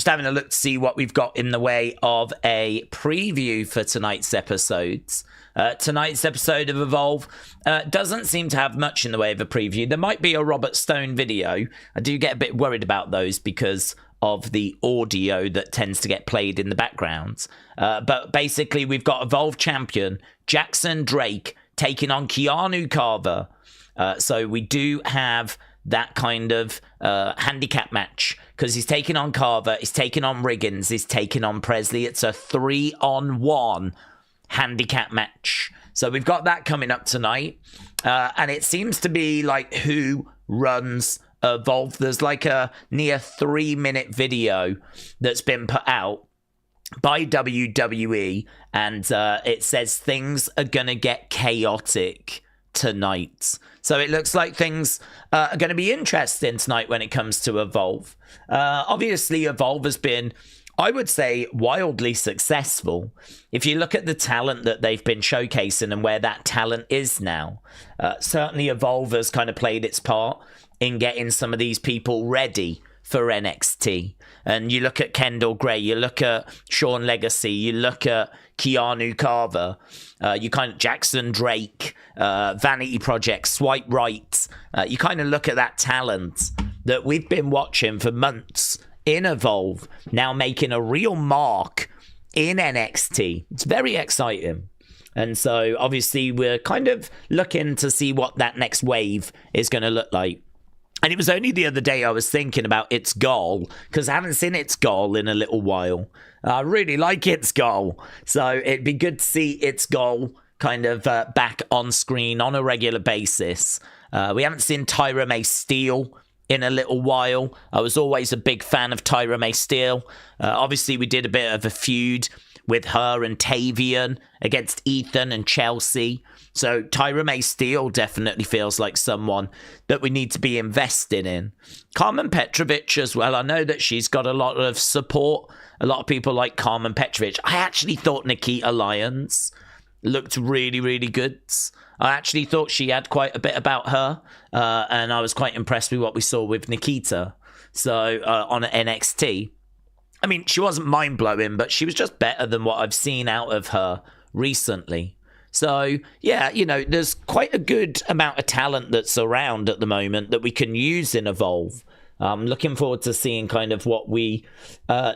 just having a look to see what we've got in the way of a preview for tonight's episodes. Tonight's episode of Evolve doesn't seem to have much in the way of a preview. There might be a Robert Stone video. I do get a bit worried about those because of the audio that tends to get played in the background. But basically, we've got Evolve champion Jackson Drake taking on Keanu Carver. So we do have that kind of handicap match because he's taking on Carver, he's taking on Riggins, he's taking on Presley. It's a 3-on-1 handicap match. So we've got that coming up tonight. And it seems to be like who runs Evolve. There's like a near 3-minute video that's been put out by WWE, and it says things are gonna get chaotic tonight. So it looks like things are going to be interesting tonight when it comes to Evolve. Obviously, Evolve has been, I would say, wildly successful. If you look at the talent that they've been showcasing and where that talent is now, certainly Evolve has kind of played its part in getting some of these people ready for NXT. And you look at Kendal Gray, you look at Sean Legacy, you look at Keanu Carver, you kind of Jackson Drake, Vanity Project, Swipe Right. You kind of look at that talent that we've been watching for months in Evolve, now making a real mark in NXT. It's very exciting. And so obviously we're kind of looking to see what that next wave is going to look like. And it was only the other day I was thinking about Its Goal, because I haven't seen Its Goal in a little while. I really like Its Goal. So it'd be good to see Its Goal kind of back on screen on a regular basis. We haven't seen Tyra May Steele in a little while. I was always a big fan of Tyra May Steele. Obviously, we did a bit of a feud with her and Tavian against Ethan and Chelsea. So Tyra May Steele definitely feels like someone that we need to be invested in. Carmen Petrovic as well. I know that she's got a lot of support. A lot of people like Carmen Petrovic. I actually thought Nikita Lyons looked really, really good. I actually thought she had quite a bit about her. And I was quite impressed with what we saw with Nikita. So on NXT. I mean, she wasn't mind-blowing, but she was just better than what I've seen out of her recently. So, yeah, you know, there's quite a good amount of talent that's around at the moment that we can use in Evolve. I'm looking forward to seeing kind of what we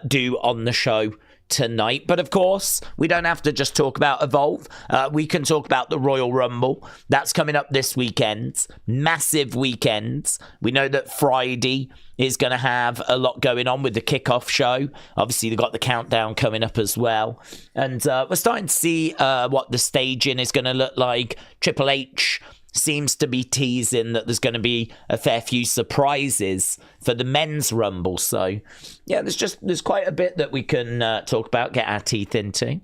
do on the show tonight. But of course, we don't have to just talk about Evolve. We can talk about the Royal Rumble. That's coming up this weekend. Massive weekend. We know that Friday is going to have a lot going on with the kickoff show. Obviously, they've got the countdown coming up as well. And we're starting to see what the staging is going to look like. Triple H seems to be teasing that there's going to be a fair few surprises for the men's Rumble. So, yeah, there's quite a bit that we can talk about, get our teeth into.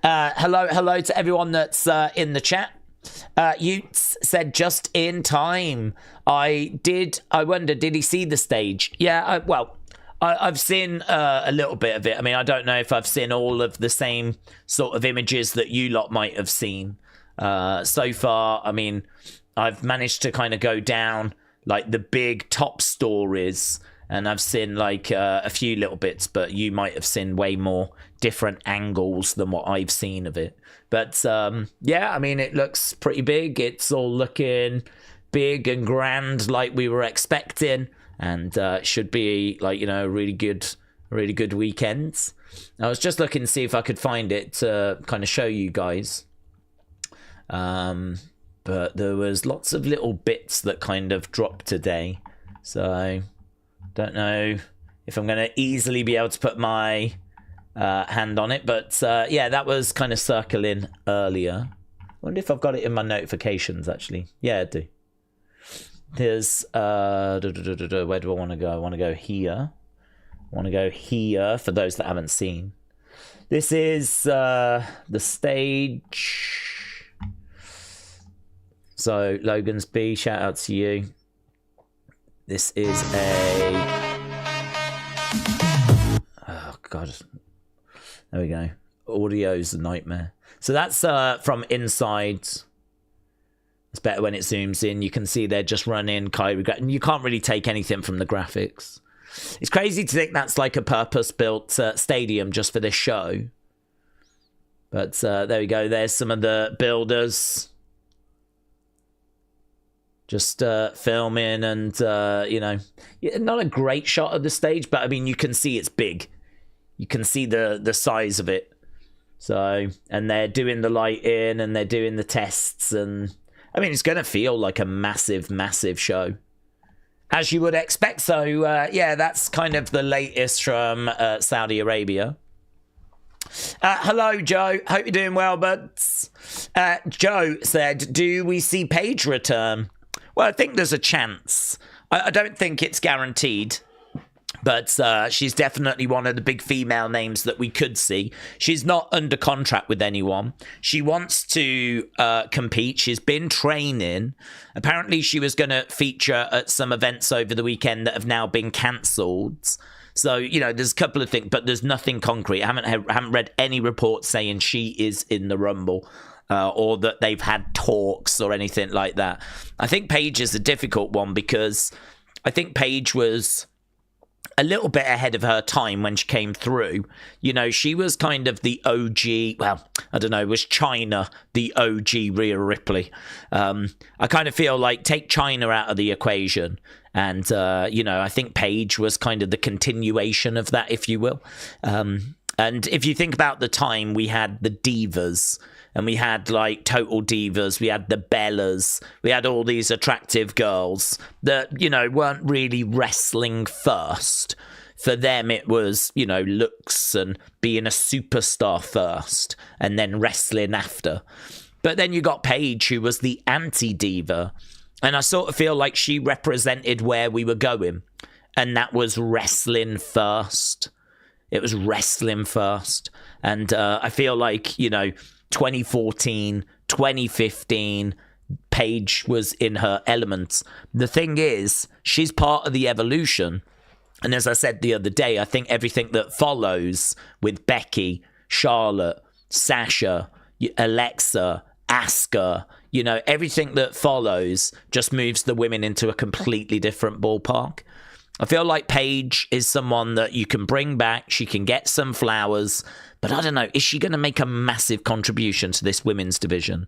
Hello to everyone that's in the chat. Utes said just in time. I wonder, did he see the stage? Yeah, I've seen a little bit of it. I mean, I don't know if I've seen all of the same sort of images that you lot might have seen. So far, I mean, I've managed to kind of go down like the big top stories, and I've seen like a few little bits, but you might have seen way more different angles than what I've seen of it. But yeah, I mean, it looks pretty big. It's all looking big and grand like we were expecting, and it should be like, you know, a really good weekend. I was just looking to see if I could find it to kind of show you guys. But there was lots of little bits that kind of dropped today, so don't know if I'm going to easily be able to put my hand on it, but yeah, that was kind of circling earlier. I wonder if I've got it in my notifications, actually. Yeah, I do. There's where do I want to go? I want to go here. I want to go here for those that haven't seen. This is the stage. So, Logan's B, shout out to you. This is oh, God. There we go. Audio's a nightmare. So that's from inside. It's better when it zooms in. You can see they're just running Kyrie. And you can't really take anything from the graphics. It's crazy to think that's like a purpose-built stadium just for this show. But there we go. There's some of the builders. Just filming and, not a great shot of the stage, but I mean, you can see it's big. You can see the size of it. So, and they're doing the lighting and they're doing the tests. And I mean, it's going to feel like a massive, massive show. As you would expect. So, yeah, that's kind of the latest from Saudi Arabia. Hello, Joe. Hope you're doing well, buds. Joe said, do we see Paige return? Well, I think there's a chance. I don't think it's guaranteed, but she's definitely one of the big female names that we could see. She's not under contract with anyone. She wants to compete. She's been training. Apparently, she was going to feature at some events over the weekend that have now been cancelled. So, there's a couple of things, but there's nothing concrete. I haven't read any reports saying she is in the Rumble. Or that they've had talks or anything like that. I think Paige is a difficult one because I think Paige was a little bit ahead of her time when she came through. She was kind of the OG, well, I don't know, was China the OG Rhea Ripley? I kind of feel like take China out of the equation. And, I think Paige was kind of the continuation of that, if you will. And if you think about the time, we had the Divas. And we had like Total Divas, we had the Bellas, we had all these attractive girls that, weren't really wrestling first. For them, it was, looks and being a superstar first and then wrestling after. But then you got Paige, who was the anti-diva. And I sort of feel like she represented where we were going. And that was wrestling first. It was wrestling first. And I feel like, 2014, 2015, Paige was in her elements. The thing is, she's part of the evolution. And as I said the other day, I think everything that follows with Becky, Charlotte, Sasha, Alexa, Asuka, everything that follows just moves the women into a completely different ballpark. I feel like Paige is someone that you can bring back. She can get some flowers. But I don't know, is she going to make a massive contribution to this women's division?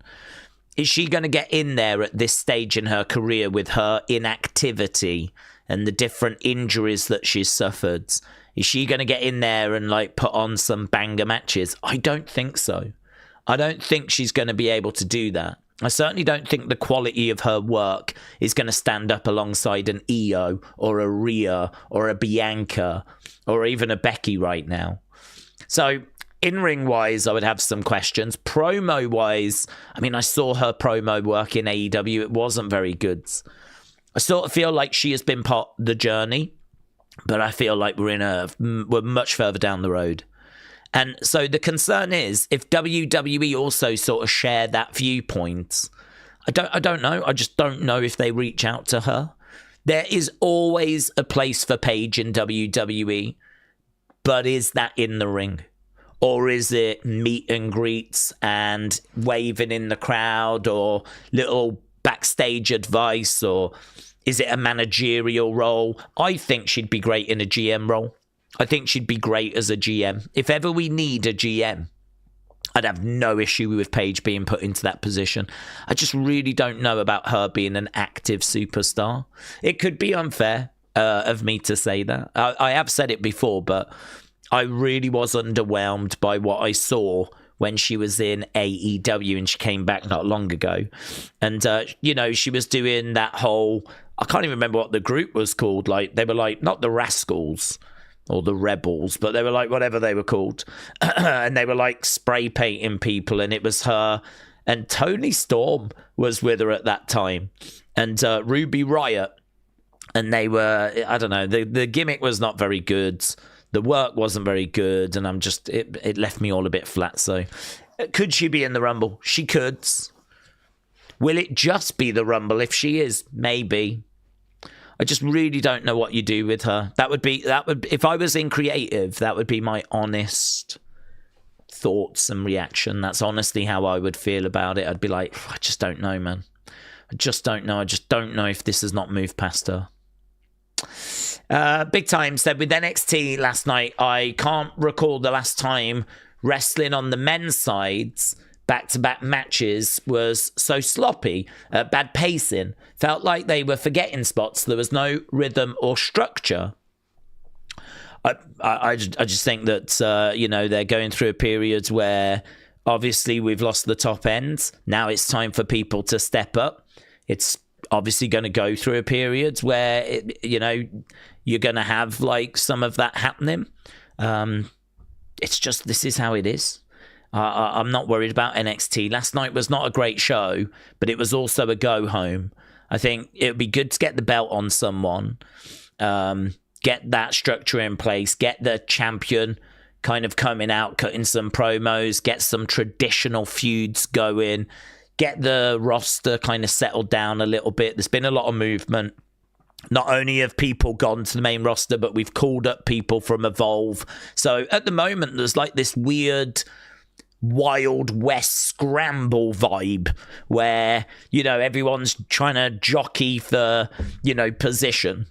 Is she going to get in there at this stage in her career with her inactivity and the different injuries that she's suffered? Is she going to get in there and put on some banger matches? I don't think so. I don't think she's going to be able to do that. I certainly don't think the quality of her work is going to stand up alongside an Io or a Rhea or a Bianca or even a Becky right now. So in-ring wise, I would have some questions. Promo wise, I mean, I saw her promo work in AEW. It wasn't very good. I sort of feel like she has been part of the journey, but I feel like we're much further down the road. And so the concern is if WWE also sort of share that viewpoint, I don't know. I just don't know if they reach out to her. There is always a place for Paige in WWE, but is that in the ring? Or is it meet and greets and waving in the crowd or little backstage advice? Or is it a managerial role? I think she'd be great in a GM role. I think she'd be great as a GM. If ever we need a GM, I'd have no issue with Paige being put into that position. I just really don't know about her being an active superstar. It could be unfair of me to say that. I have said it before, but I really was underwhelmed by what I saw when she was in AEW and she came back not long ago. And, she was doing that whole, I can't even remember what the group was called. They were not the Rascals or the Rebels, but they were whatever they were called. And they were spray painting people, and it was her. And Tony Storm was with her at that time. And Ruby Riott. And they were, I don't know, the gimmick was not very good. The work wasn't very good, and it left me all a bit flat. So, could she be in the Rumble? She could. Will it just be the Rumble? If she is, maybe. I just really don't know what you do with her. That would if I was in creative, that would be my honest thoughts and reaction. That's honestly how I would feel about it. I'd be like, I just don't know, man. I just don't know. I just don't know if this has not moved past her. Big Time said, with NXT last night, I can't recall the last time wrestling on the men's sides, back-to-back matches, was so sloppy. Bad pacing. Felt like they were forgetting spots. There was no rhythm or structure. I just think that, they're going through a period where obviously we've lost the top end. Now it's time for people to step up. It's obviously going to go through a period where, you're going to have like some of that happening. It's just, this is how it is. I'm not worried about NXT. Last night was not a great show, but it was also a go home. I think it would be good to get the belt on someone, get that structure in place, get the champion kind of coming out, cutting some promos, get some traditional feuds going, get the roster kind of settled down a little bit. There's been a lot of movement. Not only have people gone to the main roster, but we've called up people from Evolve. So at the moment, there's like this weird Wild West scramble vibe where, everyone's trying to jockey for, position.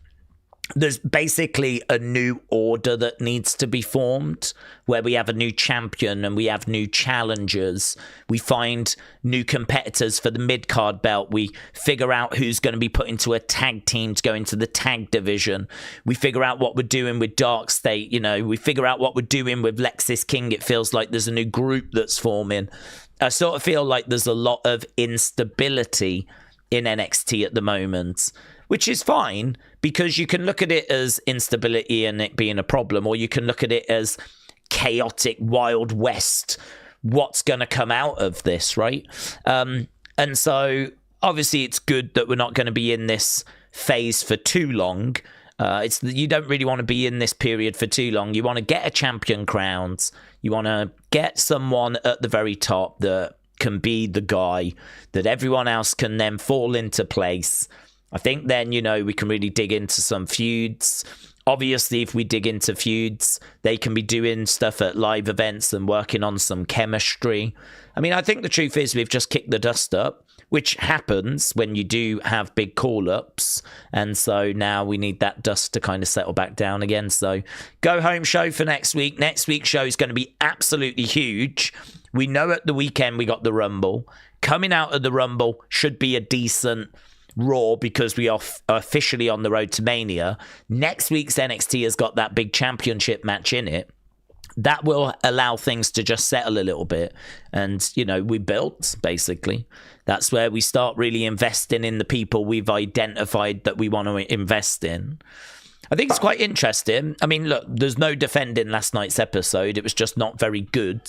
There's basically a new order that needs to be formed where we have a new champion and we have new challengers. We find new competitors for the mid-card belt. We figure out who's going to be put into a tag team to go into the tag division. We figure out what we're doing with Dark State. We figure out what we're doing with Lexis King. It feels like there's a new group that's forming. I sort of feel like there's a lot of instability in NXT at the moment, which is fine because you can look at it as instability and it being a problem, or you can look at it as chaotic Wild West. What's going to come out of this, right? And so obviously it's good that we're not going to be in this phase for too long. You don't really want to be in this period for too long. You want to get a champion crowned. You want to get someone at the very top that can be the guy that everyone else can then fall into place. I think then, we can really dig into some feuds. Obviously, if we dig into feuds, they can be doing stuff at live events and working on some chemistry. I mean, I think the truth is we've just kicked the dust up, which happens when you do have big call-ups. And so now we need that dust to kind of settle back down again. So go home show for next week. Next week's show is going to be absolutely huge. We know at the weekend we got the Rumble. Coming out of the Rumble should be a decent Raw because we are officially on the road to Mania. Next week's NXT has got that big championship match in it. That will allow things to just settle a little bit. And, we built, basically. That's where we start really investing in the people we've identified that we want to invest in. I think it's quite interesting. I mean, look, there's no defending last night's episode. It was just not very good.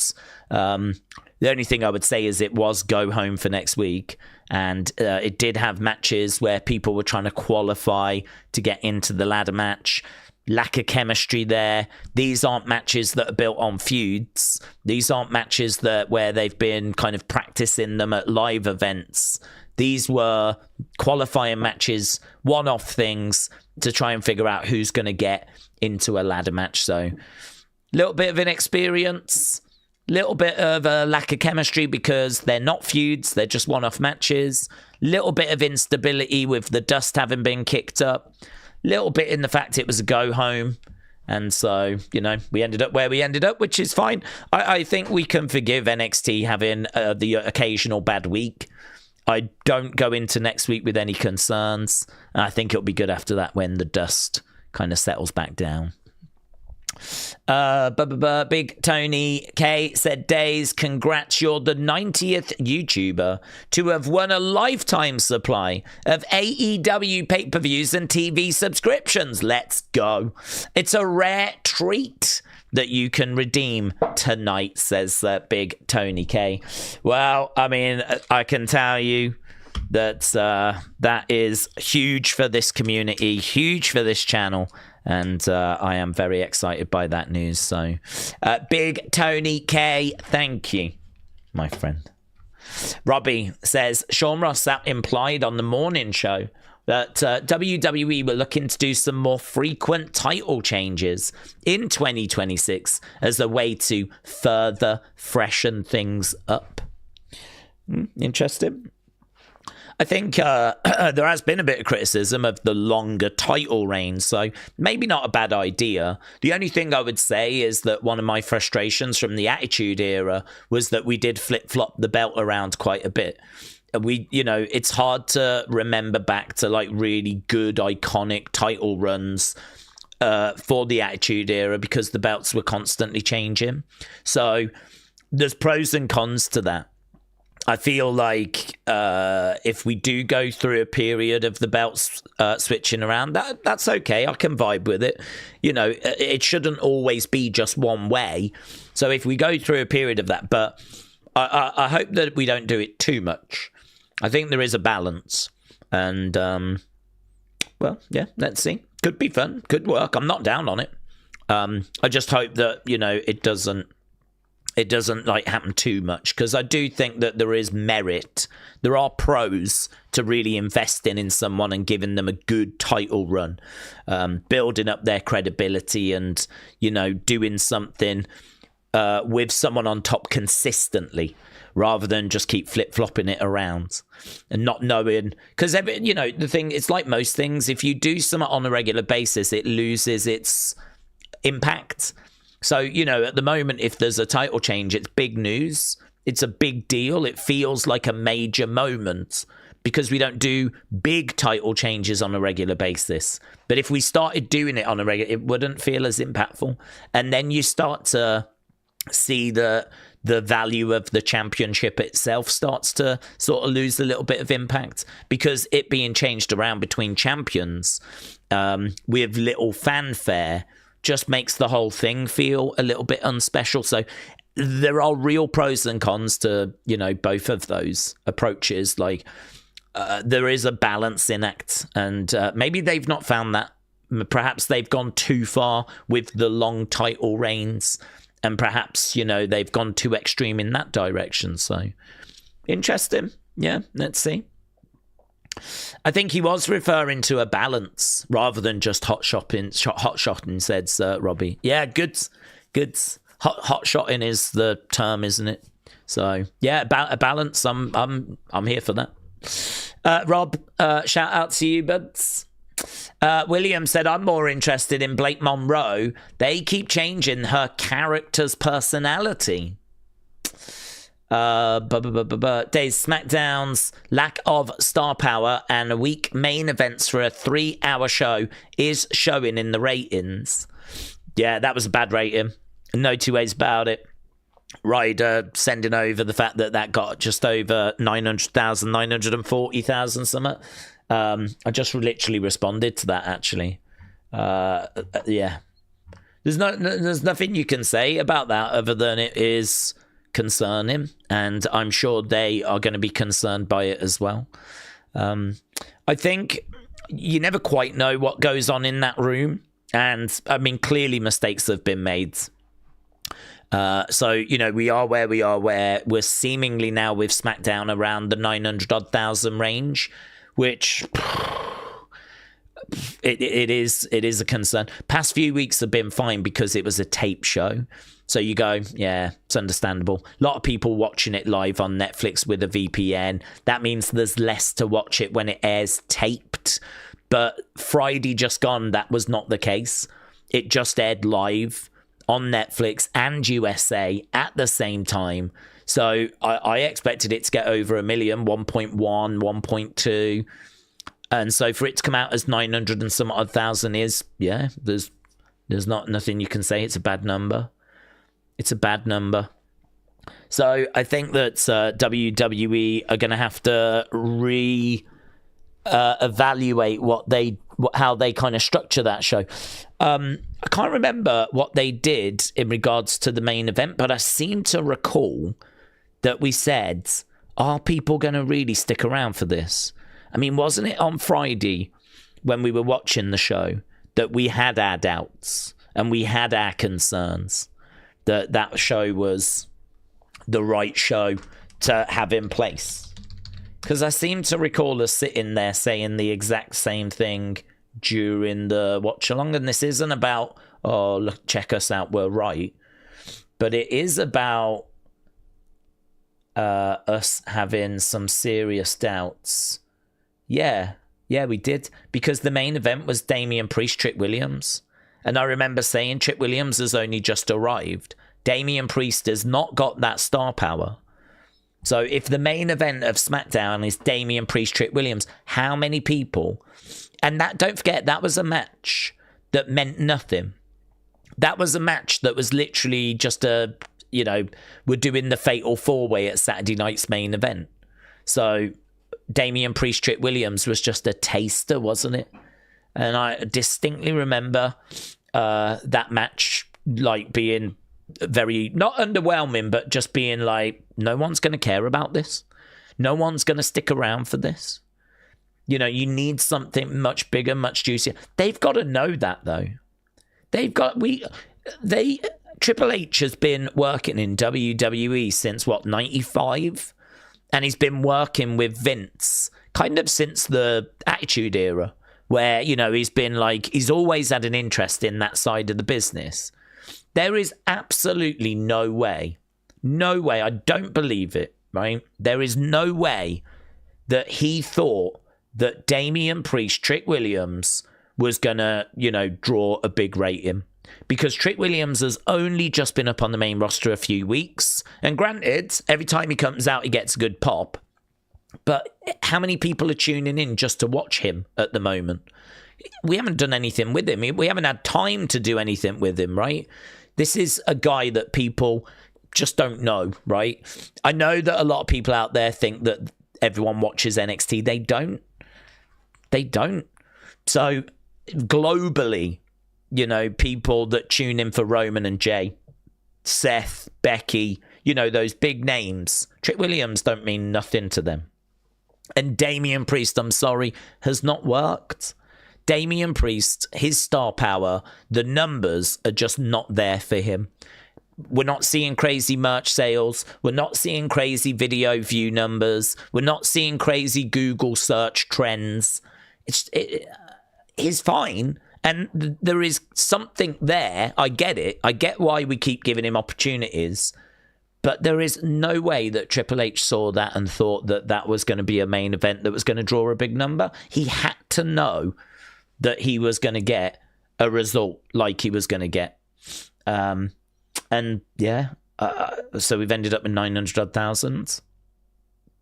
The only thing I would say is it was go home for next week. And it did have matches where people were trying to qualify to get into the ladder match. Lack of chemistry there. These aren't matches that are built on feuds. These aren't matches where they've been kind of practicing them at live events. These were qualifying matches, one-off things to try and figure out who's going to get into a ladder match. So a little bit of inexperience, little bit of a lack of chemistry because they're not feuds, they're just one-off matches. Little bit of instability with the dust having been kicked up. Little bit in the fact it was a go-home. And so, we ended up where we ended up, which is fine. I think we can forgive NXT having the occasional bad week. I don't go into next week with any concerns. And I think it'll be good after that when the dust kind of settles back down. Big Tony K said, Daze, congrats, you're the 90th YouTuber to have won a lifetime supply of AEW pay-per-views and TV subscriptions. Let's go. It's a rare treat that you can redeem tonight, says Big Tony K. Well, I mean, I can tell you that that is huge for this community, huge for this channel. And I am very excited by that news. So, Big Tony K, thank you, my friend. Robbie says, Sean Ross implied on the morning show that WWE were looking to do some more frequent title changes in 2026 as a way to further freshen things up. Interesting. I think there has been a bit of criticism of the longer title reign, so maybe not a bad idea. The only thing I would say is that one of my frustrations from the Attitude Era was that we did flip-flop the belt around quite a bit. It's hard to remember back to like really good, iconic title runs for the Attitude Era because the belts were constantly changing. So there's pros and cons to that. I feel like if we do go through a period of the belts switching around, that's okay. I can vibe with it. It shouldn't always be just one way. So if we go through a period of that, but I hope that we don't do it too much. I think there is a balance. And, let's see. Could be fun. Could work. I'm not down on it. I just hope that, it doesn't like happen too much, because I do think that there is merit. There are pros to really investing in someone and giving them a good title run, building up their credibility and, doing something with someone on top consistently, rather than just keep flip-flopping it around and not knowing. Because, the thing, it's like most things. If you do something on a regular basis, it loses its impact. So, at the moment, if there's a title change, it's big news. It's a big deal. It feels like a major moment because we don't do big title changes on a regular basis. But if we started doing it on a regular, it wouldn't feel as impactful. And then you start to see the value of the championship itself starts to sort of lose a little bit of impact, because it being changed around between champions with little fanfare just makes the whole thing feel a little bit unspecial. So there are real pros and cons to, both of those approaches. Like there is a balancing act, and maybe they've not found that. Perhaps they've gone too far with the long title reigns, and perhaps, they've gone too extreme in that direction. So interesting. Yeah, let's see. I think he was referring to a balance rather than just hot shotting, says Robbie. Yeah, good. Hot shotting is the term, isn't it? So yeah, a balance. I'm here for that. Rob, shout out to you, buds. William said, I'm more interested in Blake Monroe. They keep changing her character's personality. Days SmackDown's lack of star power and weak main events for a 3-hour show is showing in the ratings. Yeah, that was a bad rating. No two ways about it. Ryder sending over the fact that got just over 900,000, 940,000 something. I just literally responded to that, actually. Yeah. There's nothing you can say about that other than it is concerning, and I'm sure they are going to be concerned by it as well. I think you never quite know what goes on in that room, and I mean, clearly mistakes have been made. So, we are where we are, where we're seemingly now with SmackDown around the 900,000 range, which it is a concern. Past few weeks have been fine because it was a tape show. So you go, yeah, it's understandable. A lot of people watching it live on Netflix with a VPN. That means there's less to watch it when it airs taped. But Friday just gone, that was not the case. It just aired live on Netflix and USA at the same time. So I expected it to get over 1 million, 1.1, 1.2. And so for it to come out as 900 and some odd thousand is, yeah, there's nothing you can say. It's a bad number. It's a bad number. So I think that WWE are going to have to evaluate how they kind of structure that show. I can't remember what they did in regards to the main event, but I seem to recall that we said, are people going to really stick around for this? I mean, wasn't it on Friday when we were watching the show that we had our doubts and we had our concerns that show was the right show to have in place? Because I seem to recall us sitting there saying the exact same thing during the watch along, and this isn't about, oh, look, check us out, we're right, but it is about us having some serious doubts Yeah, we did. Because the main event was Damian Priest, Trick Williams. And I remember saying Trick Williams has only just arrived. Damian Priest has not got that star power. So if the main event of SmackDown is Damian Priest, Trick Williams, how many people? And that, don't forget, that was a match that meant nothing. That was a match that was literally just a, we're doing the Fatal 4-Way at Saturday night's main event. So Damian Priest, Trick Williams was just a taster, wasn't it? And I distinctly remember that match like being very, not underwhelming, but just being like, no one's going to care about this. No one's going to stick around for this. You need something much bigger, much juicier. They've got to know that, though. Triple H has been working in WWE since, 95? And he's been working with Vince kind of since the Attitude Era, where, he's been like, he's always had an interest in that side of the business. There is absolutely no way, I don't believe it, right? There is no way that he thought that Damian Priest, Trick Williams, was going to, draw a big rating. Because Trick Williams has only just been up on the main roster a few weeks. And granted, every time he comes out, he gets a good pop. But how many people are tuning in just to watch him at the moment? We haven't done anything with him. We haven't had time to do anything with him, right? This is a guy that people just don't know, right? I know that a lot of people out there think that everyone watches NXT. They don't. So globally, people that tune in for Roman and Jay, Seth, Becky, those big names, Trick Williams don't mean nothing to them. And Damian Priest, I'm sorry, has not worked. Damian Priest, his star power, the numbers are just not there for him. We're not seeing crazy merch sales. We're not seeing crazy video view numbers. We're not seeing crazy Google search trends. He's fine. And there is something there. I get it. I get why we keep giving him opportunities. But there is no way that Triple H saw that and thought that that was going to be a main event that was going to draw a big number. He had to know that he was going to get a result like he was going to get. So we've ended up with 900,000.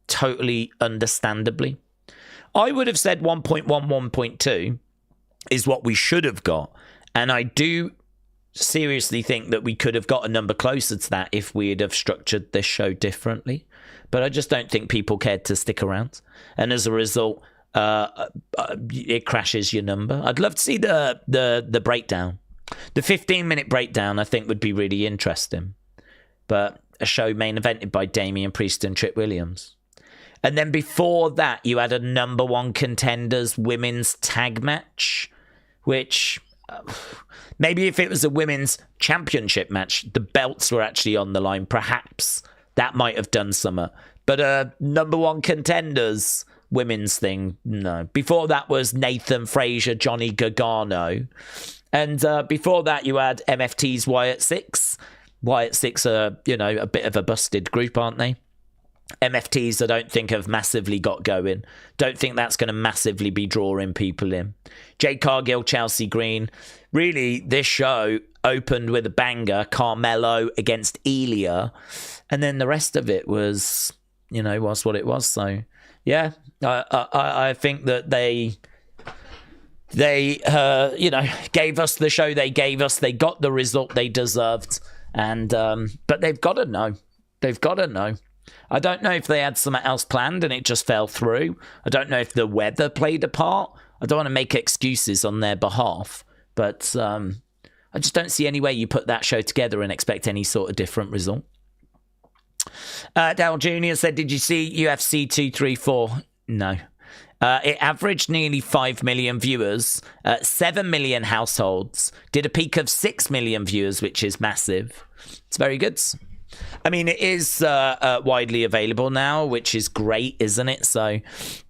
Totally understandably. I would have said 1.1, 1.2 is what we should have got. And I do seriously think that we could have got a number closer to that if we'd have structured this show differently. But I just don't think people cared to stick around. And as a result, it crashes your number. I'd love to see the breakdown. The 15-minute breakdown, I think, would be really interesting. But a show main evented by Damian Priest and Trick Williams. And then before that, you had a number one contenders women's tag match, which maybe if it was a women's championship match, the belts were actually on the line, perhaps that might have done something. But a number one contenders women's thing, no. Before that was Nathan Frazier, Johnny Gargano. And before that, you had MFT's Wyatt Six. Wyatt Six are, a bit of a busted group, aren't they? MFTs, I don't think have massively got going. Don't think that's going to massively be drawing people in. Jade Cargill, Chelsea Green. Really, this show opened with a banger. Carmelo against Elia. And then the rest of it was, was what it was. So, yeah, I think that they gave us the show they gave us. They got the result they deserved. And but they've got to know. They've got to know. I don't know if they had something else planned and it just fell through. I don't know if the weather played a part. I don't want to make excuses on their behalf, but I just don't see any way you put that show together and expect any sort of different result. Dal Jr. said, did you see UFC 234? No. It averaged nearly 5 million viewers, 7 million households, did a peak of 6 million viewers, which is massive. It's very good. I mean, it is widely available now, which is great, isn't it? So,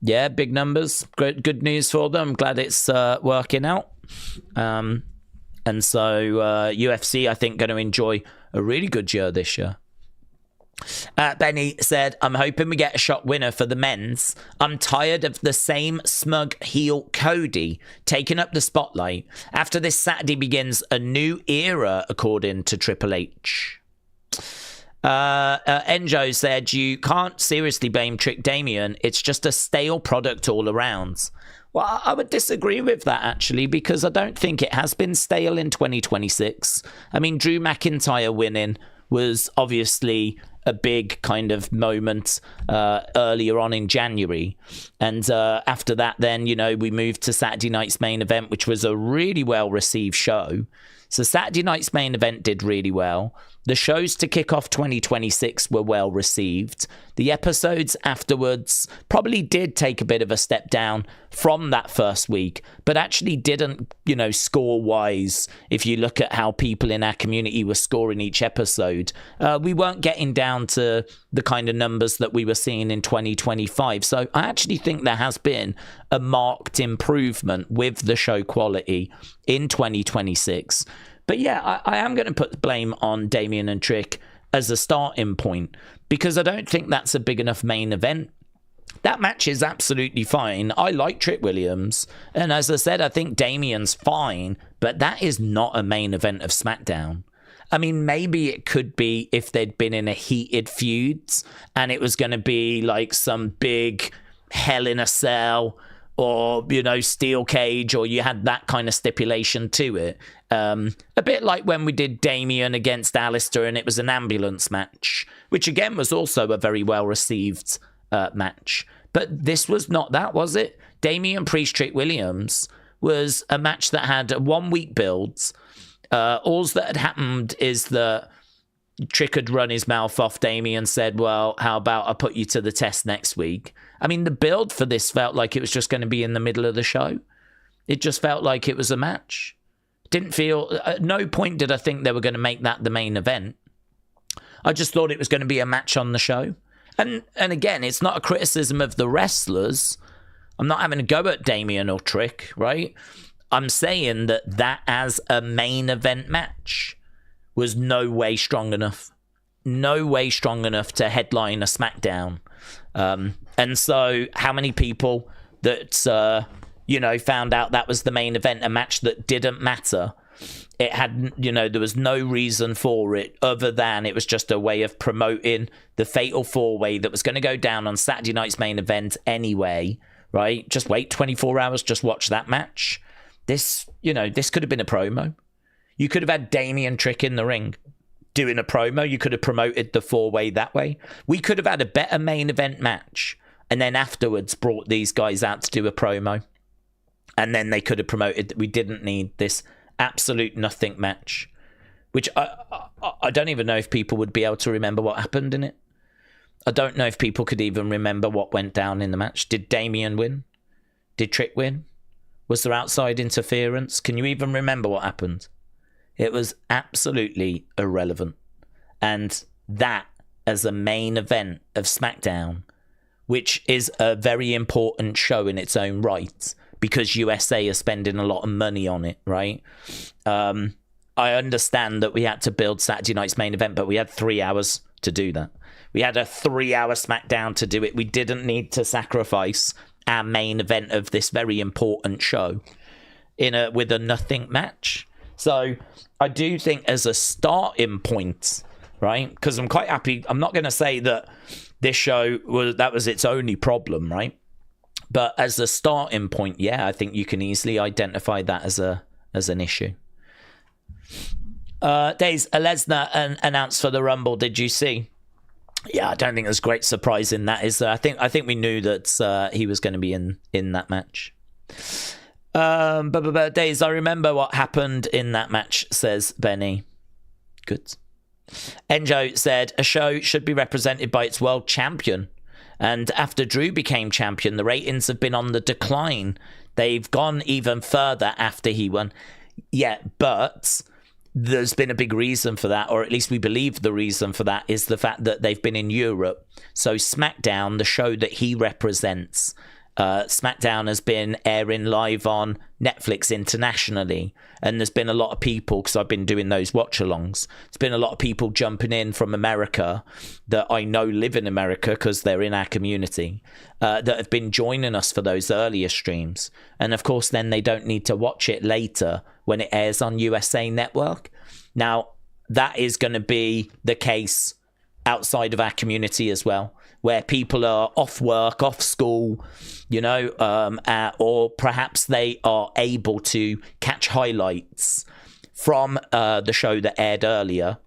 yeah, big numbers. Good news for them. Glad it's working out. And so UFC, I think, going to enjoy a really good year this year. Benny said, I'm hoping we get a shock winner for the men's. I'm tired of the same smug heel Cody taking up the spotlight. After this Saturday begins a new era, according to Triple H. Enjo said, you can't seriously blame Trick Damien. It's just a stale product all around. Well, I would disagree with that, actually, because I don't think it has been stale in 2026. I mean, Drew McIntyre winning was obviously a big kind of moment earlier on in January. And after that, then, you know, we moved to Saturday night's main event, which was a really well-received show. So Saturday night's main event did really well. The shows to kick off 2026 were well received. The episodes afterwards probably did take a bit of a step down from that first week, but actually didn't, you know, score-wise. If you look at how people in our community were scoring each episode, we weren't getting down to the kind of numbers that we were seeing in 2025. So I actually think there has been a marked improvement with the show quality in 2026. But yeah, I am going to put the blame on Damien and Trick as a starting point, because I don't think that's a big enough main event. That match is absolutely fine. I like Trick Williams. And as I said, I think Damien's fine, but that is not a main event of SmackDown. I mean, maybe it could be if they'd been in a heated feud and it was going to be like some big Hell in a Cell or, you know, steel cage, or you had that kind of stipulation to it. A bit like when we did Damien against Alistair and it was an ambulance match, which again was also a very well-received match. But this was not that, was it? Damien Priest Trick Williams was a match that had a 1 week build. All that had happened is that Trick had run his mouth off. Damien said, well, how about I put you to the test next week? I mean, the build for this felt like it was just going to be in the middle of the show. It just felt like it was a match. Didn't feel, at no point did I think they were going to make that the main event. I just thought it was going to be a match on the show. And again, it's not a criticism of the wrestlers. I'm not having a go at Damien or Trick, right? I'm saying that as a main event match was no way strong enough. No way strong enough to headline a SmackDown. And so how many people that, you know, found out that was the main event, a match that didn't matter. It had, you know, there was no reason for it other than it was just a way of promoting the Fatal 4-Way that was going to go down on Saturday night's main event anyway, right? Just wait 24 hours, just watch that match. This, you know, this could have been a promo. You could have had Damien Trick in the ring doing a promo. You could have promoted the 4-Way that way. We could have had a better main event match and then afterwards brought these guys out to do a promo. And then they could have promoted that we didn't need this absolute nothing match, which I don't even know if people would be able to remember what happened in it. I don't know if people could even remember what went down in the match. Did Damien win? Did Trick win? Was there outside interference? Can you even remember what happened? It was absolutely irrelevant. And that as a main event of SmackDown, which is a very important show in its own right, because USA are spending a lot of money on it, right? I understand that we had to build Saturday night's main event, but we had 3 hours to do that. We had a 3-hour SmackDown to do it. We didn't need to sacrifice our main event of this very important show with a nothing match. So I do think as a starting point, right? Because I'm quite happy. I'm not going to say that this show was its only problem, right? But as a starting point, yeah, I think you can easily identify that as an issue. Daze, Lesnar announced for the Rumble. Did you see? Yeah, I don't think there's great surprise in that. Is there? I think we knew that he was going to be in that match. But Daze, I remember what happened in that match, says Benny. Good. Enjo said a show should be represented by its world champion. And after Drew became champion, the ratings have been on the decline. They've gone even further after he won. Yeah, but there's been a big reason for that, or at least we believe the reason for that is the fact that they've been in Europe. So SmackDown, the show that he represents, SmackDown has been airing live on Netflix internationally, and there's been a lot of people, because I've been doing those watch-alongs, there's been a lot of people jumping in from America that I know live in America because they're in our community, that have been joining us for those earlier streams. And of course, then they don't need to watch it later when it airs on USA Network. Now, that is going to be the case outside of our community as well, where people are off work, off school, or perhaps they are able to catch highlights from the show that aired earlier,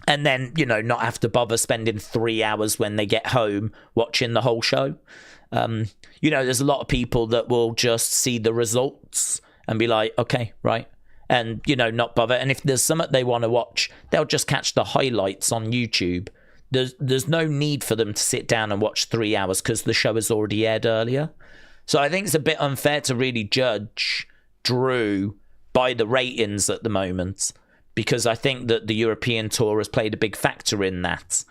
and then, not have to bother spending 3 hours when they get home watching the whole show. There's a lot of people that will just see the results and be like, okay, right, and, not bother. And if there's something they want to watch, they'll just catch the highlights on YouTube. There's no need for them to sit down and watch 3 hours because the show has already aired earlier. So I think it's a bit unfair to really judge Drew by the ratings at the moment, because I think that the European tour has played a big factor in that.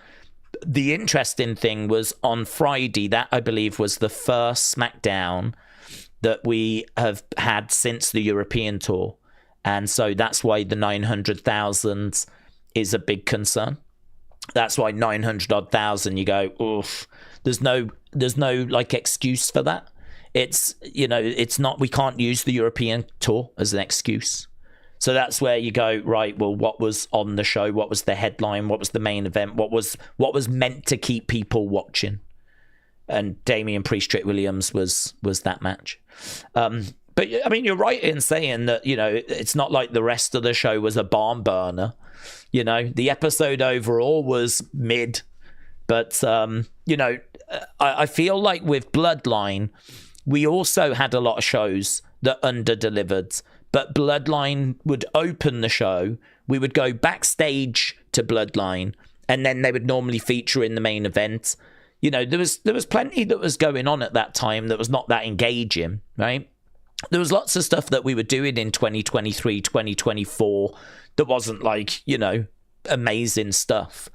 The interesting thing was on Friday, that I believe was the first SmackDown that we have had since the European tour. And so that's why the 900,000 is a big concern. That's why 900,000, you go, oof, there's no like excuse for that. It's, it's not, we can't use the European tour as an excuse. So that's where you go, right, well, what was on the show? What was the headline? What was the main event? What was meant to keep people watching? And Damian Priest, Trick Williams was that match. But I mean, you're right in saying that, it's not like the rest of the show was a barn burner. The episode overall was mid, but, I feel like with Bloodline, we also had a lot of shows that under-delivered, but Bloodline would open the show, we would go backstage to Bloodline, and then they would normally feature in the main event. There was plenty that was going on at that time that was not that engaging, right? There was lots of stuff that we were doing in 2023, 2024 that wasn't like, amazing stuff.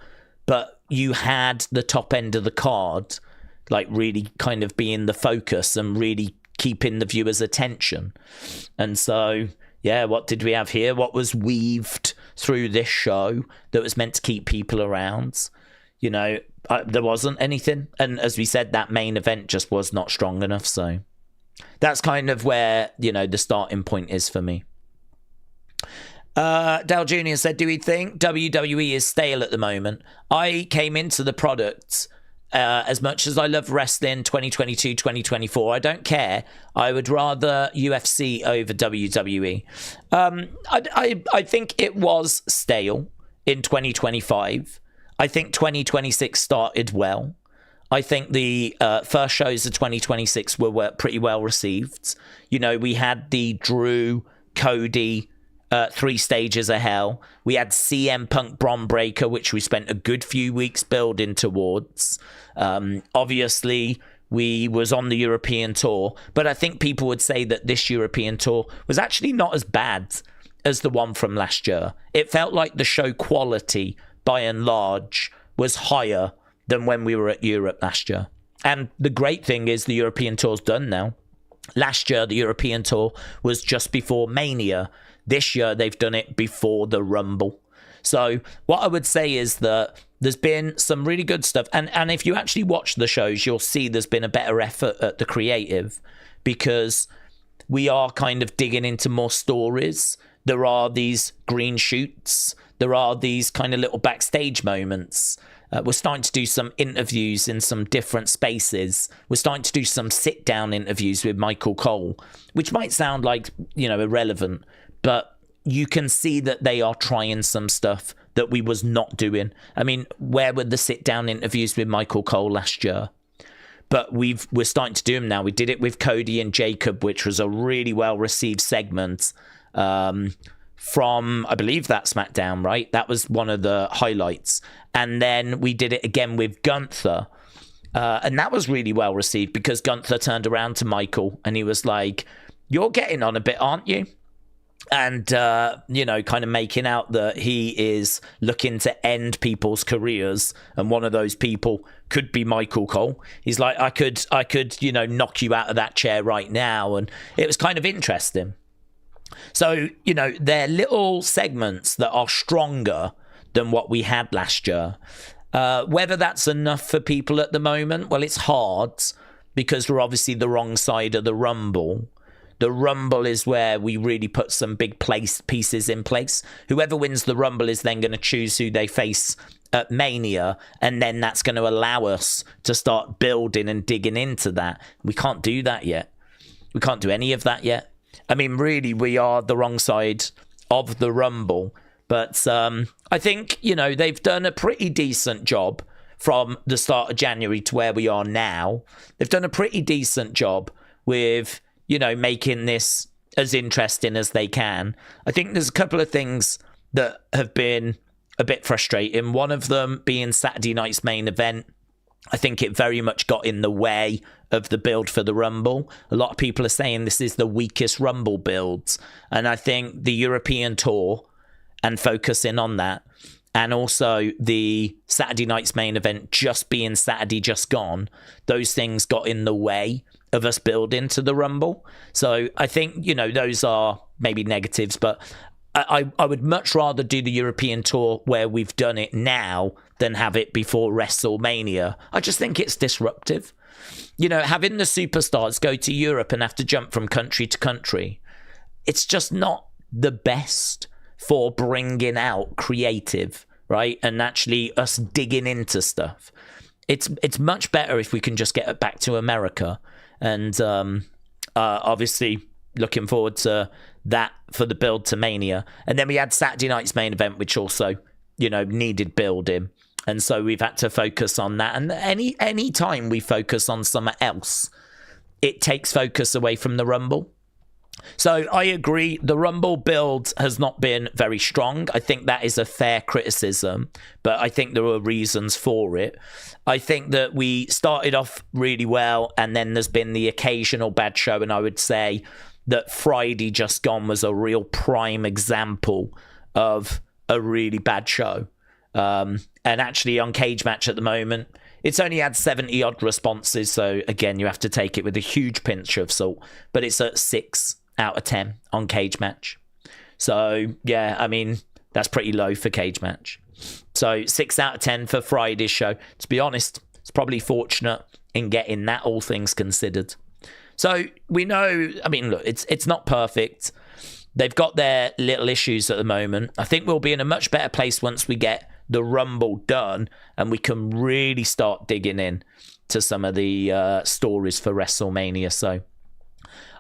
But you had the top end of the card, like really kind of being the focus and really keeping the viewer's attention. And so, yeah, what did we have here? What was weaved through this show that was meant to keep people around? There wasn't anything. And as we said, that main event just was not strong enough. So that's kind of where, the starting point is for me. Dale Jr. said, do we think WWE is stale at the moment? I came into the product, as much as I love wrestling 2022, 2024, I don't care. I would rather UFC over WWE. I think it was stale in 2025. I think 2026 started well. I think the first shows of 2026 were pretty well received. We had the Drew, Cody, 3 stages of hell. We had CM Punk Bron Breakker, which we spent a good few weeks building towards. Obviously, we was on the European tour, but I think people would say that this European tour was actually not as bad as the one from last year. It felt like the show quality, by and large, was higher than when we were at Europe last year. And the great thing is the European tour's done now. Last year, the European tour was just before Mania. This year, they've done it before the Rumble. So what I would say is that there's been some really good stuff. And if you actually watch the shows, you'll see there's been a better effort at the creative, because we are kind of digging into more stories. There are these green shoots. There are these kind of little backstage moments. We're starting to do some interviews in some different spaces. We're starting to do some sit-down interviews with Michael Cole, which might sound like, irrelevant, but you can see that they are trying some stuff that we was not doing. I mean, where were the sit-down interviews with Michael Cole last year? But we're starting to do them now. We did it with Cody and Jacob, which was a really well-received segment from, I believe, that SmackDown, right? That was one of the highlights. And then we did it again with Gunther. And that was really well received, because Gunther turned around to Michael and he was like, "You're getting on a bit, aren't you?" and kind of making out that he is looking to end people's careers, and one of those people could be Michael Cole. He's like, I could knock you out of that chair right now, and it was kind of interesting. So they're little segments that are stronger than what we had last year. Whether that's enough for people at the moment, well, it's hard because we're obviously the wrong side of the Rumble. The Rumble is where we really put some big pieces in place. Whoever wins the Rumble is then going to choose who they face at Mania, and then that's going to allow us to start building and digging into that. We can't do that yet. We can't do any of that yet. I mean, really, we are the wrong side of the Rumble. But I think, they've done a pretty decent job from the start of January to where we are now. They've done a pretty decent job with making this as interesting as they can. I think there's a couple of things that have been a bit frustrating. One of them being Saturday night's main event. I think it very much got in the way of the build for the Rumble. A lot of people are saying this is the weakest Rumble build. And I think the European tour and focusing on that, and also the Saturday night's main event just being Saturday just gone, those things got in the way of us building to the Rumble. So I think, those are maybe negatives, but I would much rather do the European tour where we've done it now than have it before WrestleMania. I just think it's disruptive. Having the superstars go to Europe and have to jump from country to country, it's just not the best for bringing out creative, right? And actually us digging into stuff. It's much better if we can just get it back to America. And obviously looking forward to that for the build to Mania. And then we had Saturday night's main event, which also, needed building. And so we've had to focus on that. And any time we focus on something else, it takes focus away from the Rumble. So I agree, the Rumble build has not been very strong. I think that is a fair criticism, but I think there are reasons for it. I think that we started off really well, and then there's been the occasional bad show, and I would say that Friday just gone was a real prime example of a really bad show. And actually on Cage Match at the moment, it's only had 70 odd responses, so again, you have to take it with a huge pinch of salt, but it's at 6 out of 10 on Cage Match. So yeah, I mean, that's pretty low for Cage Match. So 6 out of 10 for Friday's show. To be honest, it's probably fortunate in getting that, all things considered. So we know, I mean, look, it's not perfect. They've got their little issues at the moment. I think we'll be in a much better place once we get the Rumble done and we can really start digging in to some of the stories for WrestleMania. So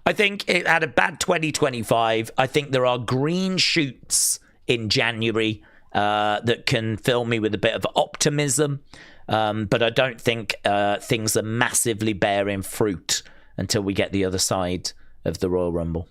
I think it had a bad 2025. I think there are green shoots in January that can fill me with a bit of optimism. But I don't think things are massively bearing fruit until we get the other side of the Royal Rumble.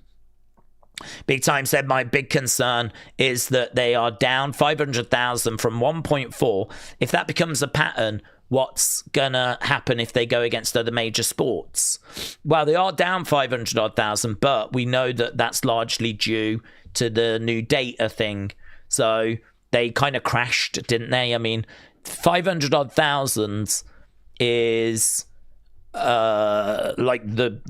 Big Time said, my big concern is that they are down 500,000 from 1.4. If that becomes a pattern, what's gonna happen if they go against other major sports? Well, they are down 500,000, but we know that that's largely due to the new data thing. So they kind of crashed, didn't they? I mean, 500,000 is like the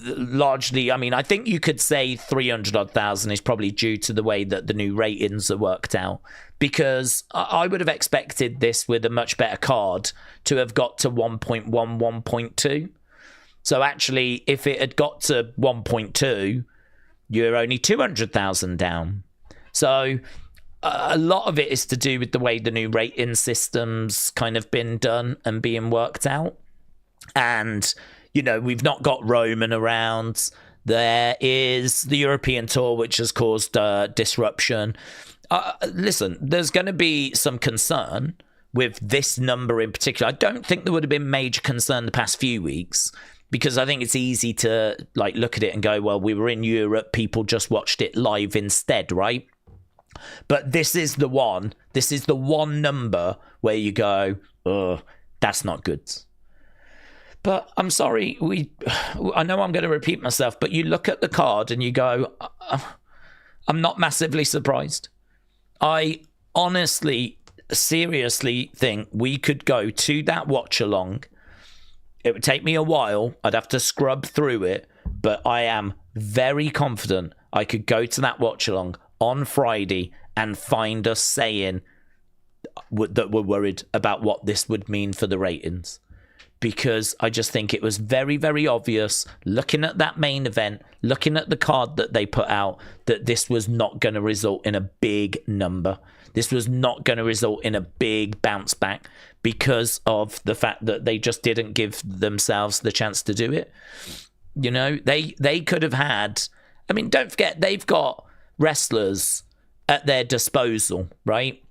largely, I mean, I think you could say 300,000 is probably due to the way that the new ratings are worked out, because I would have expected this with a much better card to have got to 1.1, 1.2. So actually, if it had got to 1.2, you're only 200,000 down. So a lot of it is to do with the way the new rating system's kind of been done and being worked out. And, you know, we've not got Roman around. There is the European tour, which has caused disruption. Listen, there's going to be some concern with this number in particular. I don't think there would have been major concern the past few weeks, because I think it's easy to like look at it and go, well, we were in Europe, people just watched it live instead, right? But this is the one number where you go, oh, that's not good. But I'm sorry, I know I'm going to repeat myself, but you look at the card and you go, I'm not massively surprised. I honestly, seriously think we could go to that watch along. It would take me a while. I'd have to scrub through it, but I am very confident I could go to that watch along on Friday and find us saying that we're worried about what this would mean for the ratings. Because I just think it was very, very obvious, looking at that main event, looking at the card that they put out, that this was not going to result in a big number. This was not going to result in a big bounce back because of the fact that they just didn't give themselves the chance to do it. You know, they could have had... I mean, don't forget, they've got wrestlers at their disposal, right?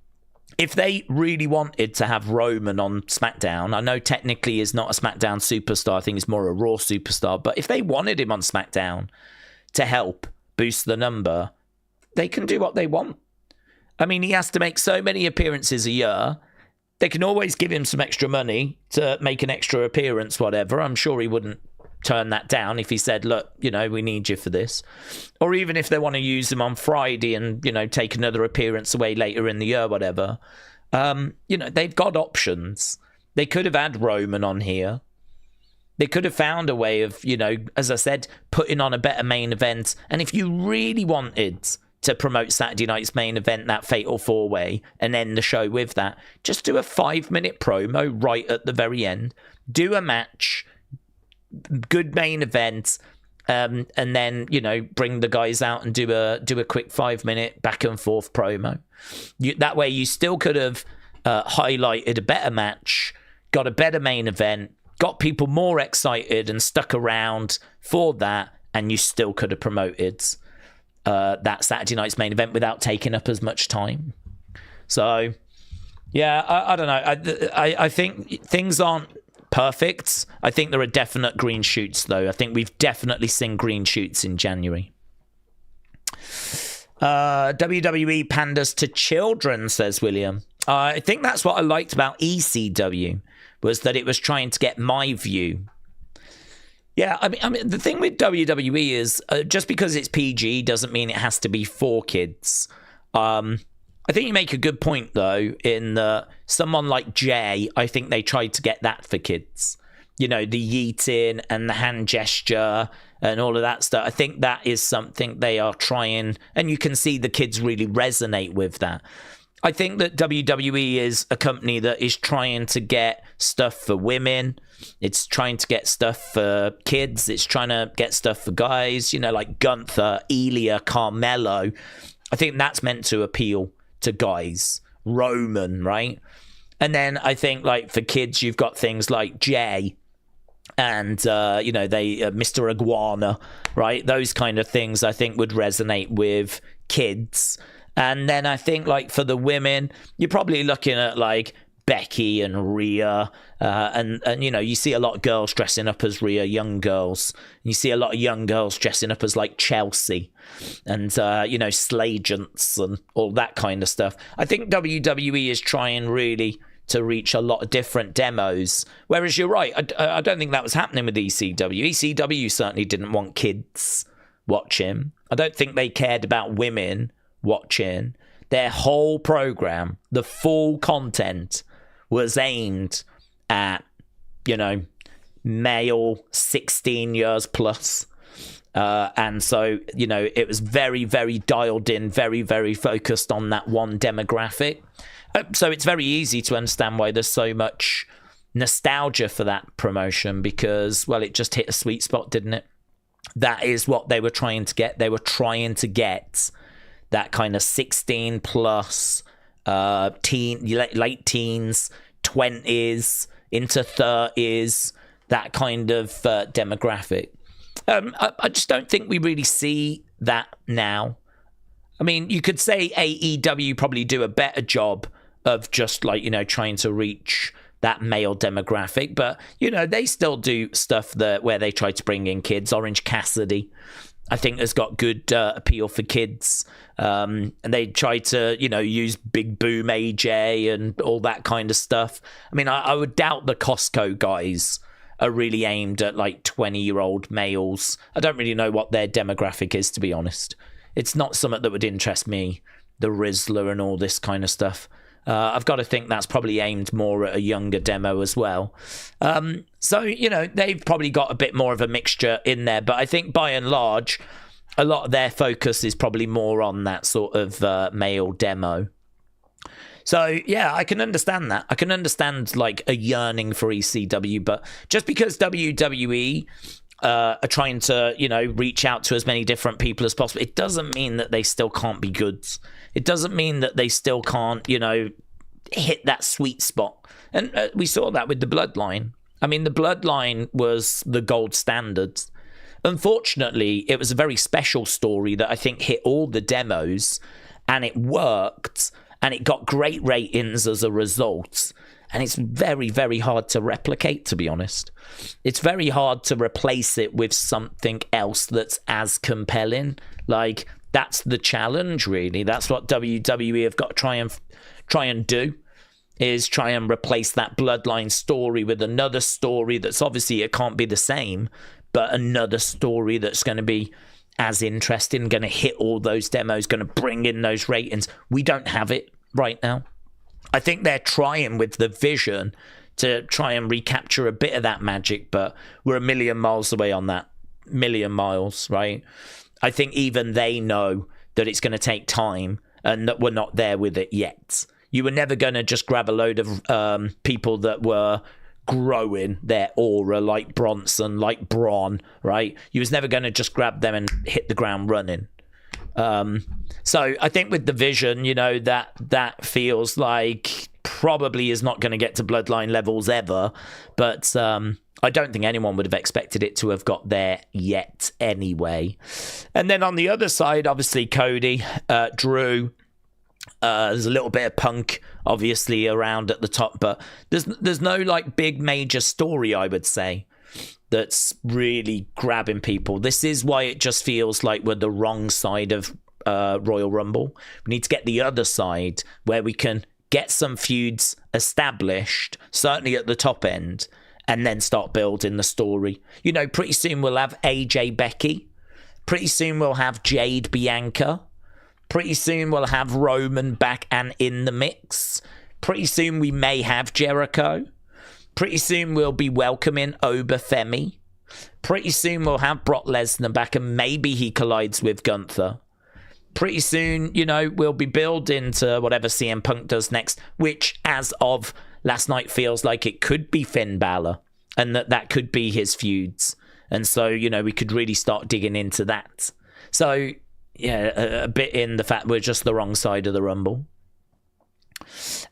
If they really wanted to have Roman on SmackDown, I know technically he's not a SmackDown superstar, I think he's more a Raw superstar, but if they wanted him on SmackDown to help boost the number, they can do what they want. I mean, he has to make so many appearances a year. They can always give him some extra money to make an extra appearance, whatever. I'm sure he wouldn't turn that down if he said, look, you know, we need you for this. Or even if they want to use him on Friday and, you know, take another appearance away later in the year, whatever. You know, they've got options. They could have had Roman on here. They could have found a way of, you know, as I said, putting on a better main event. And if you really wanted to promote Saturday night's main event, that Fatal 4-Way, and end the show with that, just do a 5-minute promo right at the very end. Do a match, good main event, and then, you know, bring the guys out and do a quick 5-minute back and forth promo. That way you still could have highlighted a better match, got a better main event, got people more excited and stuck around for that, and you still could have promoted that Saturday night's main event without taking up as much time. So yeah, I don't know. I think things aren't perfect. I think there are definite green shoots, though. I think we've definitely seen green shoots in January. WWE panders to children, says William. I think that's what I liked about ECW, was that it was trying to get my view. Yeah, I mean, the thing with WWE is just because it's PG doesn't mean it has to be for kids. I think you make a good point, though, in that someone like Jay, I think they tried to get that for kids. You know, the yeeting and the hand gesture and all of that stuff. I think that is something they are trying, and you can see the kids really resonate with that. I think that WWE is a company that is trying to get stuff for women. It's trying to get stuff for kids. It's trying to get stuff for guys, you know, like Gunther, Elia, Carmelo. I think that's meant to appeal to guys. Roman, right? And then I think, like, for kids, you've got things like Jay and, you know, Mr. Iguana, right? Those kind of things I think would resonate with kids. And then I think, like, for the women, you're probably looking at, like, Becky and Rhea, and you know, you see a lot of girls dressing up as Rhea, young girls. You see a lot of young girls dressing up as, like, Chelsea and, you know, Slagents and all that kind of stuff. I think WWE is trying really to reach a lot of different demos, whereas you're right, I don't think that was happening with ECW. ECW certainly didn't want kids watching. I don't think they cared about women watching. Their whole program, the full content, was aimed at, you know, male 16 years plus. And so, you know, it was very, very dialed in, very, very focused on that one demographic. So it's very easy to understand why there's so much nostalgia for that promotion, because, well, it just hit a sweet spot, didn't it? That is what they were trying to get. They were trying to get that kind of 16 plus, late teens, 20s, into 30s, that kind of demographic. I just don't think we really see that now. I mean, you could say AEW probably do a better job of just, like, you know, trying to reach that male demographic, but, you know, they still do stuff where they try to bring in kids. Orange Cassidy, I think, has got good appeal for kids. And they try to, you know, use Big Boom AJ and all that kind of stuff. I mean, I would doubt the Costco guys are really aimed at, like, 20-year-old males. I don't really know what their demographic is, to be honest. It's not something that would interest me, the Rizzler and all this kind of stuff. I've got to think that's probably aimed more at a younger demo as well. So, they've probably got a bit more of a mixture in there. But I think by and large, a lot of their focus is probably more on that sort of male demo. So, yeah, I can understand that. I can understand, like, a yearning for ECW. But just because WWE are trying to, reach out to as many different people as possible, it doesn't mean that they still can't be good. It doesn't mean that they still can't, hit that sweet spot. And we saw that with the Bloodline. I mean, the Bloodline was the gold standard. Unfortunately, it was a very special story that I think hit all the demos, and it worked, and it got great ratings as a result. And it's very, very hard to replicate, to be honest. It's very hard to replace it with something else that's as compelling. Like, that's the challenge, really. That's what WWE have got to try and do, is try and replace that Bloodline story with another story that's obviously, it can't be the same, but another story that's going to be as interesting, going to hit all those demos, going to bring in those ratings. We don't have it right now. I think they're trying with the vision to try and recapture a bit of that magic, but we're a million miles away on that. Million miles, right? I think even they know that it's going to take time and that we're not there with it yet. You were never going to just grab a load of people that were growing their aura like Bronson, like Braun, right? You was never going to just grab them and hit the ground running. So I think with the vision, that feels like probably is not going to get to Bloodline levels ever, but I don't think anyone would have expected it to have got there yet anyway. And then on the other side, obviously Cody, Drew, there's a little bit of Punk obviously around at the top, but there's no like big major story, I would say, that's really grabbing people. This is why it just feels like we're the wrong side of Royal Rumble. We need to get the other side where we can get some feuds established, certainly at the top end, and then start building the story. Pretty soon we'll have AJ Becky. Pretty soon we'll have Jade Bianca. Pretty soon we'll have Roman back and in the mix. Pretty soon we may have Jericho. Pretty soon we'll be welcoming Obafemi. Pretty soon we'll have Brock Lesnar back and maybe he collides with Gunther. Pretty soon, we'll be building to whatever CM Punk does next, which as of last night feels like it could be Finn Balor and that could be his feuds. And so, we could really start digging into that. So, yeah, a bit in the fact we're just the wrong side of the Rumble.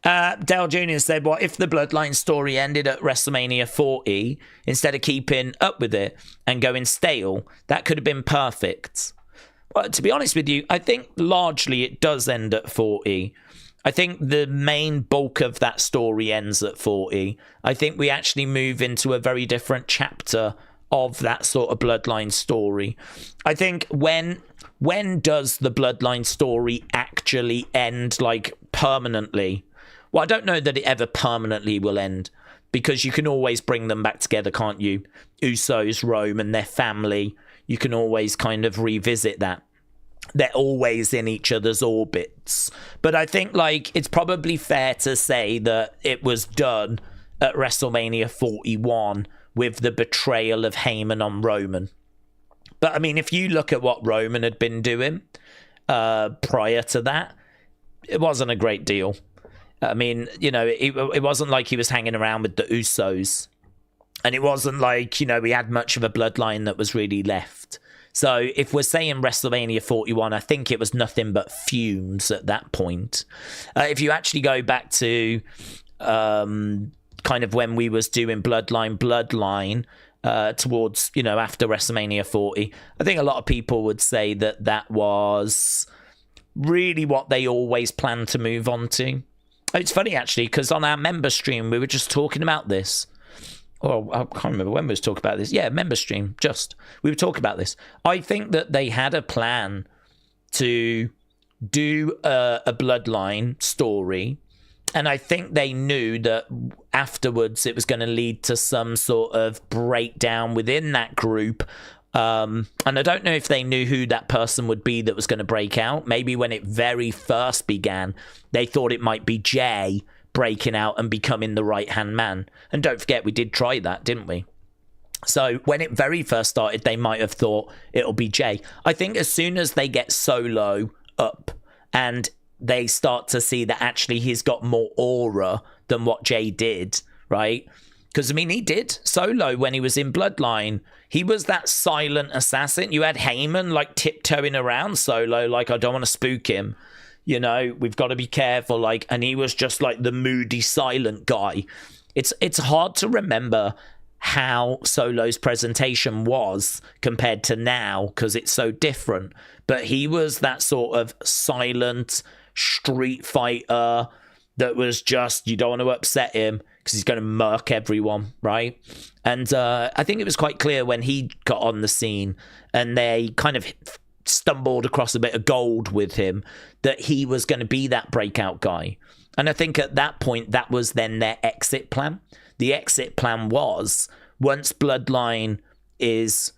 Dale Jr. said, what if the Bloodline story ended at WrestleMania 40 instead of keeping up with it and going stale? That could have been perfect. Well, to be honest with you, I think largely it does end at 40. I think the main bulk of that story ends at 40. I think we actually move into a very different chapter of that sort of Bloodline story. I think when does the Bloodline story actually end, like, permanently? Well, I don't know that it ever permanently will end, because you can always bring them back together, can't you? Usos, Rome, and their family. You can always kind of revisit that. They're always in each other's orbits. But I think, like, it's probably fair to say that it was done at WrestleMania 41 with the betrayal of Heyman on Roman. But, I mean, if you look at what Roman had been doing prior to that, it wasn't a great deal. I mean, it wasn't like he was hanging around with the Usos. And it wasn't like, we had much of a bloodline that was really left. So if we're saying WrestleMania 41, I think it was nothing but fumes at that point. If you actually go back to kind of when we was doing Bloodline, towards, after WrestleMania 40, I think a lot of people would say that was really what they always planned to move on to. It's funny, actually, because on our member stream, we were just talking about this. Oh, I can't remember when we was talking about this. Yeah, member stream, we were talking about this. I think that they had a plan to do a Bloodline story, and I think they knew that afterwards it was going to lead to some sort of breakdown within that group And I don't know if they knew who that person would be that was going to break out. Maybe when it very first began, they thought it might be Jay breaking out and becoming the right-hand man. And don't forget, we did try that, didn't we? So when it very first started, they might have thought it'll be Jay. I think as soon as they get Solo up and they start to see that actually he's got more aura than what Jay did, right? Because, I mean, he did. Solo, when he was in Bloodline, he was that silent assassin. You had Heyman, like, tiptoeing around Solo, like, I don't want to spook him. You know, we've got to be careful, like, and he was just, like, the moody, silent guy. It's hard to remember how Solo's presentation was compared to now because it's so different. But he was that sort of silent street fighter that was just, you don't want to upset him because he's going to murk everyone, right? And I think it was quite clear when he got on the scene and they kind of stumbled across a bit of gold with him that he was going to be that breakout guy. And I think at that point, that was then their exit plan. The exit plan was, once Bloodline is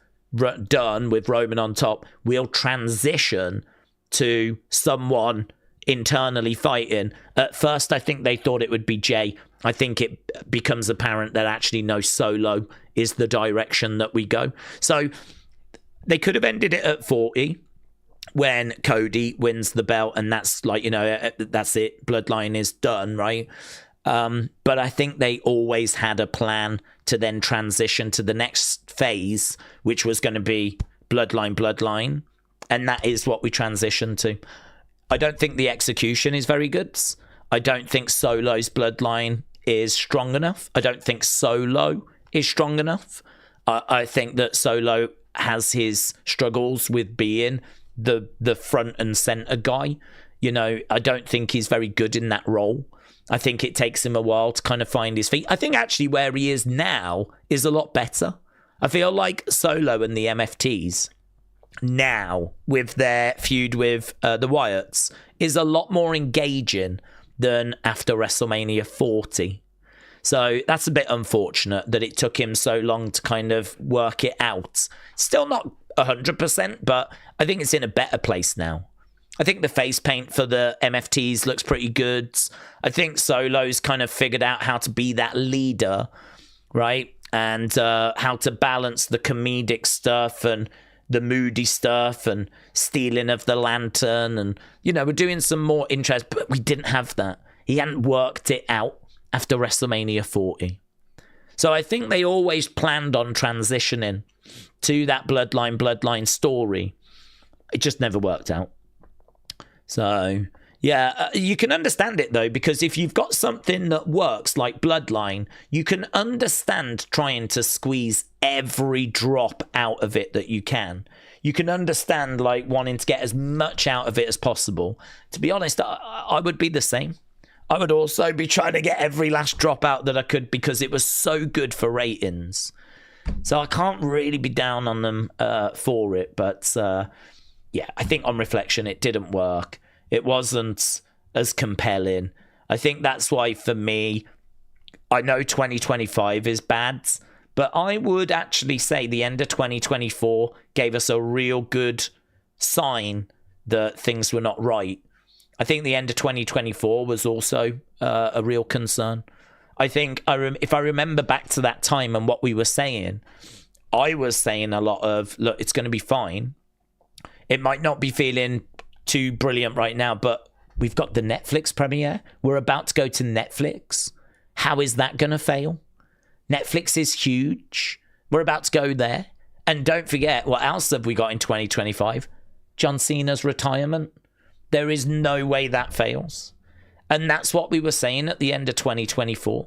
done with Roman on top, we'll transition to someone internally fighting. At first, I think they thought it would be Jay. I think it becomes apparent that actually no, Solo is the direction that we go. So they could have ended it at 40 when Cody wins the belt and that's like, you know, that's it. Bloodline is done, right? But I think they always had a plan to then transition to the next phase, which was going to be Bloodline. And that is what we transitioned to. I don't think the execution is very good. I don't think Solo's Bloodline is strong enough. I don't think Solo is strong enough. I think that Solo has his struggles with being the front and center guy. You know, I don't think he's very good in that role. I think it takes him a while to kind of find his feet. I think actually where he is now is a lot better. I feel like Solo and the MFTs now, with their feud with the Wyatts, is a lot more engaging than after WrestleMania 40. So that's a bit unfortunate that it took him so long to kind of work it out. Still not 100%, but I think it's in a better place now. I think the face paint for the MFTs looks pretty good. I think Solo's kind of figured out how to be that leader, right? And how to balance the comedic stuff and the moody stuff and stealing of the lantern. And, you know, we're doing some more interest, but we didn't have that. He hadn't worked it out after WrestleMania 40. So I think they always planned on transitioning to that bloodline story. It just never worked out. So, yeah, you can understand it, though, because if you've got something that works like Bloodline, you can understand trying to squeeze every drop out of it that you can. You can understand, like, wanting to get as much out of it as possible. To be honest, I would be the same. I would also be trying to get every last drop out that I could because it was so good for ratings. So I can't really be down on them for it, but... yeah, I think on reflection, it didn't work. It wasn't as compelling. I think that's why, for me, I know 2025 is bad, but I would actually say the end of 2024 gave us a real good sign that things were not right. I think the end of 2024 was also a real concern. I think if I remember back to that time and what we were saying, I was saying a lot of, look, it's going to be fine. It might not be feeling too brilliant right now, but we've got the Netflix premiere. We're about to go to Netflix. How is that going to fail? Netflix is huge. We're about to go there. And don't forget, what else have we got in 2025? John Cena's retirement. There is no way that fails. And that's what we were saying at the end of 2024.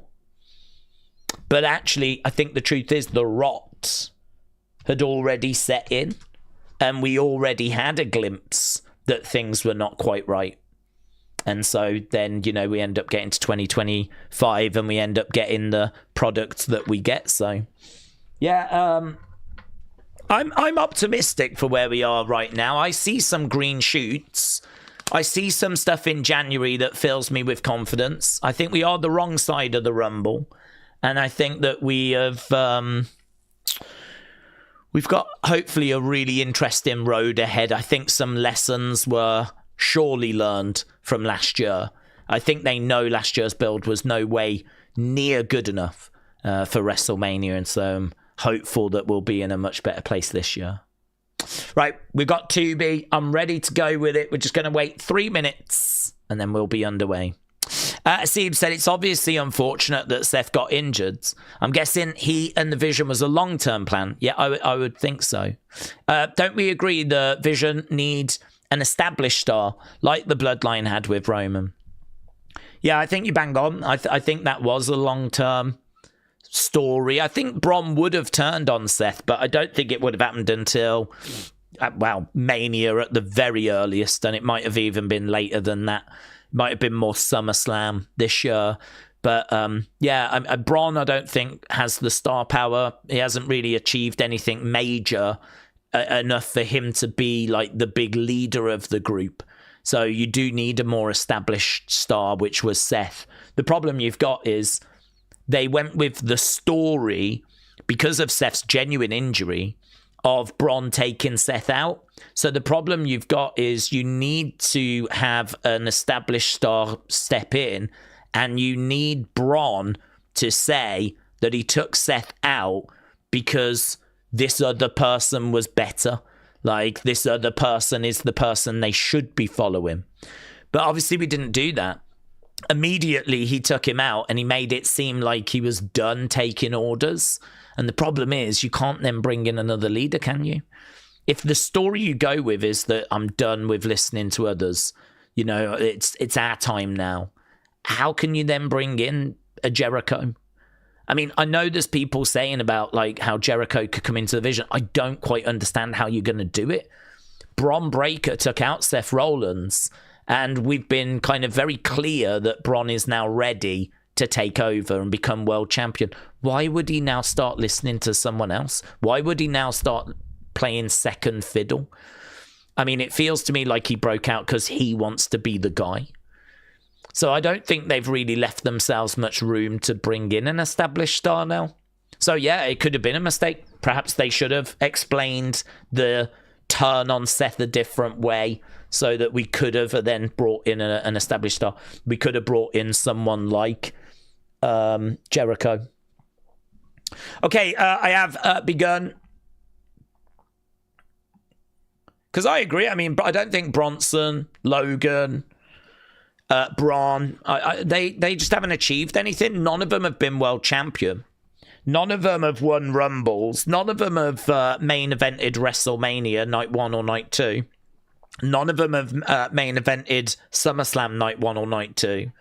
But actually, I think the truth is the rot had already set in. And we already had a glimpse that things were not quite right. And so then, you know, we end up getting to 2025 and we end up getting the product that we get. So, yeah, I'm optimistic for where we are right now. I see some green shoots. I see some stuff in January that fills me with confidence. I think we are the wrong side of the Rumble. And I think that we have... we've got hopefully a really interesting road ahead. I think some lessons were surely learned from last year. I think they know last year's build was no way near good enough for WrestleMania, and so I'm hopeful that we'll be in a much better place this year. Right, we've got Tubi. I'm ready to go with it. We're just going to wait 3 minutes, and then we'll be underway. Aseeb said, it's obviously unfortunate that Seth got injured. I'm guessing he and the Vision was a long-term plan. Yeah, I would think so. Don't we agree the Vision need an established star like the Bloodline had with Roman? Yeah, I think you bang on. I think that was a long-term story. I think Braun would have turned on Seth, but I don't think it would have happened until, Mania at the very earliest, and it might have even been later than that. Might have been more SummerSlam this year. But Braun, I don't think, has the star power. He hasn't really achieved anything major enough for him to be like the big leader of the group. So you do need a more established star, which was Seth. The problem you've got is they went with the story, because of Seth's genuine injury, of Braun taking Seth out. So the problem you've got is you need to have an established star step in, and you need Braun to say that he took Seth out because this other person was better. Like, this other person is the person they should be following. But obviously we didn't do that. Immediately he took him out and he made it seem like he was done taking orders. And the problem is you can't then bring in another leader, can you? If the story you go with is that I'm done with listening to others, it's our time now, how can you then bring in a Jericho? I mean, I know there's people saying about like how Jericho could come into the Vision. I don't quite understand how you're going to do it. Bron Breakker took out Seth Rollins, and we've been kind of very clear that Bron is now ready to take over and become world champion. Why would he now start listening to someone else? Why would he now start playing second fiddle? I mean, it feels to me like he broke out because he wants to be the guy. So I don't think they've really left themselves much room to bring in an established star now. So yeah, it could have been a mistake. Perhaps they should have explained the turn on Seth a different way so that we could have then brought in an established star. We could have brought in someone like Jericho. Okay, I have begun. Because I agree. I mean, I don't think Bronson, Logan, Braun, they just haven't achieved anything. None of them have been world champion. None of them have won Rumbles. None of them have main evented WrestleMania night 1 or night 2. None of them have main evented SummerSlam night 1 or night 2.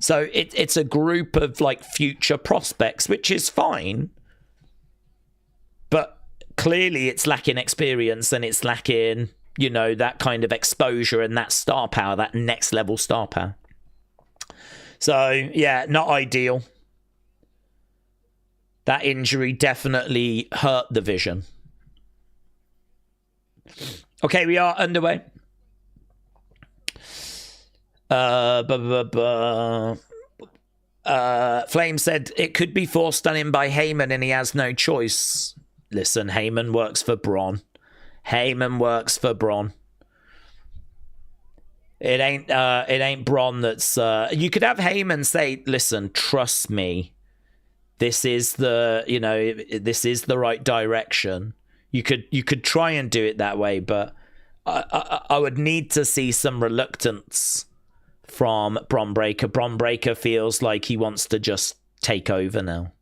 So it's a group of like future prospects, which is fine. But clearly it's lacking experience and it's lacking, that kind of exposure and that star power, that next level star power. So, yeah, not ideal. That injury definitely hurt the Vision. Okay, we are underway. Flame said it could be forced on him by Heyman and he has no choice. Listen, Heyman works for Braun. Heyman works for Braun. It ain't Braun that's you could have Heyman say, listen, trust me, this is the right direction. You could try and do it that way, but I would need to see some reluctance from Bron Breakker. Bron Breakker feels like he wants to just take over now.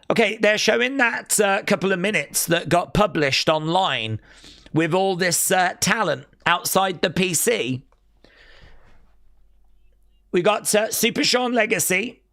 Okay, they're showing that couple of minutes that got published online with all this talent outside the PC. We got Super Sean Legacy.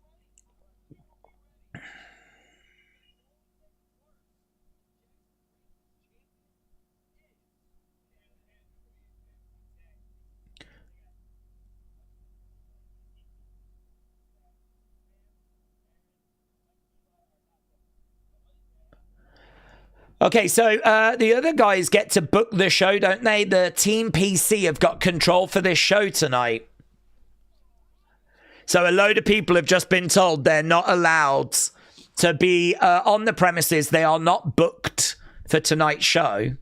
Okay, so the other guys get to book the show, don't they? The Team PC have got control for this show tonight. So a load of people have just been told they're not allowed to be on the premises. They are not booked for tonight's show.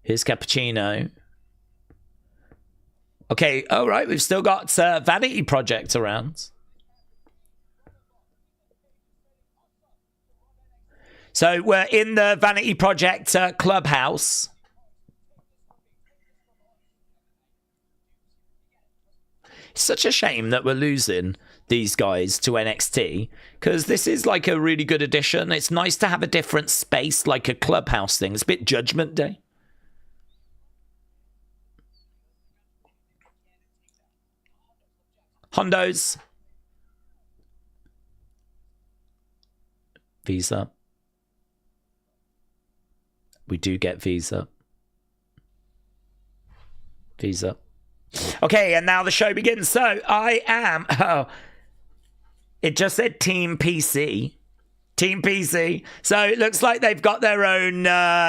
Here's Cappuccino. Okay, all right, we've still got Vanity Project around. So we're in the Vanity Project clubhouse. It's such a shame that we're losing these guys to NXT, because this is like a really good addition. It's nice to have a different space, like a clubhouse thing. It's a bit Judgment Day. Hondos. Visa. We do get Visa. Visa. Okay, and now the show begins. So I am... Oh, it just said Team PC. Team PC. So it looks like they've got their own...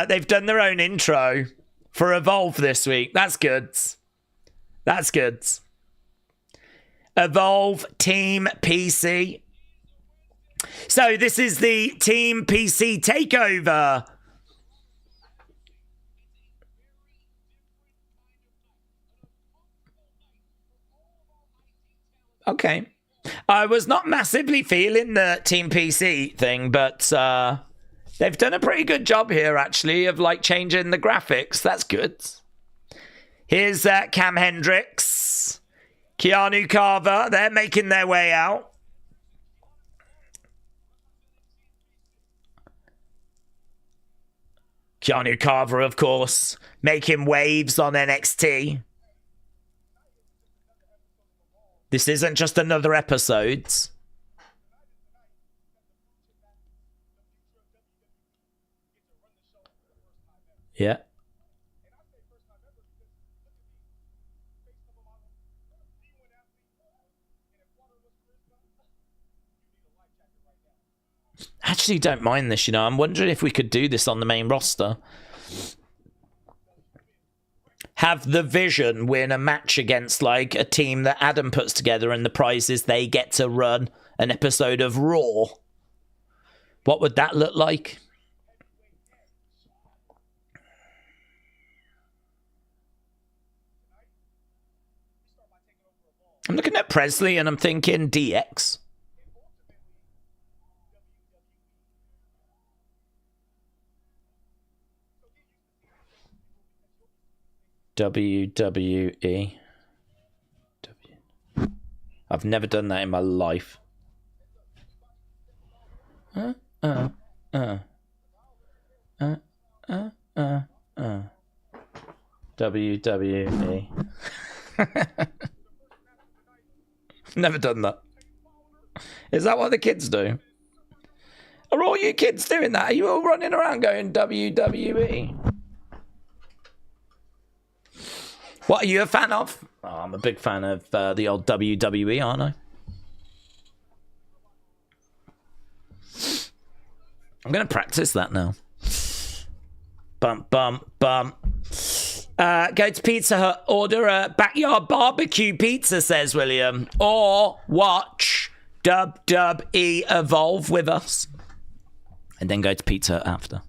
they've done their own intro for Evolve this week. That's good. That's good. Evolve Team PC. So this is the Team PC takeover. Okay. I was not massively feeling the Team PC thing, but they've done a pretty good job here, actually, of like changing the graphics. That's good. Here's Cam Hendricks. Keanu Carver, they're making their way out. Keanu Carver, of course, making waves on NXT. This isn't just another episode. Yeah. Actually don't mind this, you know. I'm wondering if we could do this on the main roster. Have the Vision win a match against like a team that Adam puts together, and the prize is they get to run an episode of Raw. What would that look like? I'm looking at Presley and I'm thinking DX. WWE. I've never done that in my life. WWE. Never done that. Is that what the kids do? Are all you kids doing that? Are you all running around going WWE? What are you a fan of? Oh, I'm a big fan of the old WWE, aren't I? I'm going to practice that now. Bump, bump, bump. Go to Pizza Hut, order a backyard barbecue pizza, says William. Or watch WWE Evolve with us. And then go to Pizza Hut after.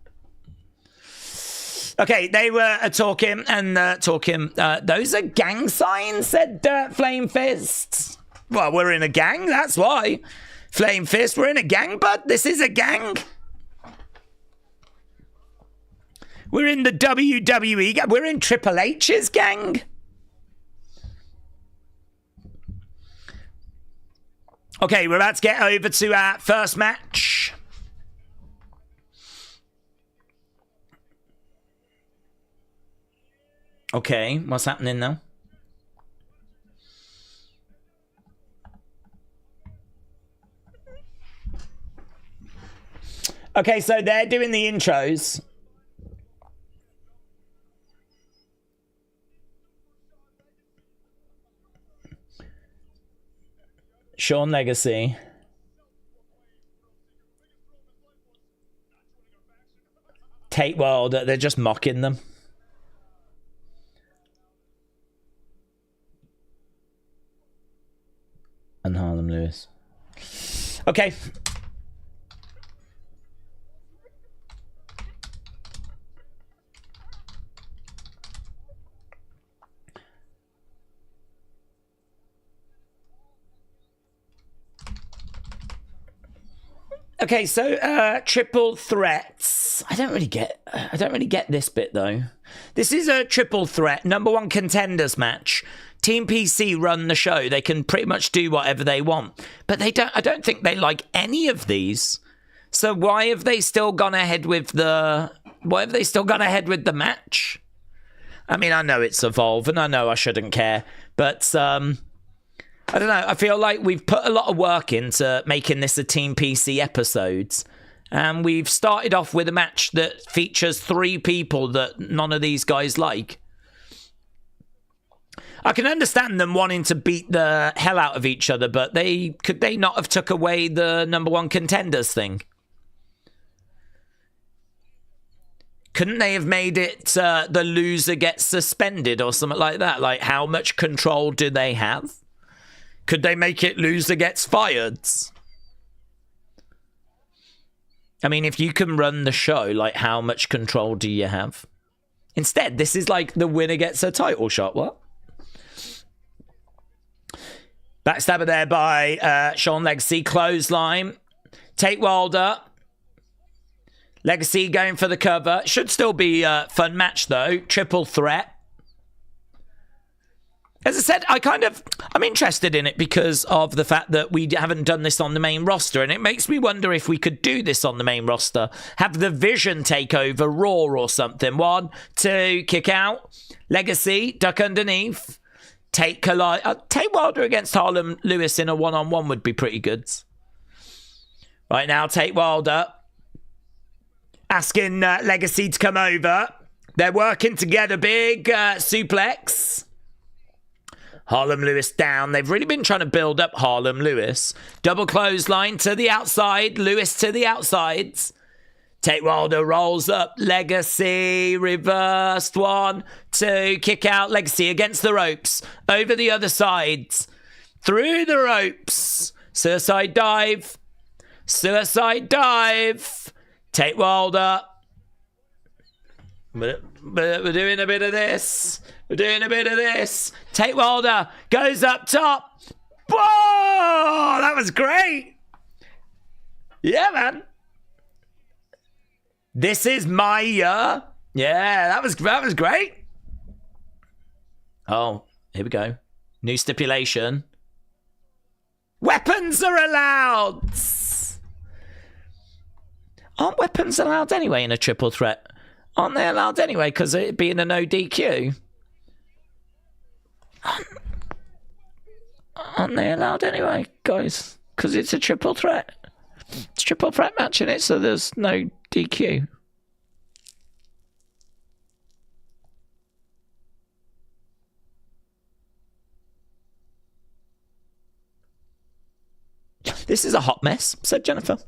Okay, they were talking and talking. Those are gang signs, said Flame Fists. Well, we're in a gang, that's why. Flame Fist, we're in a gang, bud. This is a gang. We're in the WWE gang. We're in Triple H's gang. Okay, we're about to get over to our first match. Okay, what's happening now? Okay, so they're doing the intros. Sean Legacy. Tate World, they're just mocking them. Okay. Okay, so triple threats. I don't really get this bit though. This is a triple threat number one contenders match. Team PC run the show. They can pretty much do whatever they want, but I don't think they like any of these. So why have they still gone ahead with the match? I mean, I know it's Evolve and I know I shouldn't care, but I don't know. I feel like we've put a lot of work into making this a Team PC episode. And we've started off with a match that features 3 people that none of these guys like. I can understand them wanting to beat the hell out of each other, but could they not have took away the number one contenders thing? Couldn't they have made it the loser gets suspended or something like that? Like, how much control do they have? Could they make it loser gets fired? I mean, if you can run the show, like, how much control do you have? Instead, this is like the winner gets a title shot. What? Backstabber there by Sean Legacy. Clothesline. Tate Wilder. Legacy going for the cover. Should still be a fun match, though. Triple threat. As I said, I'm interested in it because of the fact that we haven't done this on the main roster, and it makes me wonder if we could do this on the main roster. Have the Vision take over Raw or something. 1, 2, kick out. Legacy, duck underneath. Tate Wilder against Harlem Lewis in a one-on-one would be pretty good. Right now, Tate Wilder asking Legacy to come over. They're working together. Big suplex. Harlem Lewis down. They've really been trying to build up Harlem Lewis. Double clothesline to the outside. Lewis to the outsides. Tate Wilder rolls up. Legacy. Reversed. 1, 2. Kick out. Legacy against the ropes. Over the other side. Through the ropes. Suicide dive. Suicide dive. Tate Wilder. But we're doing a bit of this. We're doing a bit of this. Tate Wilder goes up top. Whoa! That was great. Yeah, man. This is my year. Yeah, that was great. Oh, here we go. New stipulation. Weapons are allowed. Aren't weapons allowed anyway in a triple threat? Aren't they allowed anyway because it being a no DQ? Aren't they allowed anyway, guys? Because it's a triple threat. It's a triple threat match in it, so there's no DQ. This is a hot mess, said Jennifer.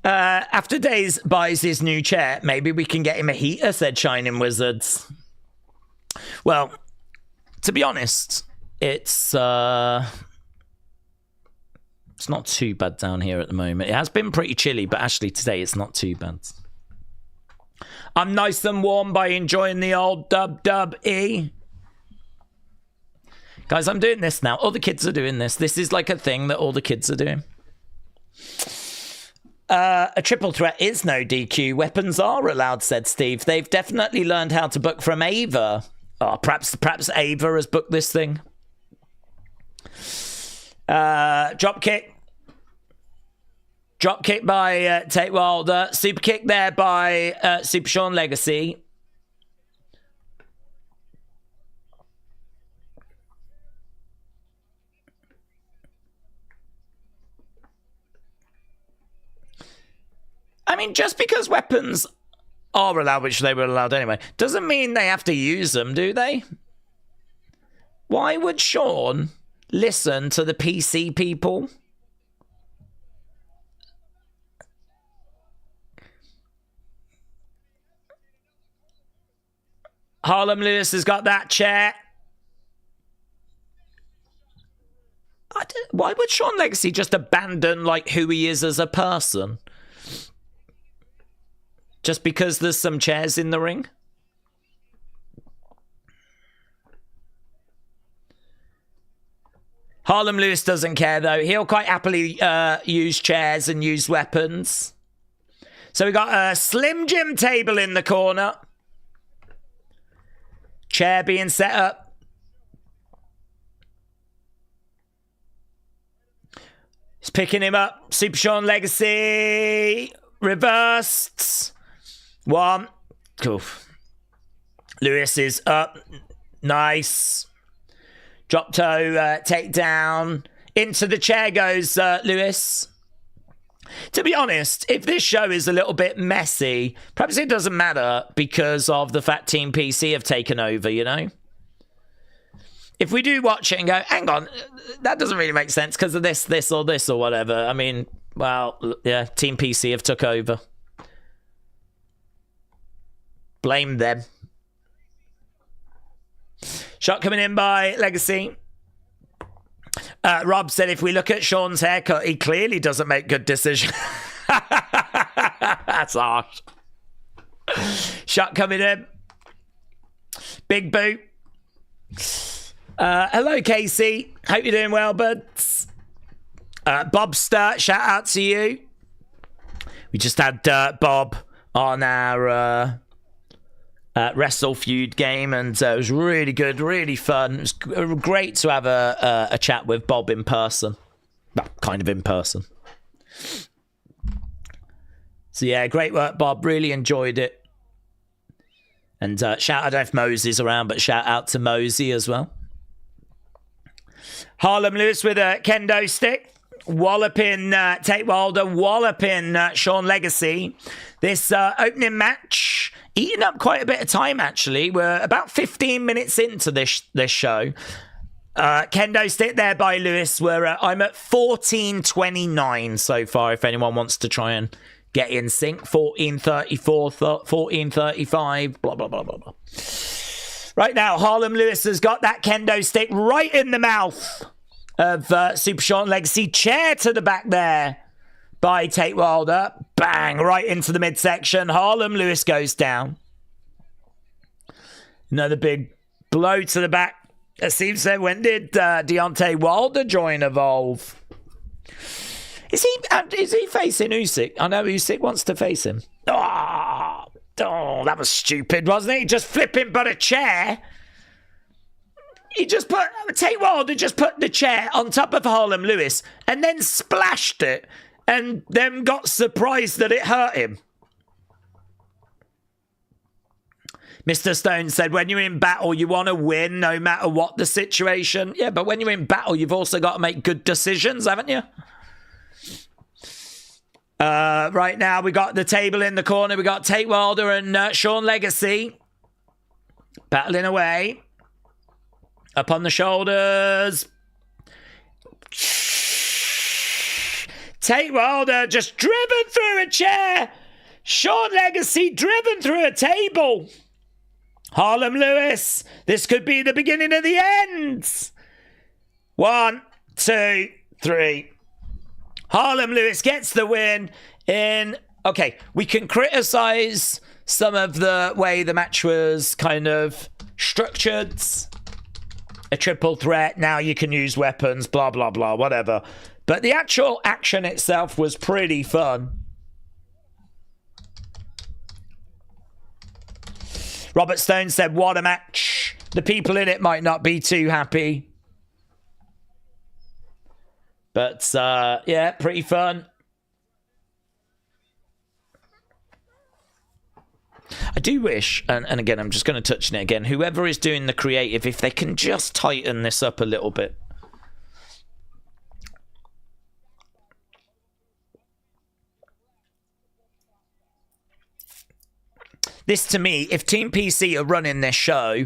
After Daze buys his new chair, maybe we can get him a heater, said Shining Wizards. Well, to be honest, it's not too bad down here at the moment. It has been pretty chilly, but actually today it's not too bad. I'm nice and warm by enjoying the old WWE. Guys, I'm doing this now. All the kids are doing this. This is like a thing that all the kids are doing. A triple threat is no DQ. Weapons are allowed, said Steve. They've definitely learned how to book from Ava. Oh, perhaps Ava has booked this thing. Drop kick. Drop kick by Tate Wilder. Super kick there by Super Sean Legacy. I mean, just because weapons are allowed, which they were allowed anyway, doesn't mean they have to use them, do they? Why would Sean listen to the PC people? Harlem Lewis has got that chair. Why would Sean Legacy just abandon, like, who he is as a person? Just because there's some chairs in the ring? Harlem Lewis doesn't care, though. He'll quite happily use chairs and use weapons. So we got a Slim Jim table in the corner. Chair being set up. He's picking him up. Super Sean Legacy. Reversed. One. Cool. Lewis is up. Nice. Drop toe, takedown. Into the chair goes Lewis. To be honest, if this show is a little bit messy, perhaps it doesn't matter because of the fact Team PC have taken over, you know? If we do watch it and go, hang on, that doesn't really make sense because of this, or whatever. I mean, well, yeah, Team PC have took over. Blame them. Shot coming in by Legacy. Rob said, if we look at Sean's haircut, he clearly doesn't make good decisions. That's harsh. Shot coming in. Big boot. Hello, Casey. Hope you're doing well, buds. Bobster, shout out to you. We just had Bob on our Wrestle Feud game, and it was really good, really fun. It was great to have a chat with Bob in person. Well, kind of in person. So yeah, great work, Bob. Really enjoyed it. And shout, I don't know if Mosey's around, but shout out to Mosey as well. Harlem Lewis with a kendo stick. Walloping Tate Wilder, walloping Sean Legacy. This opening match eating up quite a bit of time, actually. We're about 15 minutes into this show. Kendo stick there by Lewis. I'm at 14:29 so far, if anyone wants to try and get in sync. 14:34, 14:35, blah, blah, blah, blah, blah. Right now, Harlem Lewis has got that kendo stick right in the mouth of Super Sean Legacy. Chair to the back there by Tate Wilder. Bang, right into the midsection. Harlem Lewis goes down. Another big blow to the back. It seems that when did Deontay Wilder join Evolve? Is he facing Usyk? I know Usyk wants to face him. Oh, that was stupid, wasn't it? Just flipping but a chair. Tate Wilder just put the chair on top of Harlem Lewis and then splashed it and then got surprised that it hurt him. Mr. Stone said, when you're in battle, you want to win no matter what the situation. Yeah, but when you're in battle, you've also got to make good decisions, haven't you? Right now, we got the table in the corner. We got Tate Wilder and Sean Legacy battling away. Up on the shoulders. Tate Wilder just driven through a chair. Sean Legacy driven through a table. Harlem Lewis, this could be the beginning of the end. 1, 2, 3. Harlem Lewis gets the win in... Okay, we can criticize some of the way the match was kind of structured. A triple threat, now you can use weapons, blah, blah, blah, whatever. But the actual action itself was pretty fun. Robert Stone said, what a match. The people in it might not be too happy. But, yeah, pretty fun. I do wish, and again, I'm just going to touch on it again, whoever is doing the creative, if they can just tighten this up a little bit. This, to me, if Team PC are running this show,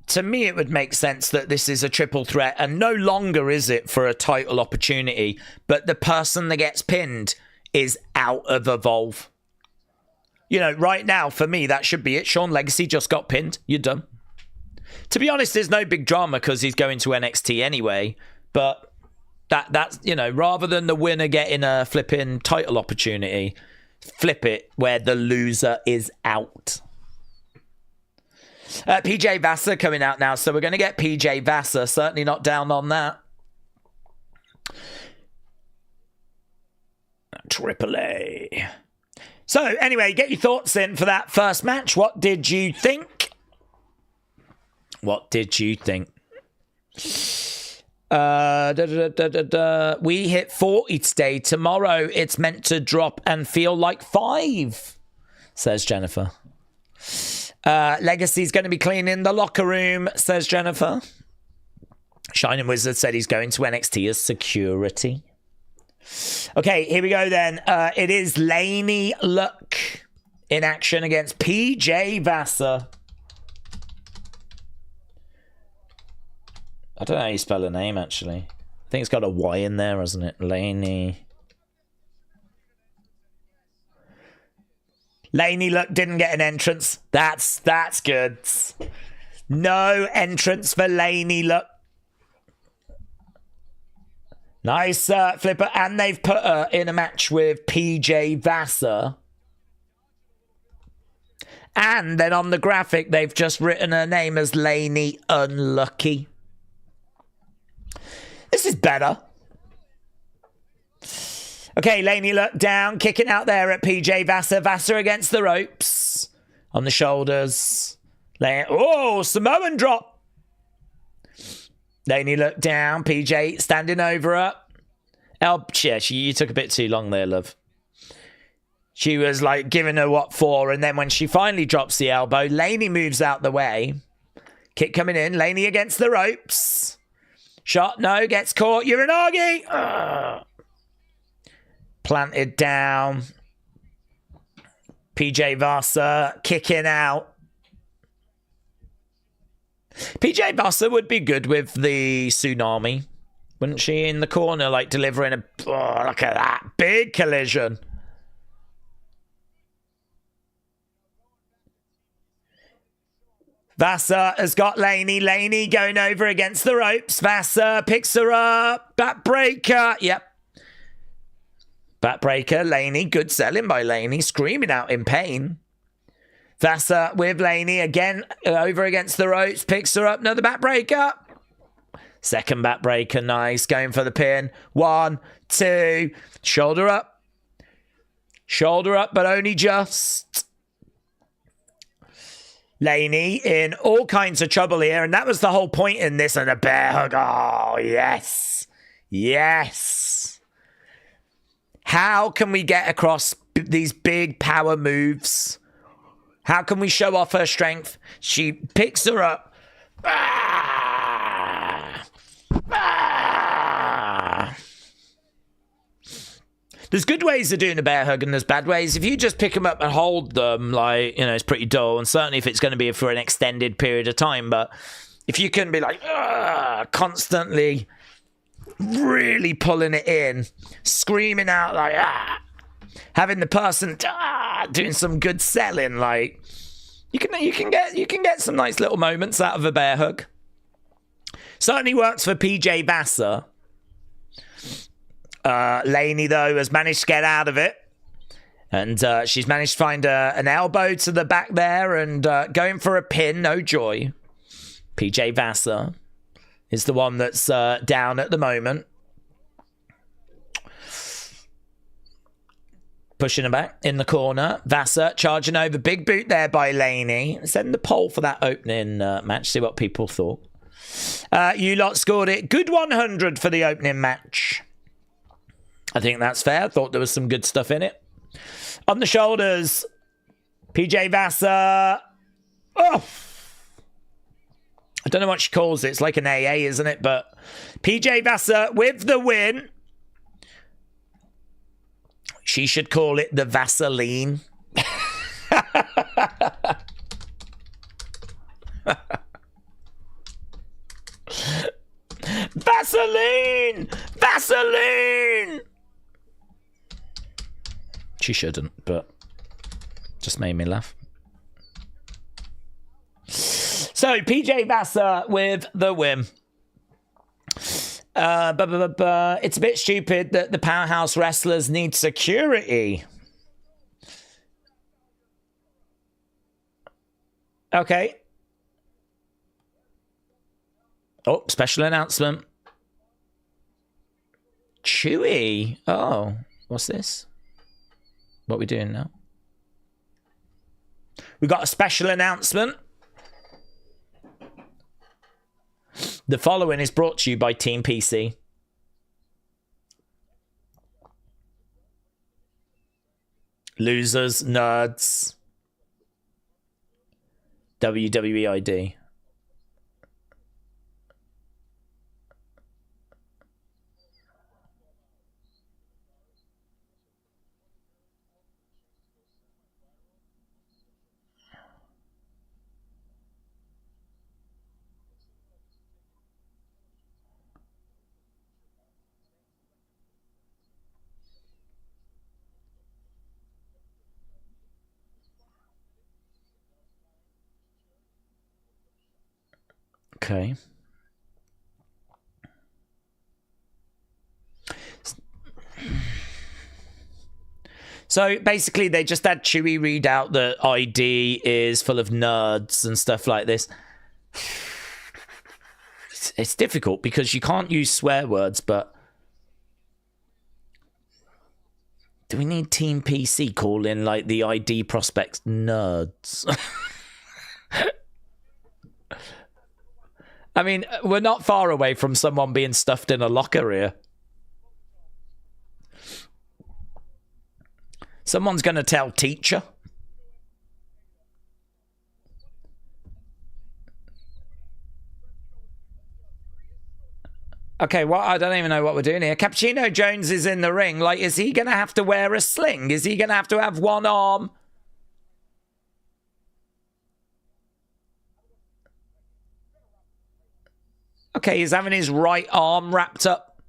to me it would make sense that this is a triple threat, and no longer is it for a title opportunity, but the person that gets pinned is out of Evolve. You know, right now, for me, that should be it. Sean Legacy just got pinned. You're done. To be honest, there's no big drama because he's going to NXT anyway. But That's, you know, rather than the winner getting a flipping title opportunity, flip it where the loser is out. PJ Vasa coming out now, so we're going to get PJ Vasa. Certainly not down on that. Triple A. So, anyway, get your thoughts in for that first match. What did you think? What did you think? We hit 40 today. Tomorrow, it's meant to drop and feel like 5, says Jennifer. Legacy's going to be cleaning the locker room, says Jennifer. Shining Wizard said he's going to NXT as security. Okay, here we go then. It is Laney Luck in action against PJ Vasa. I don't know how you spell her name, actually. I think it's got a Y in there, hasn't it? Laney. Laney Luck didn't get an entrance. That's good. No entrance for Laney Luck. Nice flipper. And they've put her in a match with PJ Vasa. And then on the graphic, they've just written her name as Laney Unlucky. This is better. Okay, Laney Luck down, kicking out there at PJ Vasa. Vasa against the ropes. On the shoulders. Oh, Samoan drop. Laney Luck down. PJ standing over her. You took a bit too long there, love. She was like giving her what for, and then when she finally drops the elbow, Laney moves out the way. Kick coming in. Laney against the ropes. Shot, no, gets caught. Uranagi. Planted down. PJ Vasa kicking out. PJ Vasa would be good with the tsunami, wouldn't she? In the corner, like delivering a... Oh, look at that. Big collision. Vasa has got Laney. Laney going over against the ropes. Vasa picks her up. Backbreaker. Yep. Backbreaker. Laney. Good selling by Laney. Screaming out in pain. Vasa with Laney again over against the ropes. Picks her up. Another backbreaker. Second backbreaker. Nice. Going for the pin. 1, 2. Shoulder up. Shoulder up, but only just. Laney in all kinds of trouble here, and that was the whole point in this, and a bear hug. Oh, yes. Yes. How can we get across these big power moves? How can we show off her strength? She picks her up. Ah! Ah! There's good ways of doing a bear hug and there's bad ways. If you just pick them up and hold them, like, you know, it's pretty dull. And certainly if it's going to be for an extended period of time. But if you can be like, constantly really pulling it in, screaming out like, having the person doing some good selling, like, you can get some nice little moments out of a bear hug. Certainly works for PJ Vasa. Laney, though, has managed to get out of it. And she's managed to find an elbow to the back there and going for a pin. No joy. PJ Vasa is the one that's down at the moment. Pushing her back in the corner. Vasa charging over. Big boot there by Laney. Send the poll for that opening match. See what people thought. You lot scored it. Good 100 for the opening match. I think that's fair. I thought there was some good stuff in it. On the shoulders, PJ Vasa. Oh! I don't know what she calls it. It's like an AA, isn't it? But PJ Vasa with the win. She should call it the Vaseline. Vaseline! Vaseline! She shouldn't, but just made me laugh. So, PJ Vasa with the win. It's a bit stupid that the powerhouse wrestlers need security. Okay. Oh, special announcement. Chewy. Oh, what's this? What are we doing now? We got a special announcement. The following is brought to you by Team PC. Losers, nerds. WWE ID. Okay. So basically, they just had Chewy read out that ID is full of nerds and stuff like this. It's difficult because you can't use swear words, but do we need Team PC calling like the ID prospects nerds? I mean, we're not far away from someone being stuffed in a locker here. Someone's going to tell teacher. Okay, well, I don't even know what we're doing here. Cappuccino Jones is in the ring. Like, is he going to have to wear a sling? Is he going to have one arm? Okay, he's having his right arm wrapped up.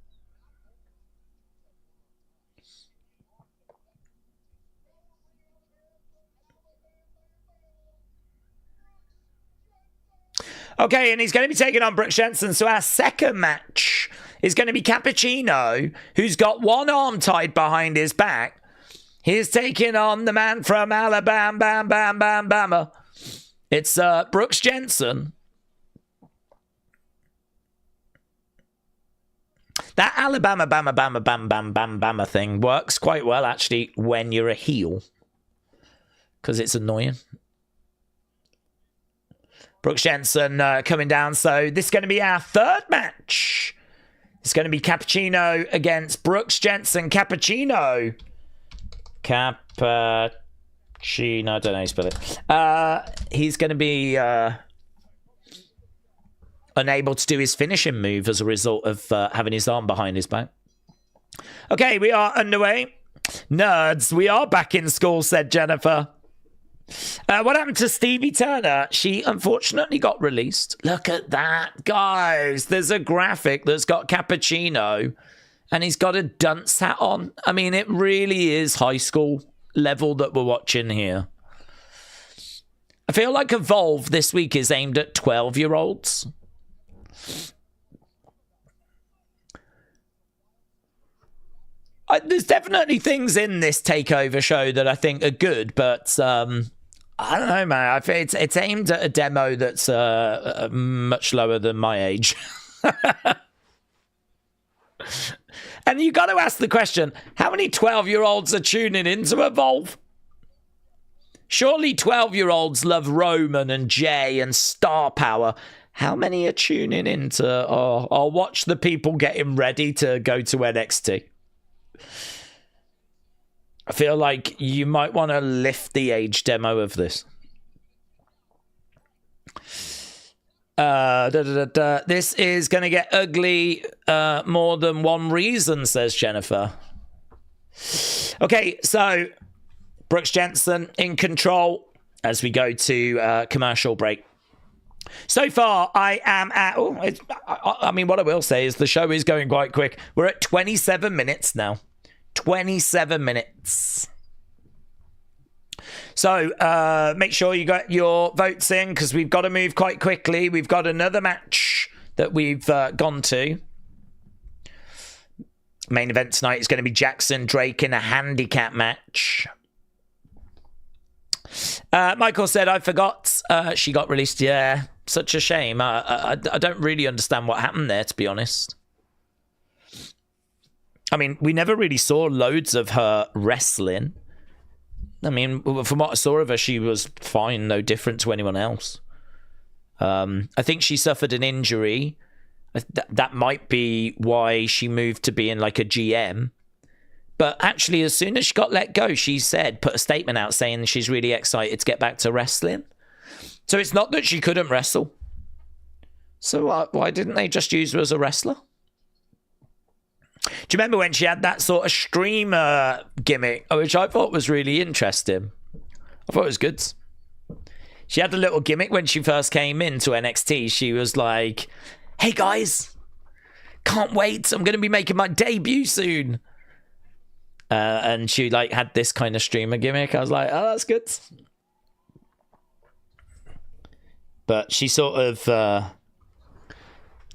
Okay, and he's going to be taking on Brooks Jensen. So our second match is going to be Cappuccino, who's got one arm tied behind his back. He's taking on the man from Alabama. It's Brooks Jensen. That Alabama, Bama thing works quite well, actually, when you're a heel. Because it's annoying. Brooks Jensen coming down. So this is going to be our third match. It's going to be Cappuccino against Brooks Jensen. Cappuccino. Cappuccino. I don't know how you spell it. He's going to be unable to do his finishing move as a result of having his arm behind his back. Okay, we are underway. Nerds, we are back in school, said Jennifer. What happened to Stevie Turner? She unfortunately got released. Look at that, guys. There's a graphic that's got Cappuccino and he's got a dunce hat on. I mean, it really is high school level that we're watching here. I feel like Evolve this week is aimed at 12-year-olds. There's definitely things in this takeover show that I think are good, but I don't know, man. I think it's aimed at a demo that's much lower than my age. And you got to ask the question, how many 12-year-olds are tuning into Evolve? Surely 12-year-olds love Roman and Jay and Star Power. How many are tuning into, I'll watch the people getting ready to go to NXT? I feel like you might want to lift the age demo of this. This is going to get ugly more than one reason, says Jennifer. Okay, so Brooks Jensen in control as we go to commercial break. So far, I am at... I mean, what I will say is the show is going quite quick. We're at 27 minutes now. 27 minutes. So make sure you got your votes in because we've got to move quite quickly. We've got another match that we've gone to. Main event tonight is going to be Jackson Drake in a handicap match. Michael said, I forgot she got released. Yeah, such a shame. I don't really understand what happened there, to be honest. I mean, we never really saw loads of her wrestling. I mean, from what I saw of her, she was fine, no different to anyone else. I think she suffered an injury. That might be why she moved to being like a GM. But actually, as soon as she got let go, she put a statement out saying she's really excited to get back to wrestling. So it's not that she couldn't wrestle. So why didn't they just use her as a wrestler? Do you remember when she had that sort of streamer gimmick, which I thought was really interesting? I thought it was good. She had a little gimmick when she first came into NXT. She was like, hey guys, can't wait. I'm going to be making my debut soon. And she like had this kind of streamer gimmick. I was like, oh, that's good. But she sort of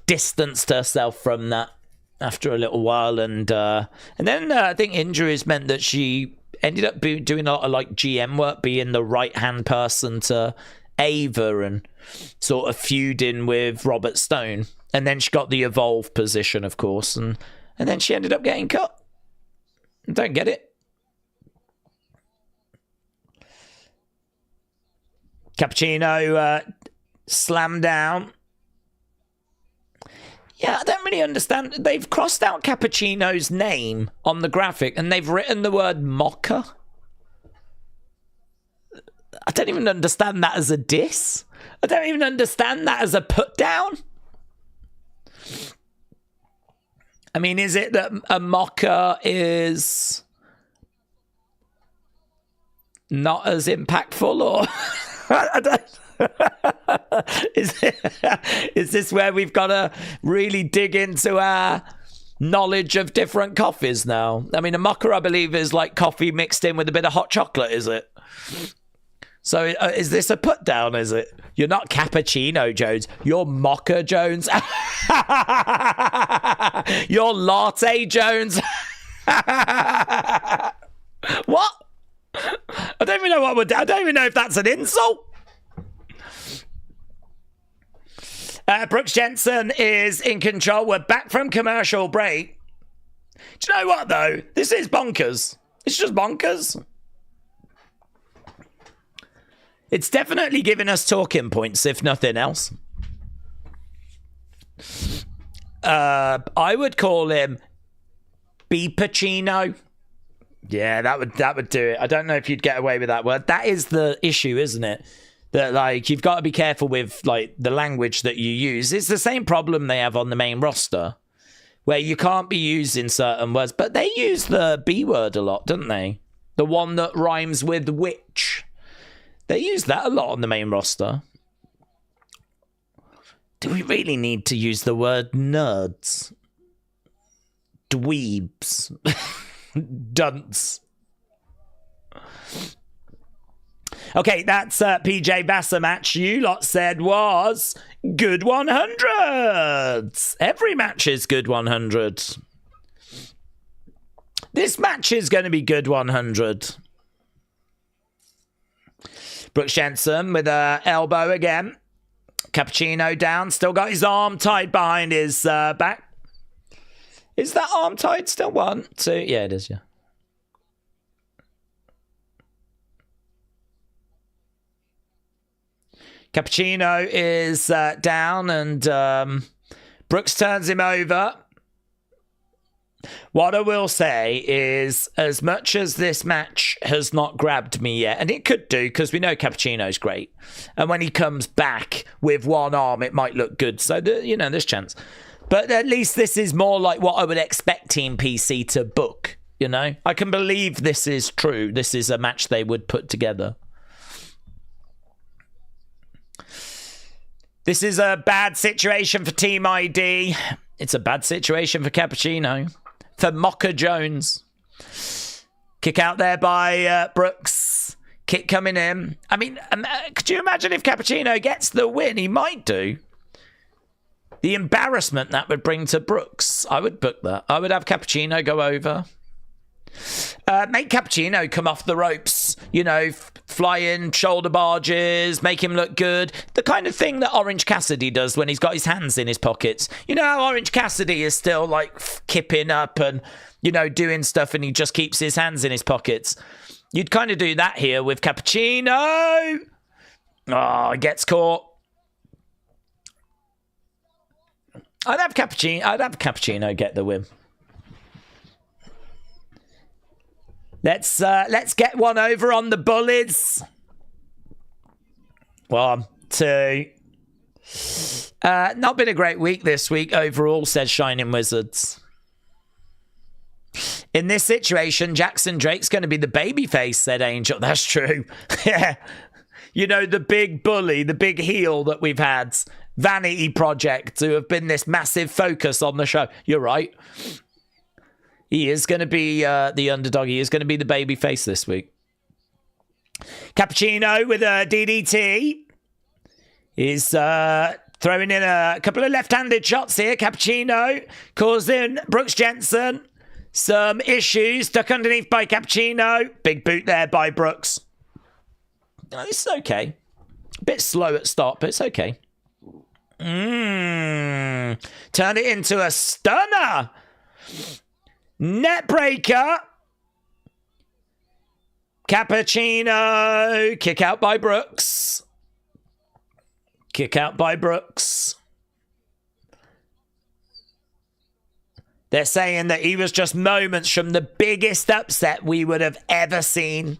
distanced herself from that after a little while. And then I think injuries meant that she ended up doing a lot of like GM work, being the right-hand person to Ava and sort of feuding with Robert Stone. And then she got the Evolve position, of course. And then she ended up getting cut. Don't get it. Cappuccino slammed down. Yeah, I don't really understand. They've crossed out Cappuccino's name on the graphic and they've written the word mocker. I don't even understand that as a diss. I don't even understand that as a put down. I mean, is it that a mocker is not as impactful, or I don't, is this where we've got to really dig into our knowledge of different coffees now? I mean, a mocha, I believe, is like coffee mixed in with a bit of hot chocolate, is it? So is this a put down, is it? You're not Cappuccino Jones. You're Mocha Jones. You're Latte Jones. What? I don't even know what I don't even know if that's an insult. Brooks Jensen is in control. We're back from commercial break. Do you know what, though? This is bonkers. It's just bonkers. It's definitely giving us talking points, if nothing else. I would call him B Pacino. Yeah, that would do it. I don't know if you'd get away with that word. That is the issue, isn't it? That like you've got to be careful with like the language that you use. It's the same problem they have on the main roster, where you can't be using certain words, but they use the B word a lot, don't they? The one that rhymes with witch. They use that a lot on the main roster. Do we really need to use the word nerds? Dweebs. Dunce. Okay, that's PJ Vasa match you lot said was good 100. Every match is good 100. This match is going to be good 100. Brooks Jensen with a elbow again. Cappuccino down. Still got his arm tied behind his back. Is that arm tied still? 1, 2. Yeah, it is, yeah. Cappuccino is down and Brooks turns him over. What I will say is, as much as this match has not grabbed me yet, and it could do because we know Cappuccino's great, and when he comes back with one arm, it might look good. So, there's chance. But at least this is more like what I would expect Team PC to book, I can believe this is true. This is a match they would put together. This is a bad situation for Team ID. It's a bad situation for Cappuccino. For Mocha Jones. Kick out there by Brooks. Kick coming in. I mean, could you imagine if Cappuccino gets the win? He might do. The embarrassment that would bring to Brooks. I would book that. I would have Cappuccino go over. Make Cappuccino come off the ropes, you know, fly in shoulder barges, make him look good. The kind of thing that Orange Cassidy does when he's got his hands in his pockets. You know how Orange Cassidy is still like kipping up and, you know, doing stuff and he just keeps his hands in his pockets. You'd kind of do that here with Cappuccino. Oh, he gets caught. I'd have Cappuccino get the win. Let's get one over on the bullies. 1, 2. Not been a great week this week overall, says Shining Wizards. In this situation, Jackson Drake's going to be the babyface, said Angel. That's true. Yeah. You know, the big bully, the big heel that we've had. Vanity Project, who have been this massive focus on the show. You're right. He is going to be the underdog. He is going to be the baby face this week. Cappuccino with a DDT. Is throwing in a couple of left-handed shots here. Cappuccino causing Brooks Jensen some issues. Stuck underneath by Cappuccino. Big boot there by Brooks. Oh, this is okay. A bit slow at start, but it's okay. Turn it into a stunner. Netbreaker. Cappuccino. Kick out by Brooks. Kick out by Brooks. They're saying that he was just moments from the biggest upset we would have ever seen.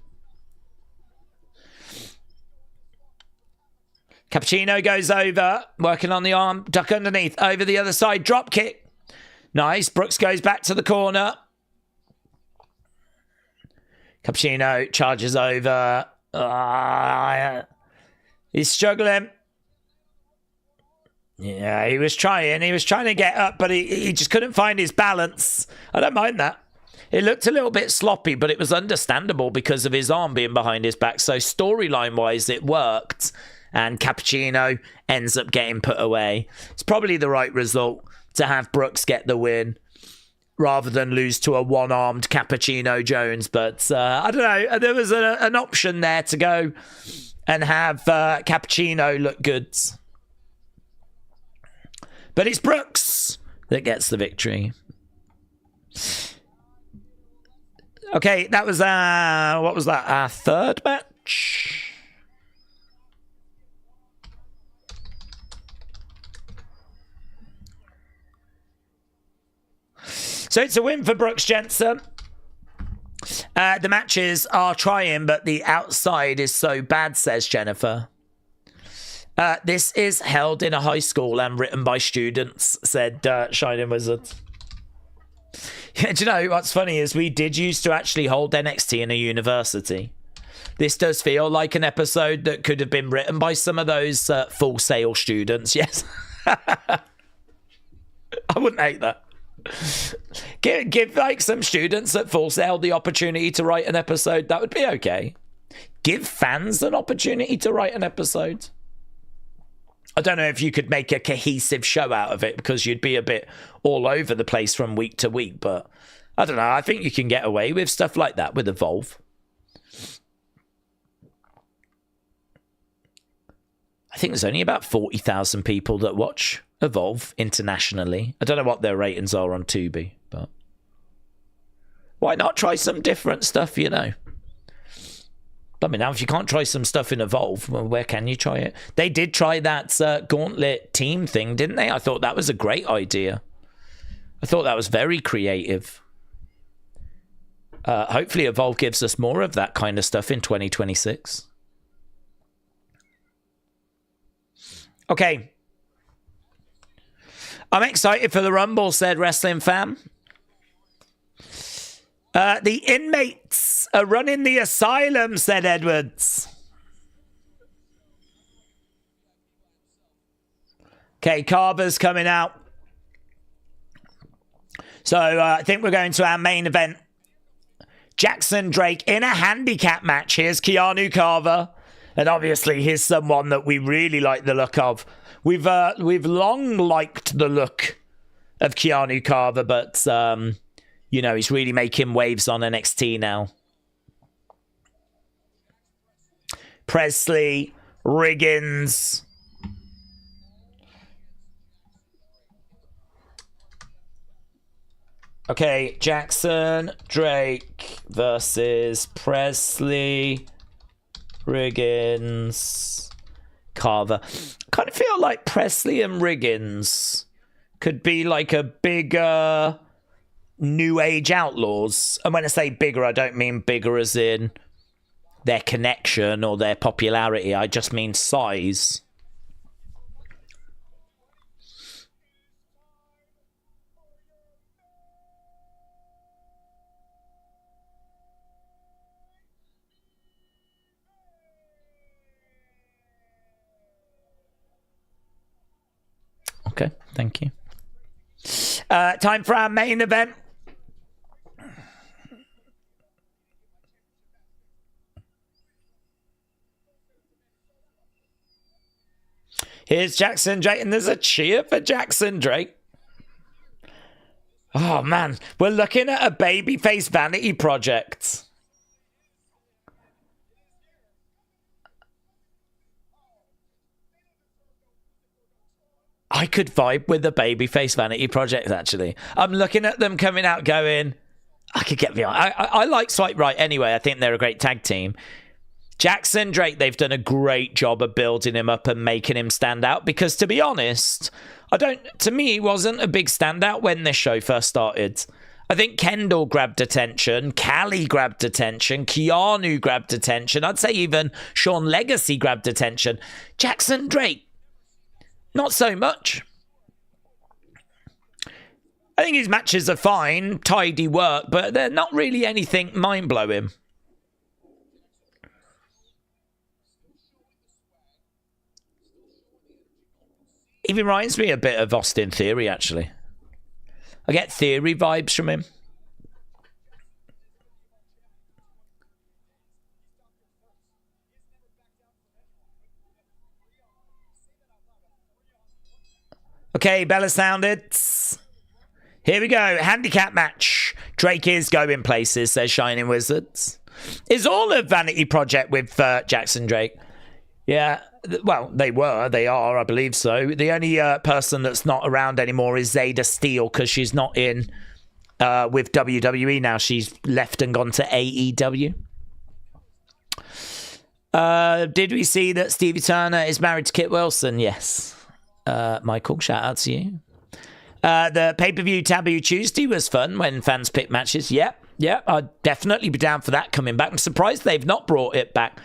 Cappuccino goes over, working on the arm, duck underneath, over the other side, drop kick. Nice. Brooks goes back to the corner. Cappuccino charges over. He's struggling. Yeah, he was trying. He was trying to get up, but he just couldn't find his balance. I don't mind that. It looked a little bit sloppy, but it was understandable because of his arm being behind his back. So storyline-wise, it worked. And Cappuccino ends up getting put away. It's probably the right result to have Brooks get the win rather than lose to a one-armed Cappuccino Jones. But I don't know. There was an option there to go and have Cappuccino look good. But it's Brooks that gets the victory. Okay, that was what was that? Our third match? So it's a win for Brooks Jensen. The matches are trying, but the outside is so bad, says Jennifer. This is held in a high school and written by students, said Shining Wizards. Do you know what's funny is we did used to actually hold NXT in a university. This does feel like an episode that could have been written by some of those Full Sail students, yes. I wouldn't hate that. Give like some students at Full Sail the opportunity to write an episode. That would be okay. Give fans an opportunity to write an episode. I don't know if you could make a cohesive show out of it because you'd be a bit all over the place from week to week. But I don't know. I think you can get away with stuff like that with Evolve. I think there's only about 40,000 people that watch Evolve internationally. I don't know what their ratings are on Tubi, but why not try some different stuff, you know? I mean, now if you can't try some stuff in Evolve, well, where can you try it? They did try that Gauntlet team thing, didn't they? I thought that was a great idea. I thought that was very creative. Hopefully Evolve gives us more of that kind of stuff in 2026. Okay. I'm excited for the Rumble, said Wrestling Fam. The inmates are running the asylum, said Edwards. Okay, Carver's coming out. So I think we're going to our main event. Jackson Drake in a handicap match. Here's Keanu Carver And obviously he's someone that we really like the look of. We've long liked the look of Keanu Carver, but you know, he's really making waves on NXT now. Presley, Riggins. Okay, Jackson Drake versus Presley, Riggins, Carver. Kind of feel like Presley and Riggins could be like a bigger New Age Outlaws. And when I say bigger, I don't mean bigger as in their connection or their popularity. I just mean size. Okay, thank you. Time for our main event. Here's Jackson Drake, and there's a cheer for Jackson Drake. Oh, man. We're looking at a babyface vanity project. I could vibe with the babyface vanity project, actually. I'm looking at them coming out going, I could get behind. I like Swipe Right anyway. I think they're a great tag team. Jackson Drake, they've done a great job of building him up and making him stand out, because to be honest, to me, he wasn't a big standout when this show first started. I think Kendal grabbed attention, Callie grabbed attention, Keanu grabbed attention. I'd say even Sean Legacy grabbed attention. Jackson Drake, not so much. I think his matches are fine, tidy work, but they're not really anything mind-blowing. He reminds me a bit of Austin Theory, actually. I get Theory vibes from him. Okay, Bella sounded. Here we go. Handicap match. Drake is going places, says Shining Wizards. Is all of Vanity Project with Jackson Drake? Yeah. Well, they are, I believe so. The only person that's not around anymore is Zayda Steele, because she's not in with WWE now. She's left and gone to AEW. Did we see that Stevie Turner is married to Kit Wilson? Yes. Michael, shout out to you. The pay-per-view Taboo Tuesday was fun when fans picked matches. Yep, I'd definitely be down for that coming back. I'm surprised they've not brought it back,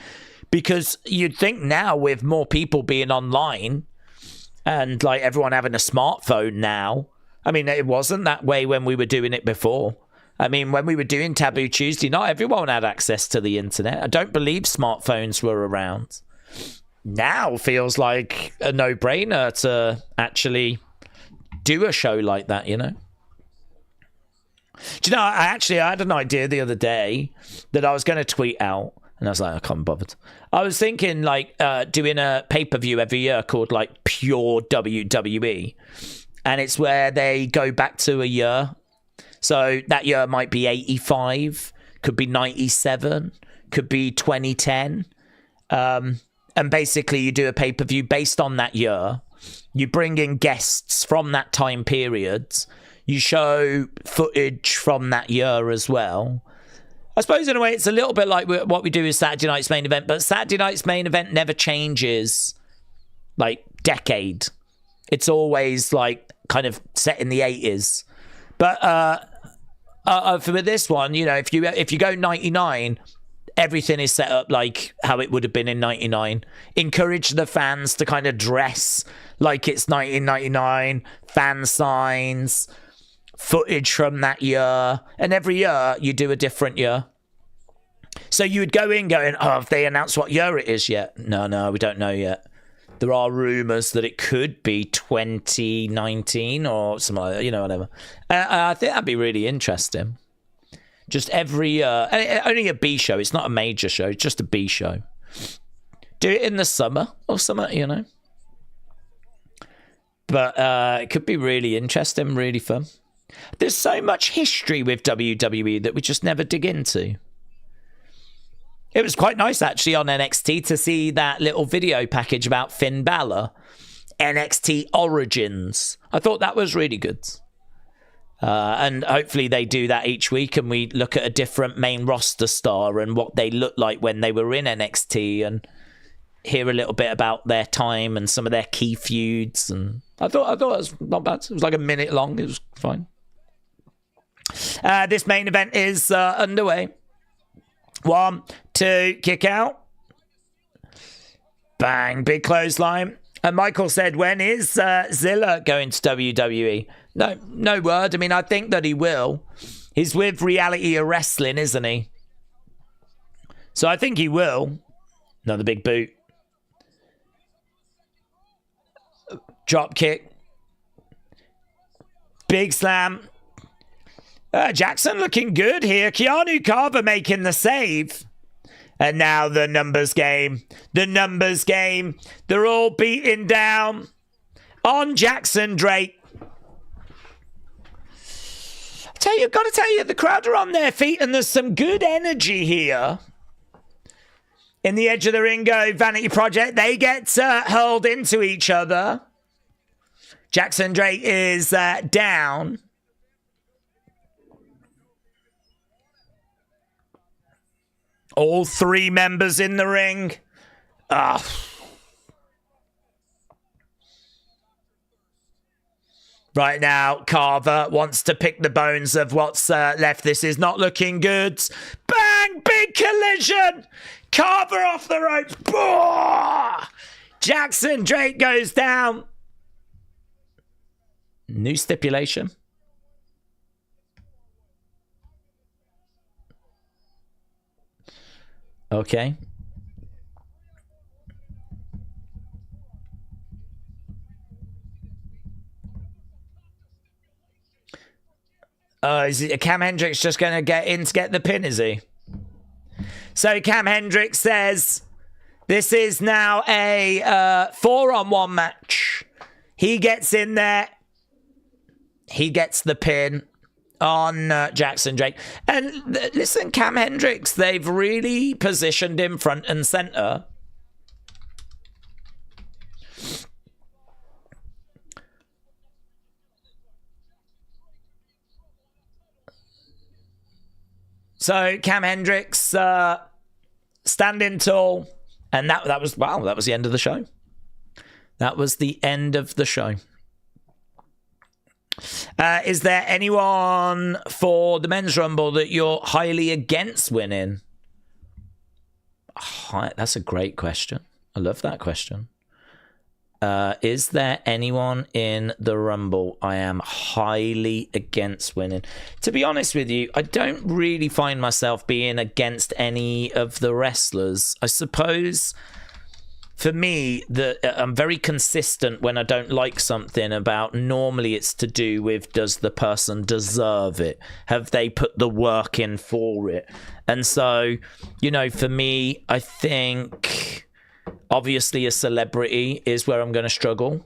because you'd think now with more people being online and like everyone having a smartphone now, I mean, it wasn't that way when we were doing it before. I mean, when we were doing Taboo Tuesday, not everyone had access to the internet. I don't believe smartphones were around. Now feels like a no-brainer to actually do a show like that, you know? Do you know, I had an idea the other day that I was going to tweet out, and I was like, I can't be bothered. I was thinking, like, doing a pay-per-view every year called, like, Pure WWE. And it's where they go back to a year. So that year might be 85, could be 97, could be 2010. And basically you do a pay-per-view based on that year. You bring in guests from that time period. You show footage from that year as well. I suppose in a way it's a little bit like what we do with Saturday Night's Main Event, but Saturday Night's Main Event never changes, like, decade. It's always, like, kind of set in the 80s. But for this one, you know, if you go 99, everything is set up like how it would have been in 99. Encourage the fans to kind of dress like it's 1999, fan signs, footage from that year, and every year you do a different year. So you would go in going, oh, have they announced what year it is yet? No, we don't know yet. There are rumours that it could be 2019 or something like that, you know, whatever. I think that'd be really interesting. Just every year, only a B show. It's not a major show. It's just a B show. Do it in the summer or something, you know. But it could be really interesting, really fun. There's so much history with WWE that we just never dig into. It was quite nice, actually, on NXT to see that little video package about Finn Balor. NXT Origins. I thought that was really good. And hopefully they do that each week and we look at a different main roster star and what they looked like when they were in NXT and hear a little bit about their time and some of their key feuds. And I thought it was not bad. It was like a minute long. It was fine. This main event is underway. 1, 2, kick out. Bang, big clothesline. And Michael said, when is Zilla going to WWE? No word. I mean, I think that he will. He's with Reality of Wrestling, isn't he? So I think he will. Another big boot. Drop kick. Big slam. Jackson looking good here. Keanu Carver making the save. And now the numbers game. The numbers game. They're all beating down on Jackson Drake. Gotta tell you, the crowd are on their feet and there's some good energy here. In the edge of the ring go Vanity Project. They get hurled into each other. Jackson Drake is down. All 3 members in the ring. Right now, Carver wants to pick the bones of what's left. This is not looking good. Bang! Big collision! Carver off the ropes. Boah! Jackson Drake goes down. New stipulation. Okay. Is it Cam Hendricks just going to get in to get the pin, is he? So Cam Hendricks says this is now a 4-on-1 match. He gets in there. He gets the pin on Jackson Drake. And listen, Cam Hendricks, they've really positioned him front and center. So Cam Hendricks standing tall, and that was the end of the show. That was the end of the show. Is there anyone for the men's rumble that you're highly against winning? That's a great question. I love that question. Is there anyone in the rumble I am highly against winning? To be honest with you, I don't really find myself being against any of the wrestlers. I suppose for me, I'm very consistent when I don't like something about, normally it's to do with, does the person deserve it? Have they put the work in for it? And so, you know, for me, I think obviously a celebrity is where I'm going to struggle.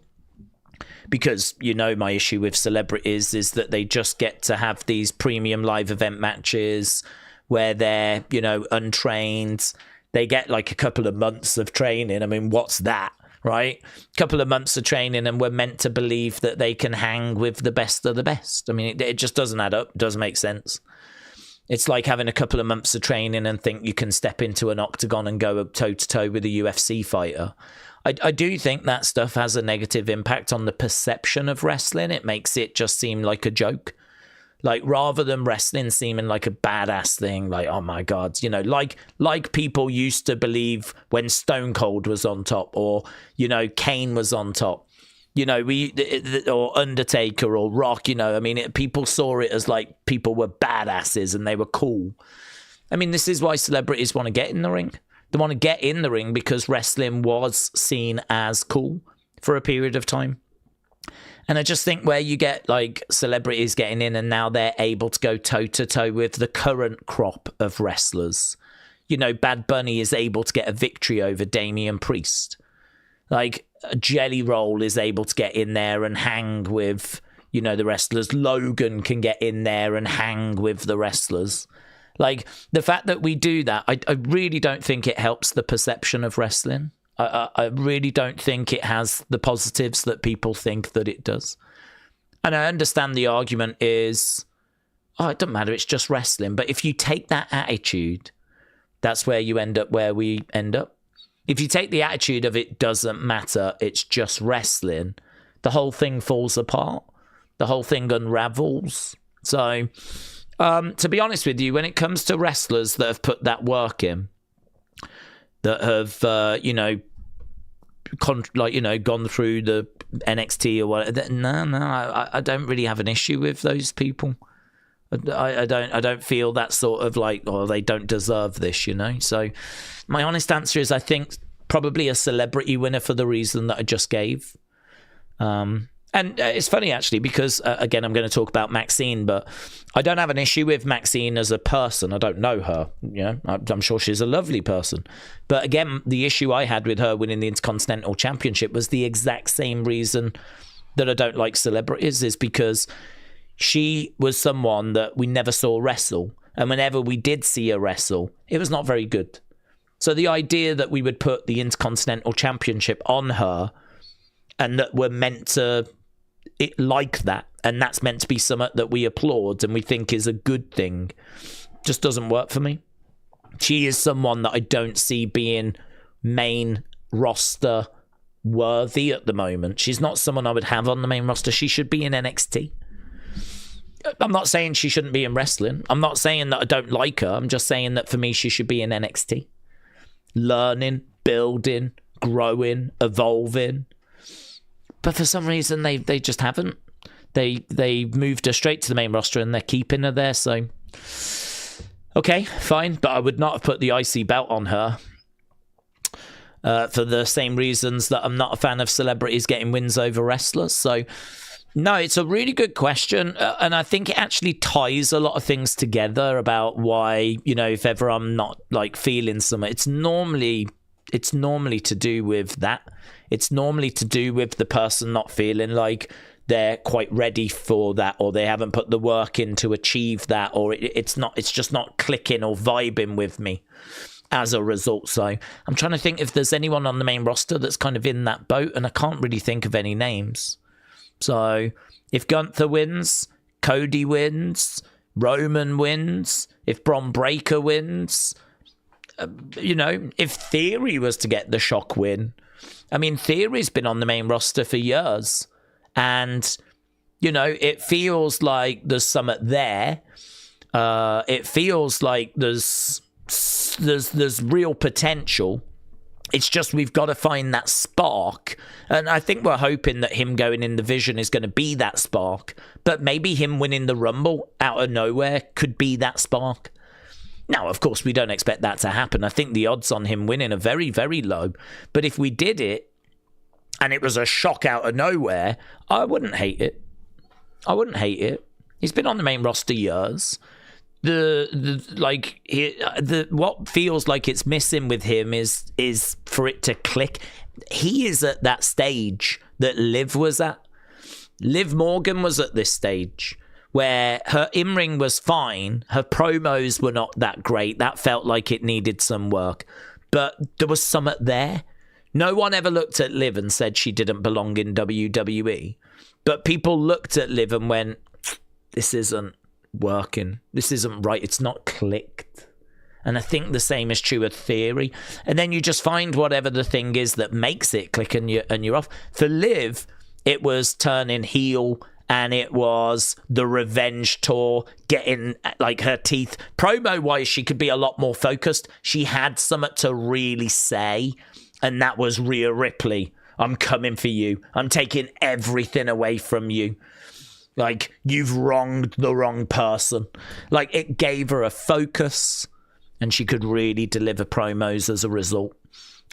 Because, you know, my issue with celebrities is that they just get to have these premium live event matches where they're, you know, untrained. They get like a couple of months of training. I mean, what's that, right? A couple of months of training and we're meant to believe that they can hang with the best of the best. I mean, it just doesn't add up. Doesn't make sense. It's like having a couple of months of training and think you can step into an octagon and go toe-to-toe with a UFC fighter. I do think that stuff has a negative impact on the perception of wrestling. It makes it just seem like a joke. Like, rather than wrestling seeming like a badass thing, like, oh my God, you know, like people used to believe when Stone Cold was on top, or, you know, Kane was on top, you know, or Undertaker or Rock, you know, I mean, people saw it as like people were badasses and they were cool. I mean, this is why celebrities want to get in the ring. They want to get in the ring because wrestling was seen as cool for a period of time. And I just think where you get like celebrities getting in and now they're able to go toe to toe with the current crop of wrestlers, Bad Bunny is able to get a victory over Damian Priest. Like, Jelly Roll is able to get in there and hang with, the wrestlers. Logan can get in there and hang with the wrestlers. Like, the fact that we do that, I really don't think it helps the perception of wrestling. I really don't think it has the positives that people think that it does. And I understand the argument is, it doesn't matter, it's just wrestling. But if you take that attitude, that's where you end up where we end up. If you take the attitude of it doesn't matter, it's just wrestling, the whole thing falls apart. The whole thing unravels. So, to be honest with you, when it comes to wrestlers that have put that work in, that have, gone through the NXT or whatever, I don't really have an issue with those people. I don't feel that sort of like, they don't deserve this, So my honest answer is I think probably a celebrity winner for the reason that I just gave. And it's funny, actually, because, again, I'm going to talk about Maxine, but I don't have an issue with Maxine as a person. I don't know her. I'm sure she's a lovely person. But, again, the issue I had with her winning the Intercontinental Championship was the exact same reason that I don't like celebrities, is because she was someone that we never saw wrestle. And whenever we did see her wrestle, it was not very good. So the idea that we would put the Intercontinental Championship on her and that we're meant to like that, and that's meant to be something that we applaud and we think is a good thing, just doesn't work for me. She is someone that I don't see being main roster worthy at the moment. She's not someone I would have on the main roster. She should be in NXT. I'm not saying she shouldn't be in wrestling. I'm not saying that I don't like her. I'm just saying that for me, she should be in NXT. Learning, building, growing, evolving. But for some reason, they just haven't. They moved her straight to the main roster and they're keeping her there. So, okay, fine. But I would not have put the IC belt on her for the same reasons that I'm not a fan of celebrities getting wins over wrestlers. So, no, it's a really good question. And I think it actually ties a lot of things together about why, if ever I'm not like feeling something, it's normally to do with that. It's normally to do with the person not feeling like they're quite ready for that, or they haven't put the work in to achieve that, or it's just not clicking or vibing with me as a result. So I'm trying to think if there's anyone on the main roster that's kind of in that boat, and I can't really think of any names. So if Gunther wins, Cody wins, Roman wins, if Bron Breakker wins, if Theory was to get the shock win, I mean, Theory's been on the main roster for years, and, it feels like there's something there. It feels like there's real potential. It's just we've got to find that spark, and I think we're hoping that him going in the Vision is going to be that spark, but maybe him winning the Rumble out of nowhere could be that spark. Now, of course, we don't expect that to happen. I think the odds on him winning are very, very low. But if we did it and it was a shock out of nowhere, I wouldn't hate it. I wouldn't hate it. He's been on the main roster years. What feels like it's missing with him is for it to click. He is at that stage that Liv was at. Liv Morgan was at this stage, where her in-ring was fine, her promos were not that great, that felt like it needed some work, but there was something there. No one ever looked at Liv and said she didn't belong in WWE, but people looked at Liv and went, this isn't working, this isn't right, it's not clicked. And I think the same is true of Theory. And then you just find whatever the thing is that makes it click, and you're off. For Liv, it was turning heel, and it was the revenge tour, getting like her teeth. Promo-wise, she could be a lot more focused. She had something to really say, and that was Rhea Ripley. I'm coming for you. I'm taking everything away from you. Like, you've wronged the wrong person. Like, it gave her a focus, and she could really deliver promos as a result.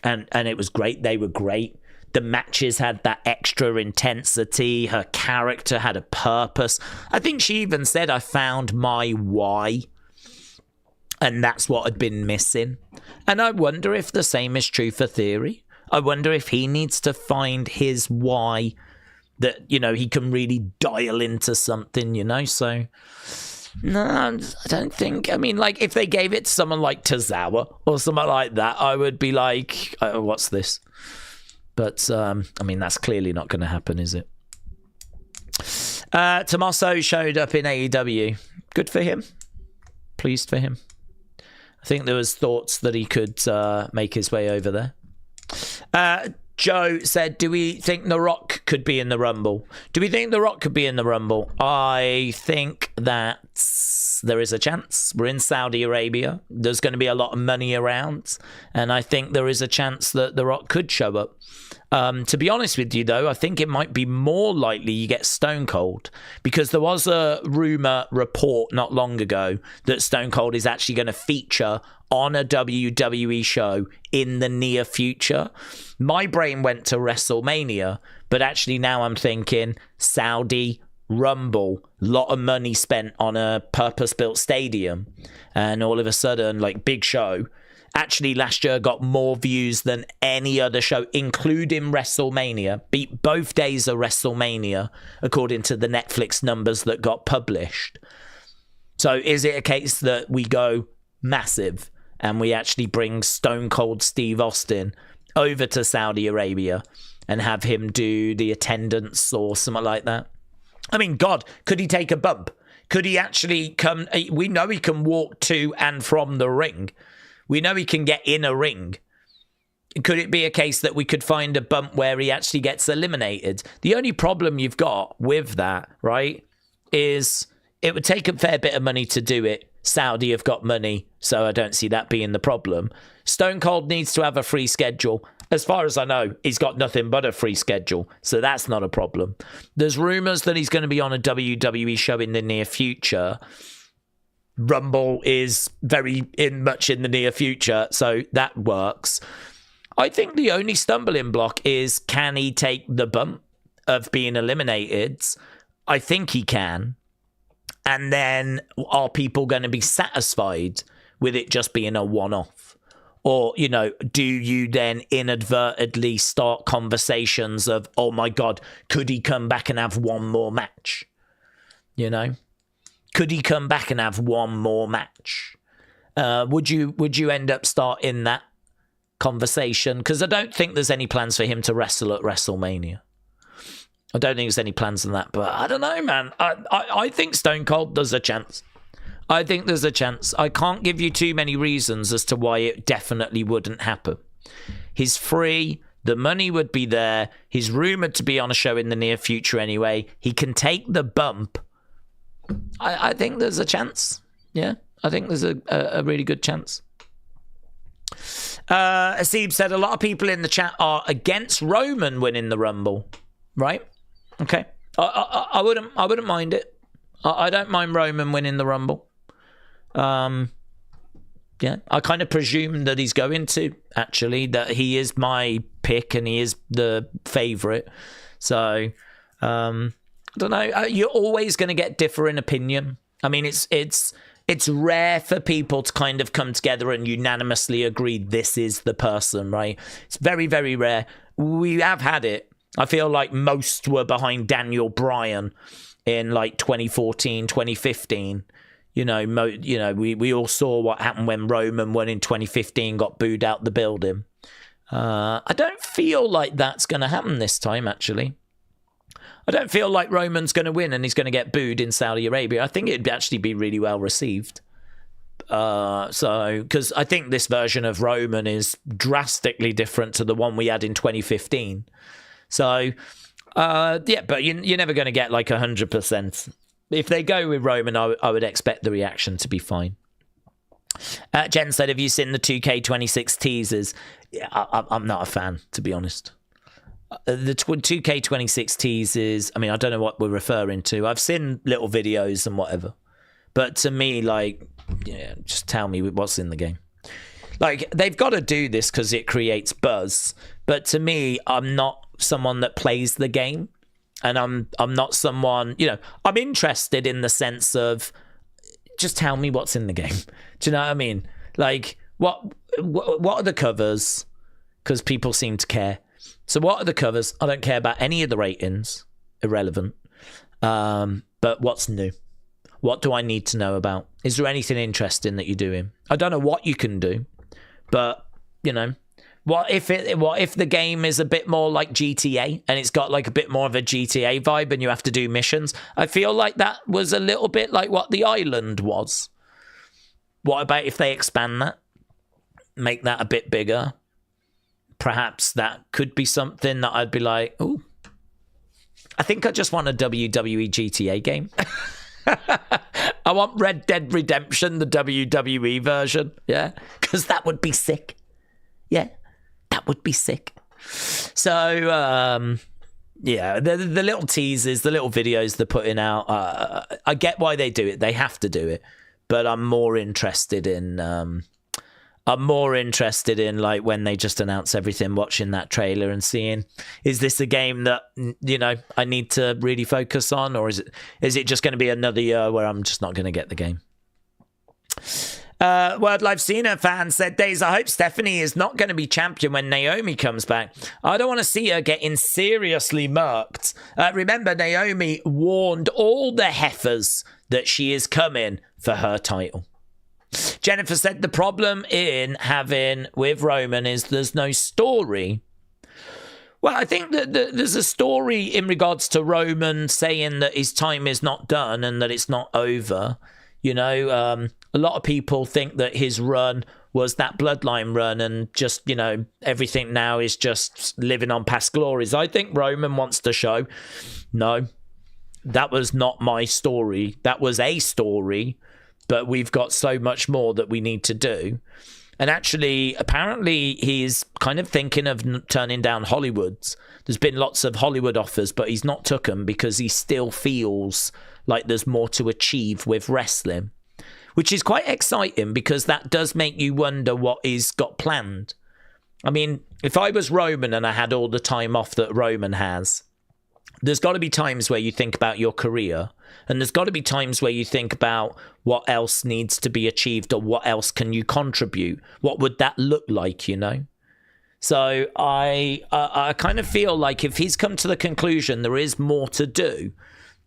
And it was great. They were great. The matches had that extra intensity. Her character had a purpose. I think she even said, I found my why. And that's what had been missing. And I wonder if the same is true for Theory. I wonder if he needs to find his why that, you know, he can really dial into something, you know? So, no, I don't think. I mean, like, if they gave it to someone like Tozawa or someone like that, I would be like, oh, what's this? But, I mean, that's clearly not going to happen, is it? Tommaso showed up in AEW. Good for him. Pleased for him. I think there was thoughts that he could make his way over there. Joe said, do we think The Rock could be in the Rumble? Do we think The Rock could be in the Rumble? I think that there is a chance. We're in Saudi Arabia. There's going to be a lot of money around. And I think there is a chance that The Rock could show up. To be honest with you, though, I think it might be more likely you get Stone Cold, because there was a rumor report not long ago that Stone Cold is actually going to feature on a WWE show in the near future. My brain went to WrestleMania, but actually now I'm thinking Saudi Rumble, lot of money spent on a purpose-built stadium, and all of a sudden, like, big show. Actually, last year got more views than any other show, including WrestleMania. Beat both days of WrestleMania, according to the Netflix numbers that got published. So is it a case that we go massive and we actually bring Stone Cold Steve Austin over to Saudi Arabia and have him do the attendance or something like that? I mean, God, could he take a bump? Could he actually come? We know he can walk to and from the ring. We know he can get in a ring. Could it be a case that we could find a bump where he actually gets eliminated? The only problem you've got with that, right, is it would take a fair bit of money to do it. Saudi have got money, so I don't see that being the problem. Stone Cold needs to have a free schedule. As far as I know, he's got nothing but a free schedule, so that's not a problem. There's rumors that he's going to be on a WWE show in the near future. Rumble is much in the near future, so that works. I think the only stumbling block is, can he take the bump of being eliminated? I think he can. And then are people going to be satisfied with it just being a one-off? Or, you know, do you then inadvertently start conversations of, oh my God, could he come back and have one more match? You know? Could he come back and have one more match? Would you end up starting that conversation? Because I don't think there's any plans for him to wrestle at WrestleMania. I don't think there's any plans on that, but I don't know, man. I think Stone Cold there's a chance. I think there's a chance. I can't give you too many reasons as to why it definitely wouldn't happen. He's free. The money would be there. He's rumored to be on a show in the near future anyway. He can take the bump. I think there's a chance. Yeah, I think there's a really good chance. Asib said a lot of people in the chat are against Roman winning the Rumble. Right? Okay. I wouldn't mind it. I don't mind Roman winning the Rumble. Yeah, I kind of presume that he's going to, actually, that he is my pick and he is the favourite. So, I don't know. You're always going to get differing opinion. I mean, it's rare for people to kind of come together and unanimously agree this is the person, right? It's very, very rare. We have had it. I feel like most were behind Daniel Bryan in like 2014, 2015. You know, we all saw what happened when Roman won in 2015, got booed out the building. I don't feel like that's going to happen this time, actually. I don't feel like Roman's going to win and he's going to get booed in Saudi Arabia. I think it'd actually be really well received. Because I think this version of Roman is drastically different to the one we had in 2015. So, yeah, but you're never going to get like 100%. If they go with Roman, I would expect the reaction to be fine. Jen said, have you seen the 2K26 teasers? Yeah, I'm not a fan, to be honest. The 2K26 teasers, I mean, I don't know what we're referring to. I've seen little videos and whatever. But to me, like, yeah, just tell me what's in the game. Like, they've got to do this because it creates buzz. But to me, I'm not someone that plays the game. And I'm not someone, you know, I'm interested in the sense of, just tell me what's in the game. Do you know what I mean? Like, what are the covers? Because people seem to care. So what are the covers? I don't care about any of the ratings. Irrelevant. But what's new? What do I need to know about? Is there anything interesting that you're doing? I don't know what you can do, but, you know, what if the game is a bit more like GTA and it's got like a bit more of a GTA vibe and you have to do missions? I feel like that was a little bit like what The Island was. What about if they expand that? Make that a bit bigger? Perhaps that could be something that I'd be like, ooh, I think I just want a WWE GTA game. I want Red Dead Redemption, the WWE version. Yeah, because that would be sick. Yeah, that would be sick. So, yeah, the little teasers, the little videos they're putting out, I get why they do it. They have to do it. But I'm more interested in like when they just announce everything, watching that trailer and seeing, is this a game that, you know, I need to really focus on, or is it just going to be another year where I'm just not going to get the game? Word Life Cena fan said, Daze, I hope Stephanie is not going to be champion when Naomi comes back. I don't want to see her getting seriously murked. Remember, Naomi warned all the heifers that she is coming for her title. Jennifer said the problem in having with Roman is there's no story. Well, I think that there's a story in regards to Roman saying that his time is not done and that it's not over. You know, a lot of people think that his run was that bloodline run and just, you know, everything now is just living on past glories. I think Roman wants to show, no, that was not my story. That was a story, but we've got so much more that we need to do. And actually, apparently, he's kind of thinking of turning down Hollywood's. There's been lots of Hollywood offers, but he's not took them because he still feels like there's more to achieve with wrestling, which is quite exciting because that does make you wonder what he's got planned. I mean, if I was Roman and I had all the time off that Roman has, there's got to be times where you think about your career, and there's got to be times where you think about what else needs to be achieved or what else can you contribute. What would that look like, you know? So I kind of feel like if he's come to the conclusion there is more to do,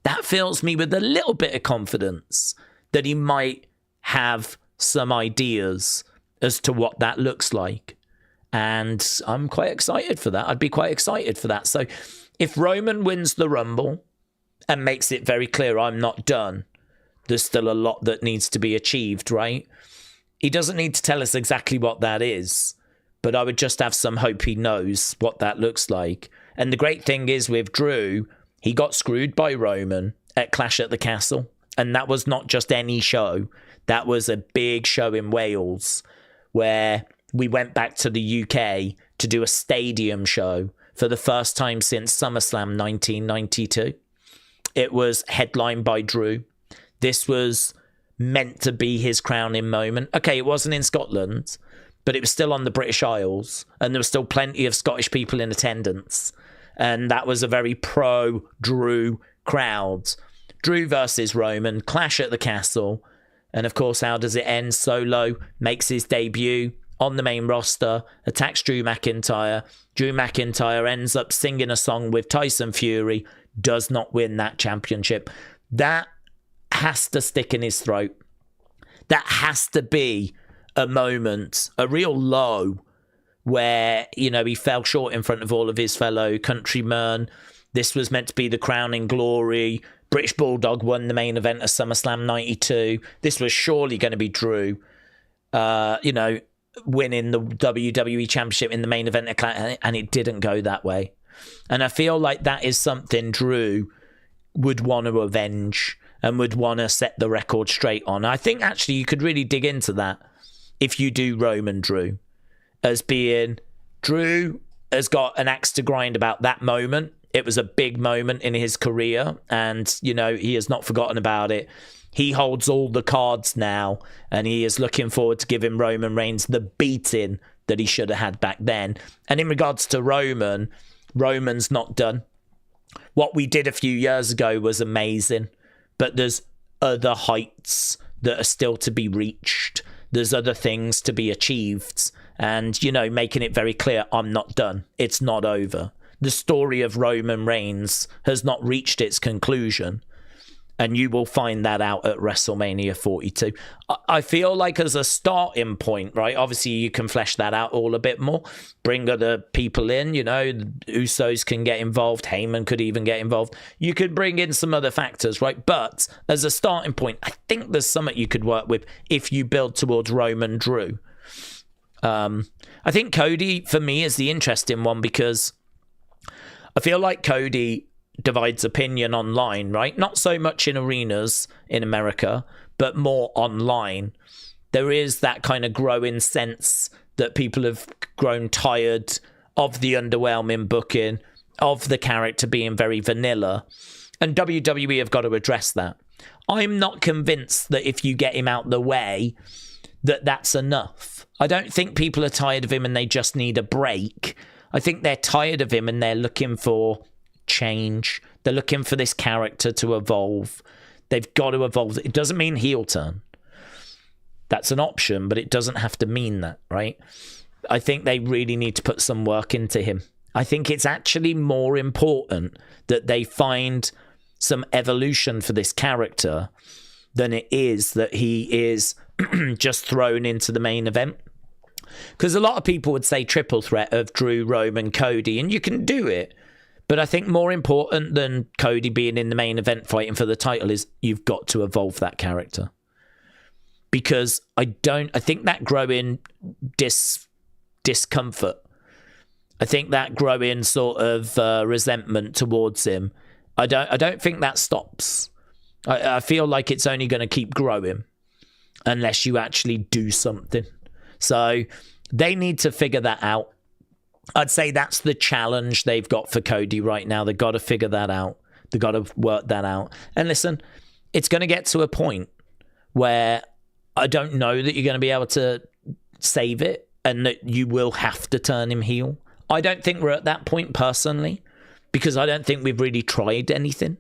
that fills me with a little bit of confidence that he might have some ideas as to what that looks like. And I'm quite excited for that. I'd be quite excited for that. So if Roman wins the Rumble and makes it very clear I'm not done, there's still a lot that needs to be achieved, right? He doesn't need to tell us exactly what that is, but I would just have some hope he knows what that looks like. And the great thing is with Drew, he got screwed by Roman at Clash at the Castle. And that was not just any show. That was a big show in Wales where we went back to the UK to do a stadium show for the first time since SummerSlam 1992. It was headlined by Drew. This was meant to be his crowning moment. Okay, it wasn't in Scotland, but it was still on the British Isles, and there were still plenty of Scottish people in attendance. And that was a very pro-Drew crowd. Drew versus Roman, Clash at the Castle. And of course, how does it end? Solo makes his debut on the main roster, attacks Drew McIntyre. Drew McIntyre ends up singing a song with Tyson Fury, does not win that championship. That has to stick in his throat. That has to be a moment, a real low, where, you know, he fell short in front of all of his fellow countrymen. This was meant to be the crowning glory. British Bulldog won the main event of SummerSlam 92. This was surely going to be Drew, you know, winning the WWE Championship in the main event, and it didn't go that way. And I feel like that is something Drew would want to avenge and would want to set the record straight on. I think actually you could really dig into that if you do Roman Drew as being, Drew has got an axe to grind about that moment. It was a big moment in his career, and, you know, he has not forgotten about it. He holds all the cards now, and he is looking forward to giving Roman Reigns the beating that he should have had back then. And in regards to Roman, Roman's not done. What we did a few years ago was amazing, but there's other heights that are still to be reached. There's other things to be achieved. And, you know, making it very clear, I'm not done. It's not over. The story of Roman Reigns has not reached its conclusion. And you will find that out at WrestleMania 42. I feel like as a starting point, right? Obviously, you can flesh that out all a bit more. Bring other people in, you know, the Usos can get involved. Heyman could even get involved. You could bring in some other factors, right? But as a starting point, I think there's something you could work with if you build towards Roman Drew. I think Cody, for me, is the interesting one because I feel like Cody divides opinion online, right? Not so much in arenas in America, but more online. There is that kind of growing sense that people have grown tired of the underwhelming booking, of the character being very vanilla. And WWE have got to address that. I'm not convinced that if you get him out the way, that that's enough. I don't think people are tired of him and they just need a break. I think they're tired of him and they're looking for change. They're looking for this character to evolve. They've got to evolve. It doesn't mean heel turn. That's an option, but it doesn't have to mean that, right? I think they really need to put some work into him. I think it's actually more important that they find some evolution for this character than it is that he is just thrown into the main event. Because a lot of people would say triple threat of Drew, Roman, Cody, and you can do it. But I think more important than Cody being in the main event fighting for the title is you've got to evolve that character. Because I think that growing discomfort, I think that growing sort of resentment towards him, I don't think that stops. I feel like it's only going to keep growing unless you actually do something. So they need to figure that out. I'd say that's the challenge they've got for Cody right now. They've got to figure that out. They've got to work that out. And listen, it's going to get to a point where I don't know that you're going to be able to save it and that you will have to turn him heel. I don't think we're at that point personally because I don't think we've really tried anything.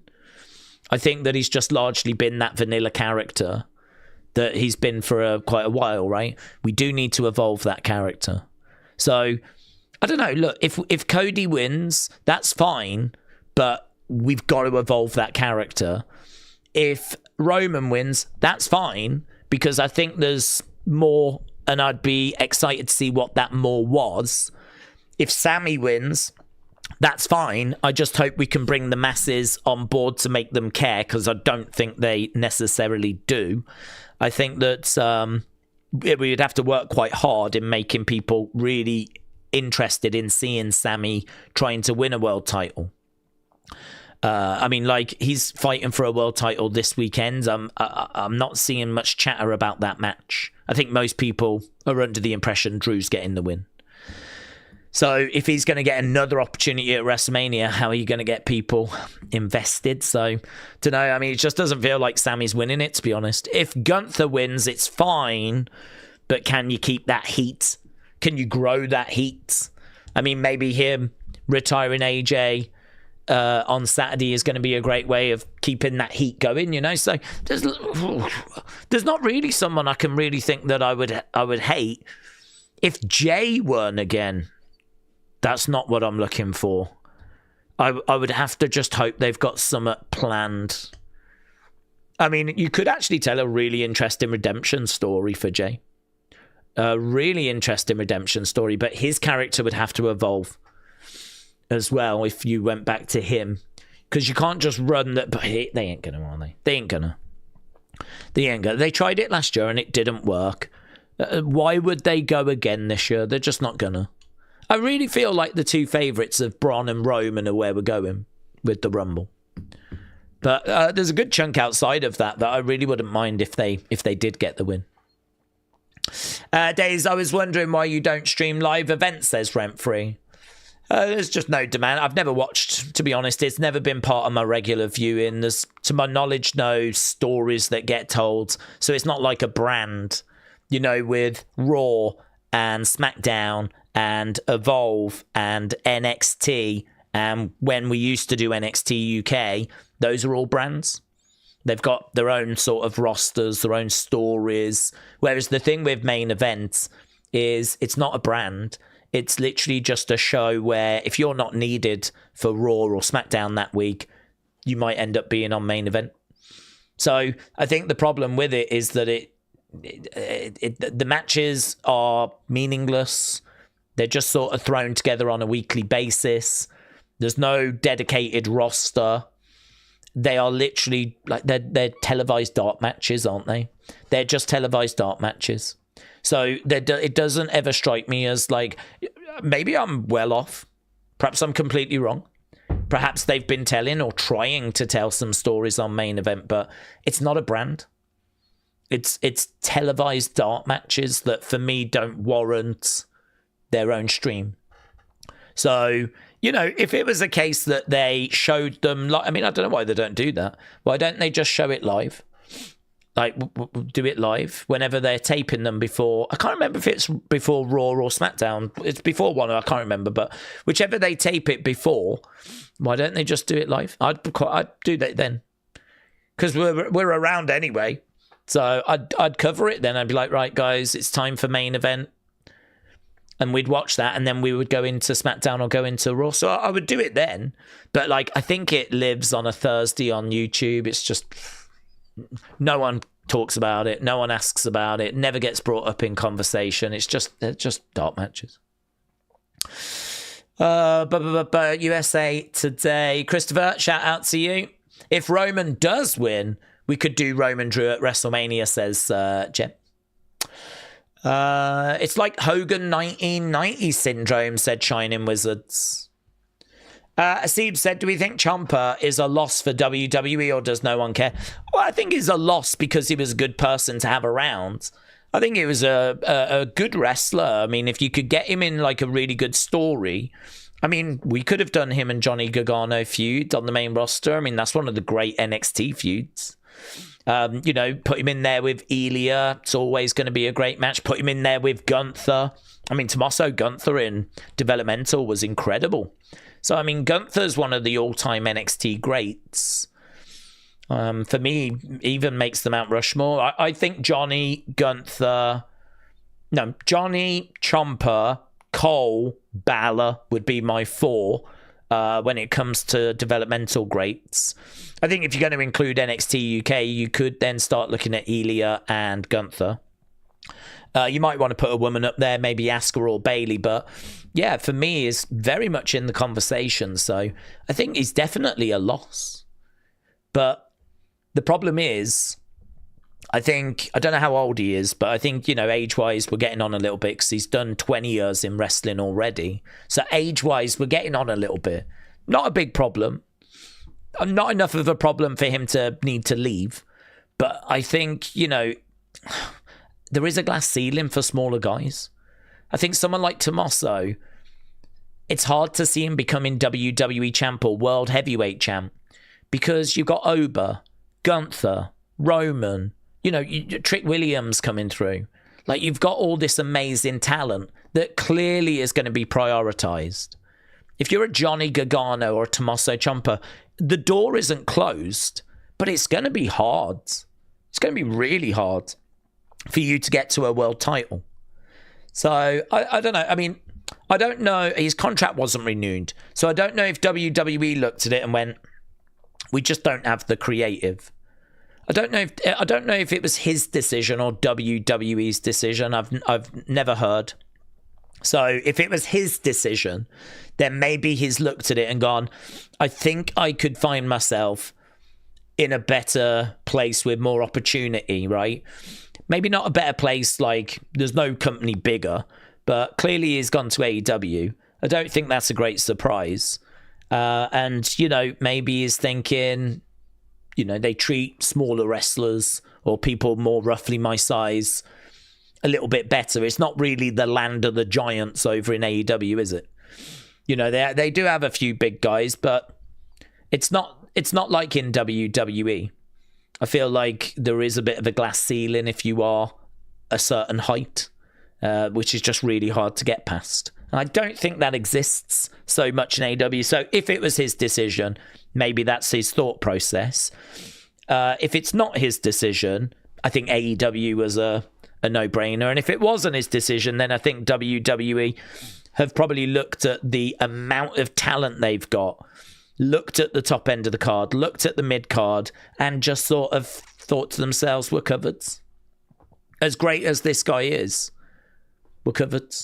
I think that he's just largely been that vanilla character that he's been for quite a while, right? We do need to evolve that character. So I don't know. Look, if Cody wins, that's fine, but we've got to evolve that character. If Roman wins, that's fine, because I think there's more, and I'd be excited to see what that more was. If Sami wins, that's fine. I just hope we can bring the masses on board to make them care, because I don't think they necessarily do. I think that we'd have to work quite hard in making people really interested in seeing Sami trying to win a world title. I mean, like, he's fighting for a world title this weekend. I'm not seeing much chatter about that match. I think most people are under the impression Drew's getting the win. So if he's going to get another opportunity at WrestleMania, how are you going to get people invested? So, don't know. I mean, it just doesn't feel like Sami's winning it, to be honest. If Gunther wins, it's fine. But can you keep that heat? Can you grow that heat? I mean, maybe him retiring AJ on Saturday is going to be a great way of keeping that heat going, you know? So there's not really someone I can really think that I would hate. If Jay won again, that's not what I'm looking for. I would have to just hope they've got something planned. I mean, you could actually tell a really interesting redemption story for Jay. A really interesting redemption story, but his character would have to evolve as well if you went back to him. Because you can't just run that, but they ain't gonna, are they? They ain't gonna. They tried it last year and it didn't work. Why would they go again this year? They're just not gonna. I really feel like the two favourites of Braun and Roman are where we're going with the Rumble. But there's a good chunk outside of that I really wouldn't mind if they did get the win. Daze, I was wondering why you don't stream live events, says Rent-Free. There's just no demand. I've never watched, to be honest. It's never been part of my regular viewing. There's, to my knowledge, no stories that get told. So it's not like a brand, you know, with Raw and SmackDown and Evolve and NXT. And when we used to do NXT UK, those are all brands. They've got their own sort of rosters, their own stories. Whereas the thing with main events is it's not a brand. It's literally just a show where if you're not needed for Raw or SmackDown that week, you might end up being on main event. So I think the problem with it is that the matches are meaningless. They're just sort of thrown together on a weekly basis. There's no dedicated roster. They are literally like they're televised dark matches, aren't they? They're just televised dark matches. So it doesn't ever strike me as like, maybe I'm well off. Perhaps I'm completely wrong. Perhaps they've been telling or trying to tell some stories on main event, but it's not a brand. It's televised dark matches that for me don't warrant their own stream. So, you know, if it was a case that they showed them, like, I mean, I don't know why they don't do that. Why don't they just show it live? Like, do it live whenever they're taping them before. I can't remember if it's before Raw or SmackDown. It's before one, I can't remember. But whichever they tape it before, why don't they just do it live? I'd do that then. Because we're around anyway. So I'd cover it then. I'd be like, right, guys, it's time for main event. And we'd watch that, and then we would go into SmackDown or go into Raw. So I would do it then. But, like, I think it lives on a Thursday on YouTube. It's just... no one talks about it. No one asks about it. Never gets brought up in conversation. They're just dark matches. USA Today. Christopher, shout out to you. If Roman does win, we could do Roman Drew at WrestleMania, says Jem. It's like Hogan 1990 syndrome, said Shining Wizards. Asib said, do we think Ciampa is a loss for WWE or does no one care? Well, I think he's a loss because he was a good person to have around. I think he was a good wrestler. I mean, if you could get him in like a really good story, I mean, we could have done him and Johnny Gargano feud on the main roster. I mean, that's one of the great NXT feuds. You know, put him in there with Ilya. It's always going to be a great match. Put him in there with Gunther. I mean, Tommaso Gunther in developmental was incredible. So, I mean, Gunther's one of the all-time NXT greats. For me, even makes the Mount Rushmore. I think Johnny, Ciampa, Cole, Balor would be my four when it comes to developmental greats. I think if you're going to include NXT UK, you could then start looking at Ilya and Gunther. You might want to put a woman up there, maybe Asuka or Bayley, but yeah, for me, is very much in the conversation. So I think he's definitely a loss. But the problem is, I don't know how old he is, but I think, you know, age-wise, we're getting on a little bit because he's done 20 years in wrestling already. So age-wise, we're getting on a little bit. Not a big problem. Not enough of a problem for him to need to leave. But I think, you know, there is a glass ceiling for smaller guys. I think someone like Tommaso, it's hard to see him becoming WWE champ or world heavyweight champ because you've got Oba, Gunther, Roman, you know, Trick Williams coming through. Like, you've got all this amazing talent that clearly is going to be prioritized. If you're a Johnny Gargano or a Tommaso Ciampa, the door isn't closed, but it's going to be hard. It's going to be really hard for you to get to a world title. So, I don't know. I mean, I don't know. His contract wasn't renewed. So I don't know if WWE looked at it and went, we just don't have the creative. I don't know if it was his decision or WWE's decision. I've never heard. So if it was his decision, then maybe he's looked at it and gone, I think I could find myself in a better place with more opportunity, right? Maybe not a better place, like there's no company bigger, but clearly he's gone to AEW. I don't think that's a great surprise. And, you know, maybe he's thinking, you know, they treat smaller wrestlers or people more roughly my size a little bit better. It's not really the land of the giants over in AEW, is it? You know, they do have a few big guys, but it's not like in WWE. I feel like there is a bit of a glass ceiling if you are a certain height, which is just really hard to get past. And I don't think that exists so much in AEW. So if it was his decision, maybe that's his thought process. If it's not his decision, I think AEW was a no-brainer. And if it wasn't his decision, then I think WWE have probably looked at the amount of talent they've got, looked at the top end of the card, looked at the mid-card, and just sort of thought to themselves, we're covered. As great as this guy is, we're covered.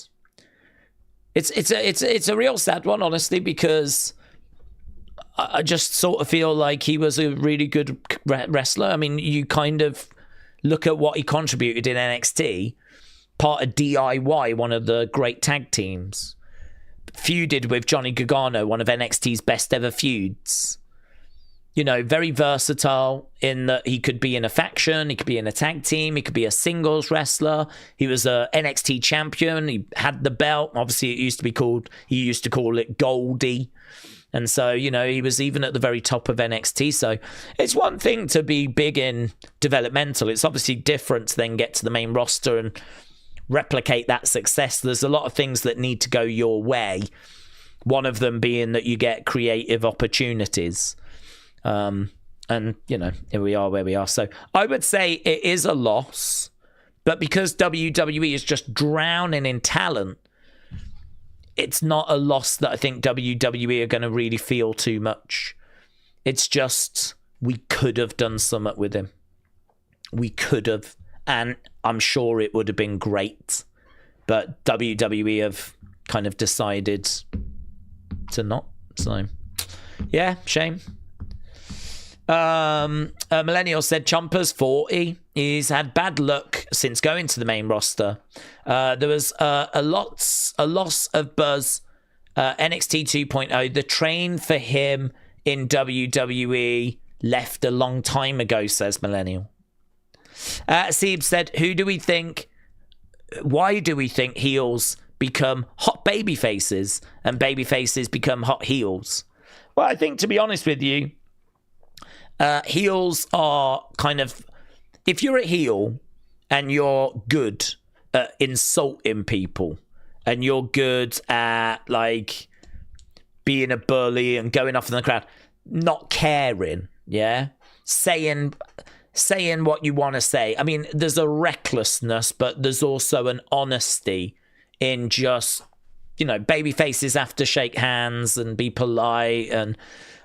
It's a real sad one, honestly, because I just sort of feel like he was a really good wrestler. I mean, you kind of look at what he contributed in NXT, part of DIY, one of the great tag teams. Feuded with Johnny Gargano, one of NXT's best ever feuds. You know, very versatile in that he could be in a faction, he could be in a tag team, he could be a singles wrestler. He was a NXT champion. He had the belt. Obviously, he used to call it Goldie. And so, you know, he was even at the very top of NXT. So it's one thing to be big in developmental. It's obviously different to then get to the main roster and replicate that success. There's a lot of things that need to go your way. One of them being that you get creative opportunities. And, you know, here we are where we are. So I would say it is a loss. But because WWE is just drowning in talent, it's not a loss that I think WWE are going to really feel too much. It's just, we could have done something with him. We could have. And I'm sure it would have been great. But WWE have kind of decided to not. So, yeah, shame. Millennial said Ciampa's 40. He's had bad luck since going to the main roster. There was a loss of buzz. NXT 2.0. The train for him in WWE left a long time ago, says Millennial. Seeb said, why do we think heels become hot baby faces and baby faces become hot heels? Well, I think, to be honest with you, heels are kind of, if you're a heel and you're good at insulting people and you're good at like being a bully and going off in the crowd, not caring, yeah, saying what you want to say. I mean, there's a recklessness, but there's also an honesty in just, you know, baby faces have to shake hands and be polite. And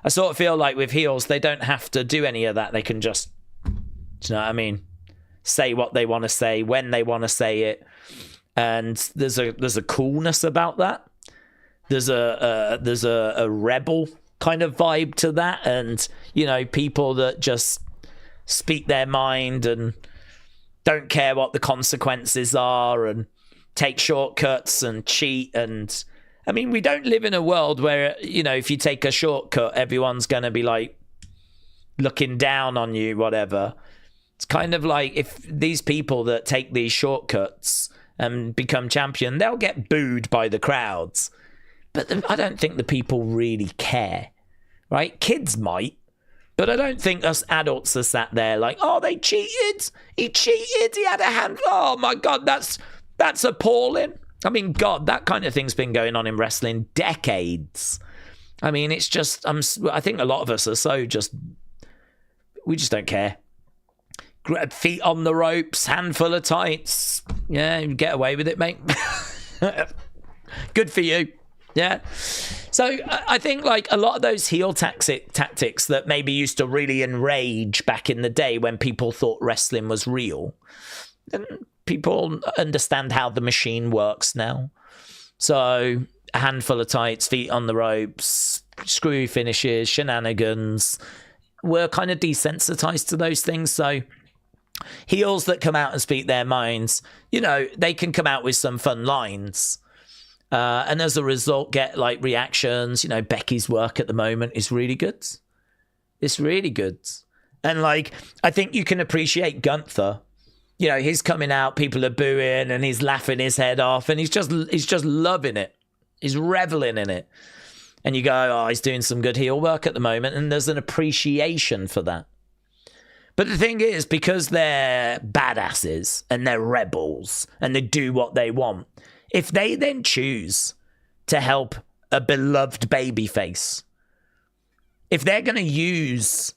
I sort of feel like with heels, they don't have to do any of that. They can just, do you know what I mean? Say what they want to say when they want to say it. And there's a coolness about that. There's a rebel kind of vibe to that. And, you know, people that just speak their mind and don't care what the consequences are and take shortcuts and cheat. And I mean, we don't live in a world where, you know, if you take a shortcut, everyone's going to be like looking down on you, whatever. It's kind of like if these people that take these shortcuts and become champion, they'll get booed by the crowds. But I don't think the people really care, right? Kids might. But I don't think us adults are sat there like, oh, they cheated. He cheated. He had a hand. Oh, my God, that's appalling. I mean, God, that kind of thing's been going on in wrestling decades. I mean, it's just, I think a lot of us are so just, we just don't care. Feet on the ropes, handful of tights. Yeah, you get away with it, mate. Good for you. Yeah. So I think like a lot of those heel tactics that maybe used to really enrage back in the day when people thought wrestling was real, and people understand how the machine works now. So a handful of tights, feet on the ropes, screwy finishes, shenanigans. We're kind of desensitized to those things. So heels that come out and speak their minds, you know, they can come out with some fun lines. And as a result, get like reactions. You know, Becky's work at the moment is really good. It's really good. And like, I think you can appreciate Gunther. You know, he's coming out, people are booing and he's laughing his head off and he's just loving it. He's reveling in it. And you go, oh, he's doing some good heel work at the moment. And there's an appreciation for that. But the thing is, because they're badasses and they're rebels and they do what they want, if they then choose to help a beloved babyface, if they're going to use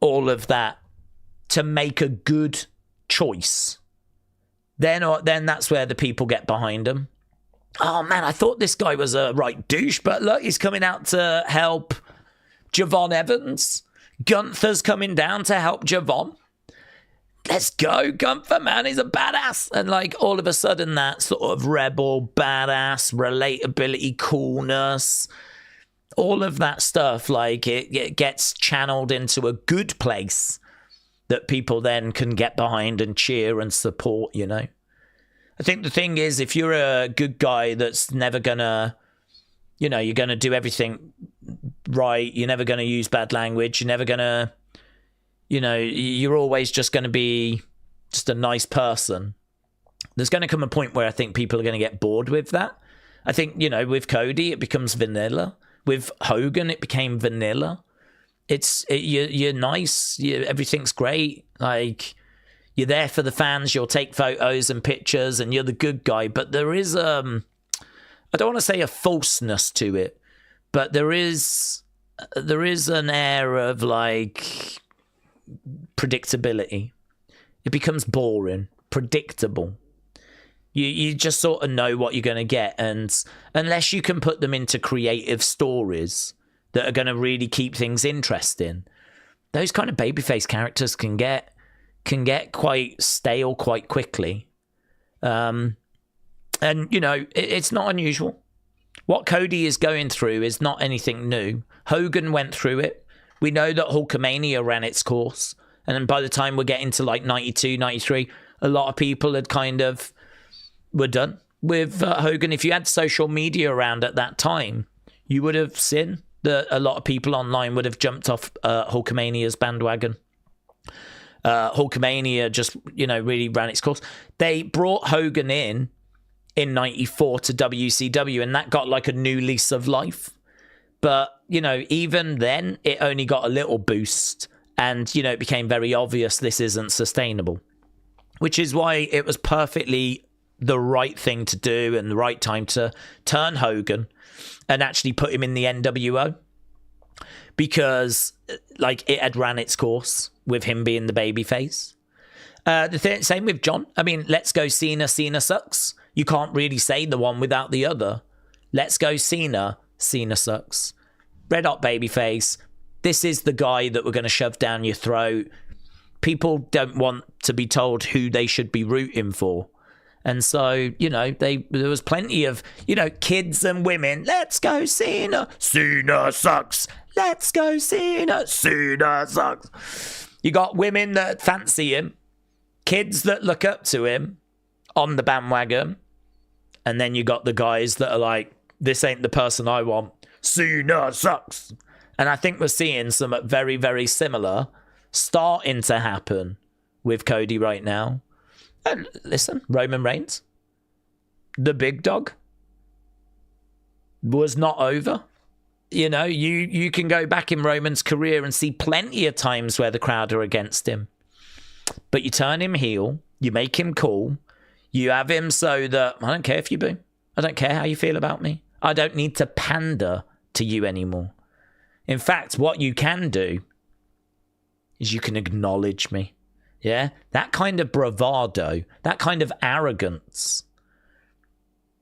all of that to make a good choice, then that's where the people get behind him. Oh man, I thought this guy was a right douche, but look, he's coming out to help Javon Evans. Gunther's coming down to help Javon. Let's go, Gunther, man, he's a badass. And like all of a sudden that sort of rebel, badass, relatability, coolness, all of that stuff, like it gets channeled into a good place that people then can get behind and cheer and support, you know. I think the thing is, if you're a good guy that's never gonna, you know, you're gonna do everything right, you're never gonna use bad language, you're never gonna, you know, you're always just gonna be just a nice person, there's gonna come a point where I think people are gonna get bored with that. I think, you know, with Cody, it becomes vanilla. With Hogan, it became vanilla. You're nice, everything's great, like, you're there for the fans, you'll take photos and pictures, and you're the good guy. But there is, I don't want to say a falseness to it, but there is an air of, like, predictability. It becomes boring, predictable. You just sort of know what you're going to get, and unless you can put them into creative stories that are going to really keep things interesting, those kind of babyface characters can get quite stale quite quickly. And, you know, it's not unusual. What Cody is going through is not anything new. Hogan went through it. We know that Hulkamania ran its course. And then by the time we're getting to like 92, 93, a lot of people had kind of were done with Hogan. If you had social media around at that time, you would have seen that a lot of people online would have jumped off Hulkamania's bandwagon. Hulkamania just, you know, really ran its course. They brought Hogan in 94 to WCW, and that got like a new lease of life. But, you know, even then, it only got a little boost, and, you know, it became very obvious this isn't sustainable, which is why it was perfectly the right thing to do and the right time to turn Hogan and actually put him in the NWO, because, like, it had ran its course with him being the babyface. Same with John. I mean, let's go Cena, Cena sucks. You can't really say the one without the other. Let's go Cena, Cena sucks. Red hot babyface. This is the guy that we're going to shove down your throat. People don't want to be told who they should be rooting for. And so, you know, there was plenty of, you know, kids and women. Let's go Cena. Cena sucks. Let's go Cena. Cena sucks. You got women that fancy him, kids that look up to him on the bandwagon, and then you got the guys that are like, this ain't the person I want. Cena sucks. And I think we're seeing some very, very similar starting to happen with Cody right now. And listen, Roman Reigns, the big dog, was not over. You know, you can go back in Roman's career and see plenty of times where the crowd are against him. But you turn him heel, you make him cool, you have him so that, I don't care if you boo. I don't care how you feel about me. I don't need to pander to you anymore. In fact, what you can do is you can acknowledge me. Yeah? That kind of bravado, that kind of arrogance.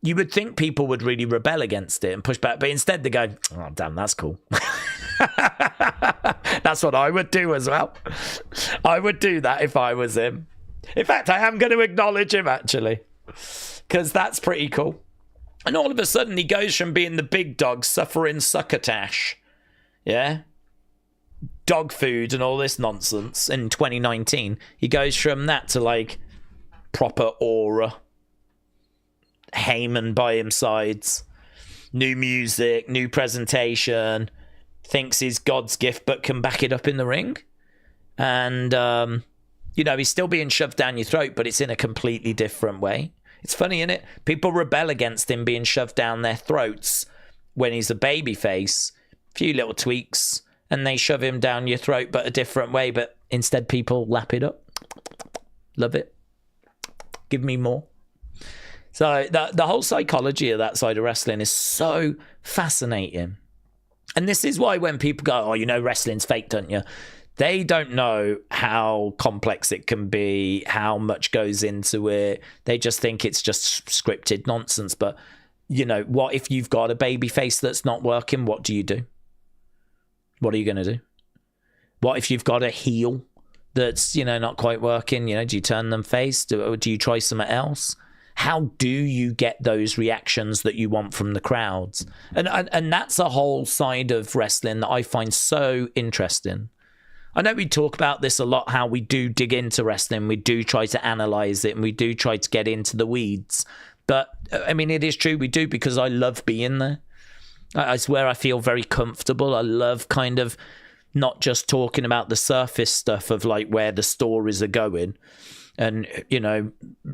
You would think people would really rebel against it and push back, but instead they go, oh, damn, that's cool. That's what I would do as well. I would do that if I was him. In fact, I am going to acknowledge him, actually, because that's pretty cool. And all of a sudden, he goes from being the big dog, suffering succotash, yeah, dog food and all this nonsense in 2019. He goes from that to, like, proper aura. Heyman by his sides, new music, new presentation, thinks he's God's gift but can back it up in the ring. And you know, he's still being shoved down your throat, but it's in a completely different way. It's funny, isn't it? People rebel against him being shoved down their throats when he's a babyface. A few little tweaks and they shove him down your throat, but a different way. But instead people lap it up. Love it. Give me more. So the whole psychology of that side of wrestling is so fascinating. And this is why when people go, oh, you know, wrestling's fake, don't you? They don't know how complex it can be, how much goes into it. They just think it's just scripted nonsense. But, you know, what if you've got a baby face that's not working? What do you do? What are you going to do? What if you've got a heel that's, you know, not quite working? You know, do you turn them face? Do you try something else? How do you get those reactions that you want from the crowds? And that's a whole side of wrestling that I find so interesting. I know we talk about this a lot, how we do dig into wrestling, we do try to analyze it, and we do try to get into the weeds. But, I mean, it is true, we do, because I love being there. It's where I feel very comfortable. I love kind of not just talking about the surface stuff of, like, where the stories are going. And, you know,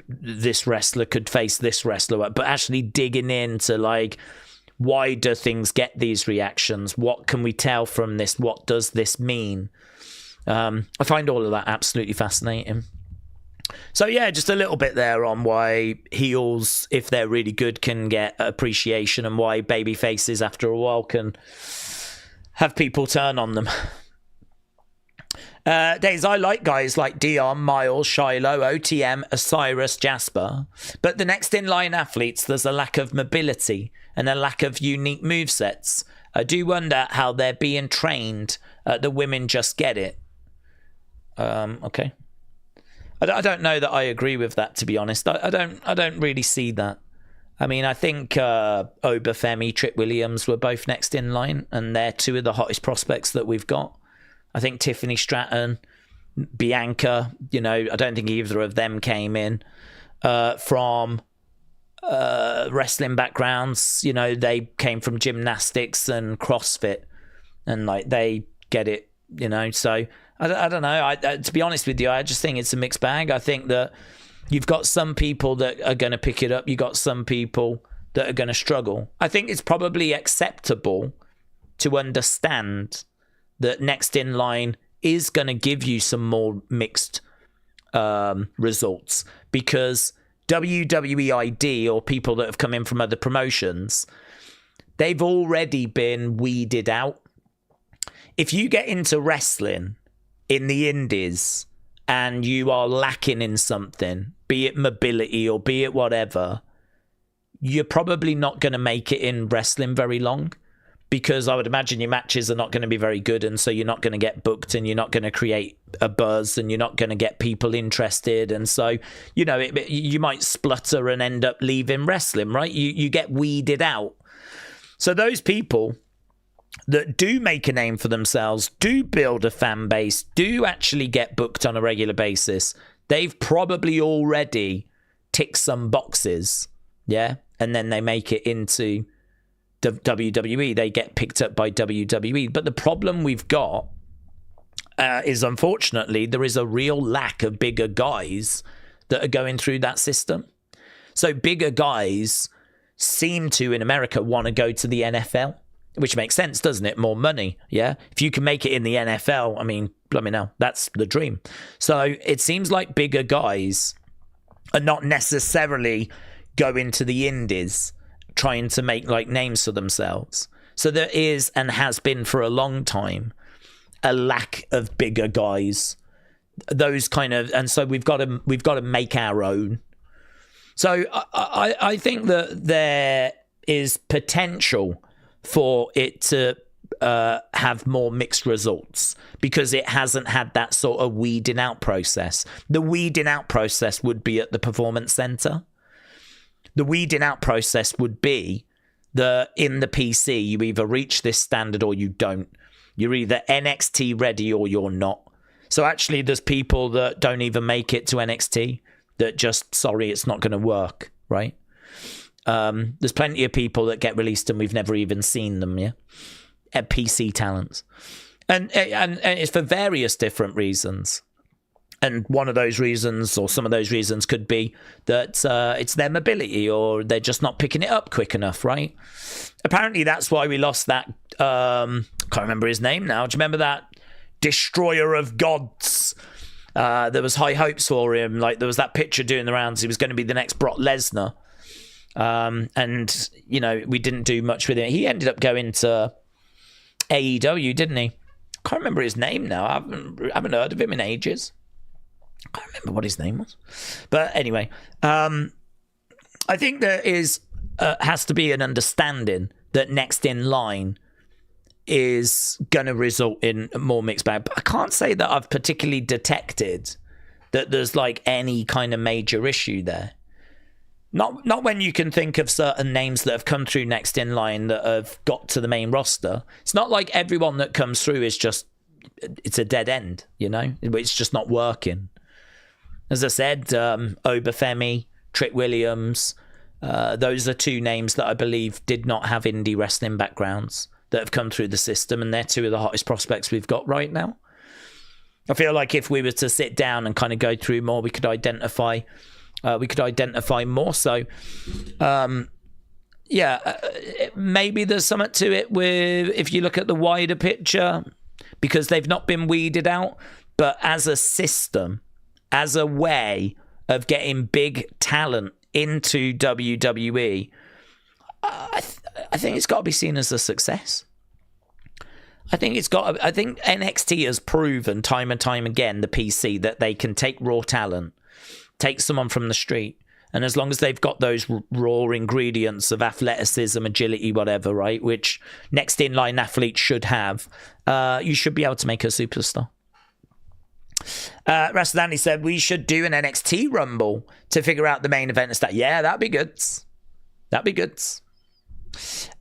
this wrestler could face this wrestler, but actually digging into, like, why do things get these reactions? What can we tell from this? What does this mean? I find all of that absolutely fascinating. So, yeah, just a little bit there on why heels, if they're really good, can get appreciation, and why baby faces, after a while, can have people turn on them. Days, I like guys like Dion, Miles, Shiloh, OTM, Osiris, Jasper. But the next in-line athletes, there's a lack of mobility and a lack of unique movesets. I do wonder how they're being trained. The women just get it. Okay. I don't know that I agree with that, to be honest. I don't really see that. I mean, I think Obafemi, Tripp Williams were both next in line, and they're two of the hottest prospects that we've got. I think Tiffany Stratton, Bianca, you know, I don't think either of them came in from wrestling backgrounds. You know, they came from gymnastics and CrossFit, and, like, they get it, you know. So I don't know. To be honest with you, I just think it's a mixed bag. I think that you've got some people that are going to pick it up. You've got some people that are going to struggle. I think it's probably acceptable to understand that next in line is going to give you some more mixed results, because WWE ID, or people that have come in from other promotions, they've already been weeded out. If you get into wrestling in the indies and you are lacking in something, be it mobility or be it whatever, you're probably not going to make it in wrestling very long, because I would imagine your matches are not going to be very good, and so you're not going to get booked, and you're not going to create a buzz, and you're not going to get people interested, and so, you know, you might splutter and end up leaving wrestling, right? You get weeded out. So those people that do make a name for themselves, do build a fan base, do actually get booked on a regular basis, they've probably already ticked some boxes, yeah? And then they make it into WWE. They get picked up by WWE. But the problem we've got is, unfortunately, there is a real lack of bigger guys that are going through that system. So bigger guys seem to, in America, want to go to the NFL, which makes sense, doesn't it? More money, yeah? If you can make it in the NFL, I mean, let me know. That's the dream. So it seems like bigger guys are not necessarily going to the indies trying to make, like, names for themselves. So there is, and has been for a long time, a lack of bigger guys. Those kind of, and so we've got to make our own. So I think that there is potential for it to have more mixed results, because it hasn't had that sort of weeding out process. The weeding out process would be at the Performance Center. The weeding out process would be that in the PC, you either reach this standard or you don't. You're either NXT ready or you're not. So actually, there's people that don't even make it to NXT, that just, sorry, it's not going to work, right? There's plenty of people that get released and we've never even seen them, yeah? At PC talents. And it's for various different reasons. And one of those reasons, or some of those reasons, could be that it's their mobility, or they're just not picking it up quick enough, right? Apparently, that's why we lost that. Can't remember his name now. Do you remember that Destroyer of Gods? There was high hopes for him. Like, there was that picture doing the rounds. He was going to be the next Brock Lesnar. And, you know, we didn't do much with it. He ended up going to AEW, didn't he? can't remember his name now. I haven't heard of him in ages. I can't remember what his name was. But anyway, I think there has to be an understanding that next in line is going to result in more mixed bag. But I can't say that I've particularly detected that there's like any kind of major issue there. Not when you can think of certain names that have come through next in line that have got to the main roster. It's not like everyone that comes through is just, it's a dead end, you know? It's just not working. As I said, Obafemi, Trick Williams, those are two names that I believe did not have indie wrestling backgrounds that have come through the system, and they're two of the hottest prospects we've got right now. I feel like if we were to sit down and kind of go through more, we could identify more. So, maybe there's something to it with, if you look at the wider picture, because they've not been weeded out, but as a system, as a way of getting big talent into WWE, I think it's got to be seen as a success. I think NXT has proven time and time again, the PC, that they can take raw talent, take someone from the street, and as long as they've got those raw ingredients of athleticism, agility, whatever, right, which next in line athletes should have, you should be able to make a superstar. Wrestle Dandy said we should do an NXT Rumble to figure out the main event and stuff. Yeah, that'd be good.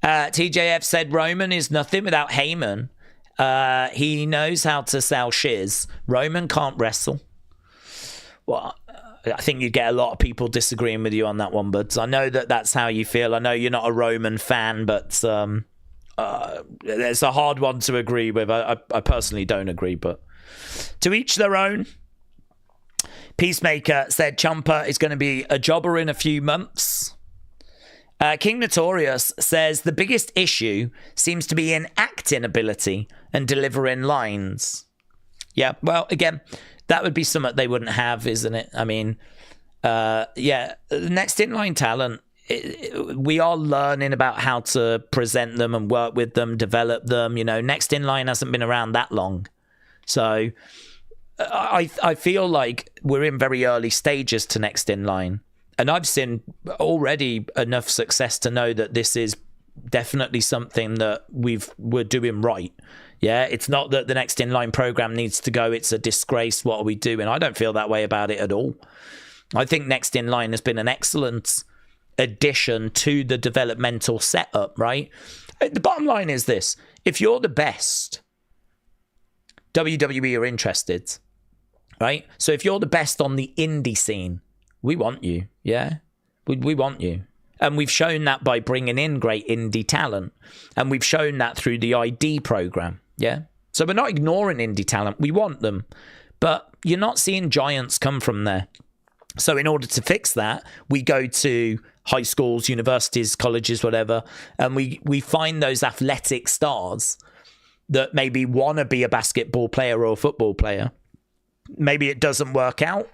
TJF said Roman is nothing without Heyman. He knows how to sell shiz. Roman can't wrestle. Well, I think you get a lot of people disagreeing with you on that one, but I know that's how you feel. I know you're not a Roman fan, but it's a hard one to agree with. I personally don't agree, but to each their own. Peacemaker said Ciampa is going to be a jobber in a few months. King Notorious says the biggest issue seems to be in acting ability and delivering lines. Yeah, well, again, that would be something they wouldn't have, isn't it? I mean, next in line talent, we are learning about how to present them and work with them, develop them. You know, next in line hasn't been around that long. So I feel like we're in very early stages to next in line. And I've seen already enough success to know that this is definitely something that we're doing right. Yeah, it's not that the next in line program needs to go. It's a disgrace. What are we doing? I don't feel that way about it at all. I think next in line has been an excellent addition to the developmental setup, right? The bottom line is this. If you're the best, WWE are interested, right? So if you're the best on the indie scene, we want you, yeah? We want you. And we've shown that by bringing in great indie talent. And we've shown that through the ID program, yeah? So we're not ignoring indie talent. We want them. But you're not seeing giants come from there. So in order to fix that, we go to high schools, universities, colleges, whatever, and we find those athletic stars that maybe want to be a basketball player or a football player. Maybe it doesn't work out.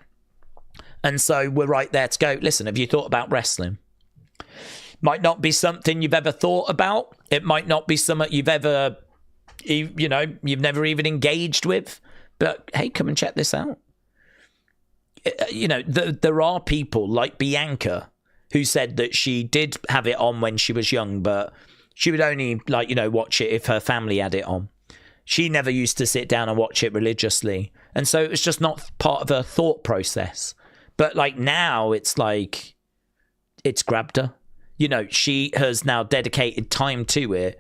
And so we're right there to go, listen, have you thought about wrestling? Might not be something you've ever thought about. It might not be something you've ever, you've never even engaged with. But hey, come and check this out. There are people like Bianca who said that she did have it on when she was young, but she would only watch it if her family had it on. She never used to sit down and watch it religiously. And so it was just not part of her thought process. But like now it's like it's grabbed her. She has now dedicated time to it.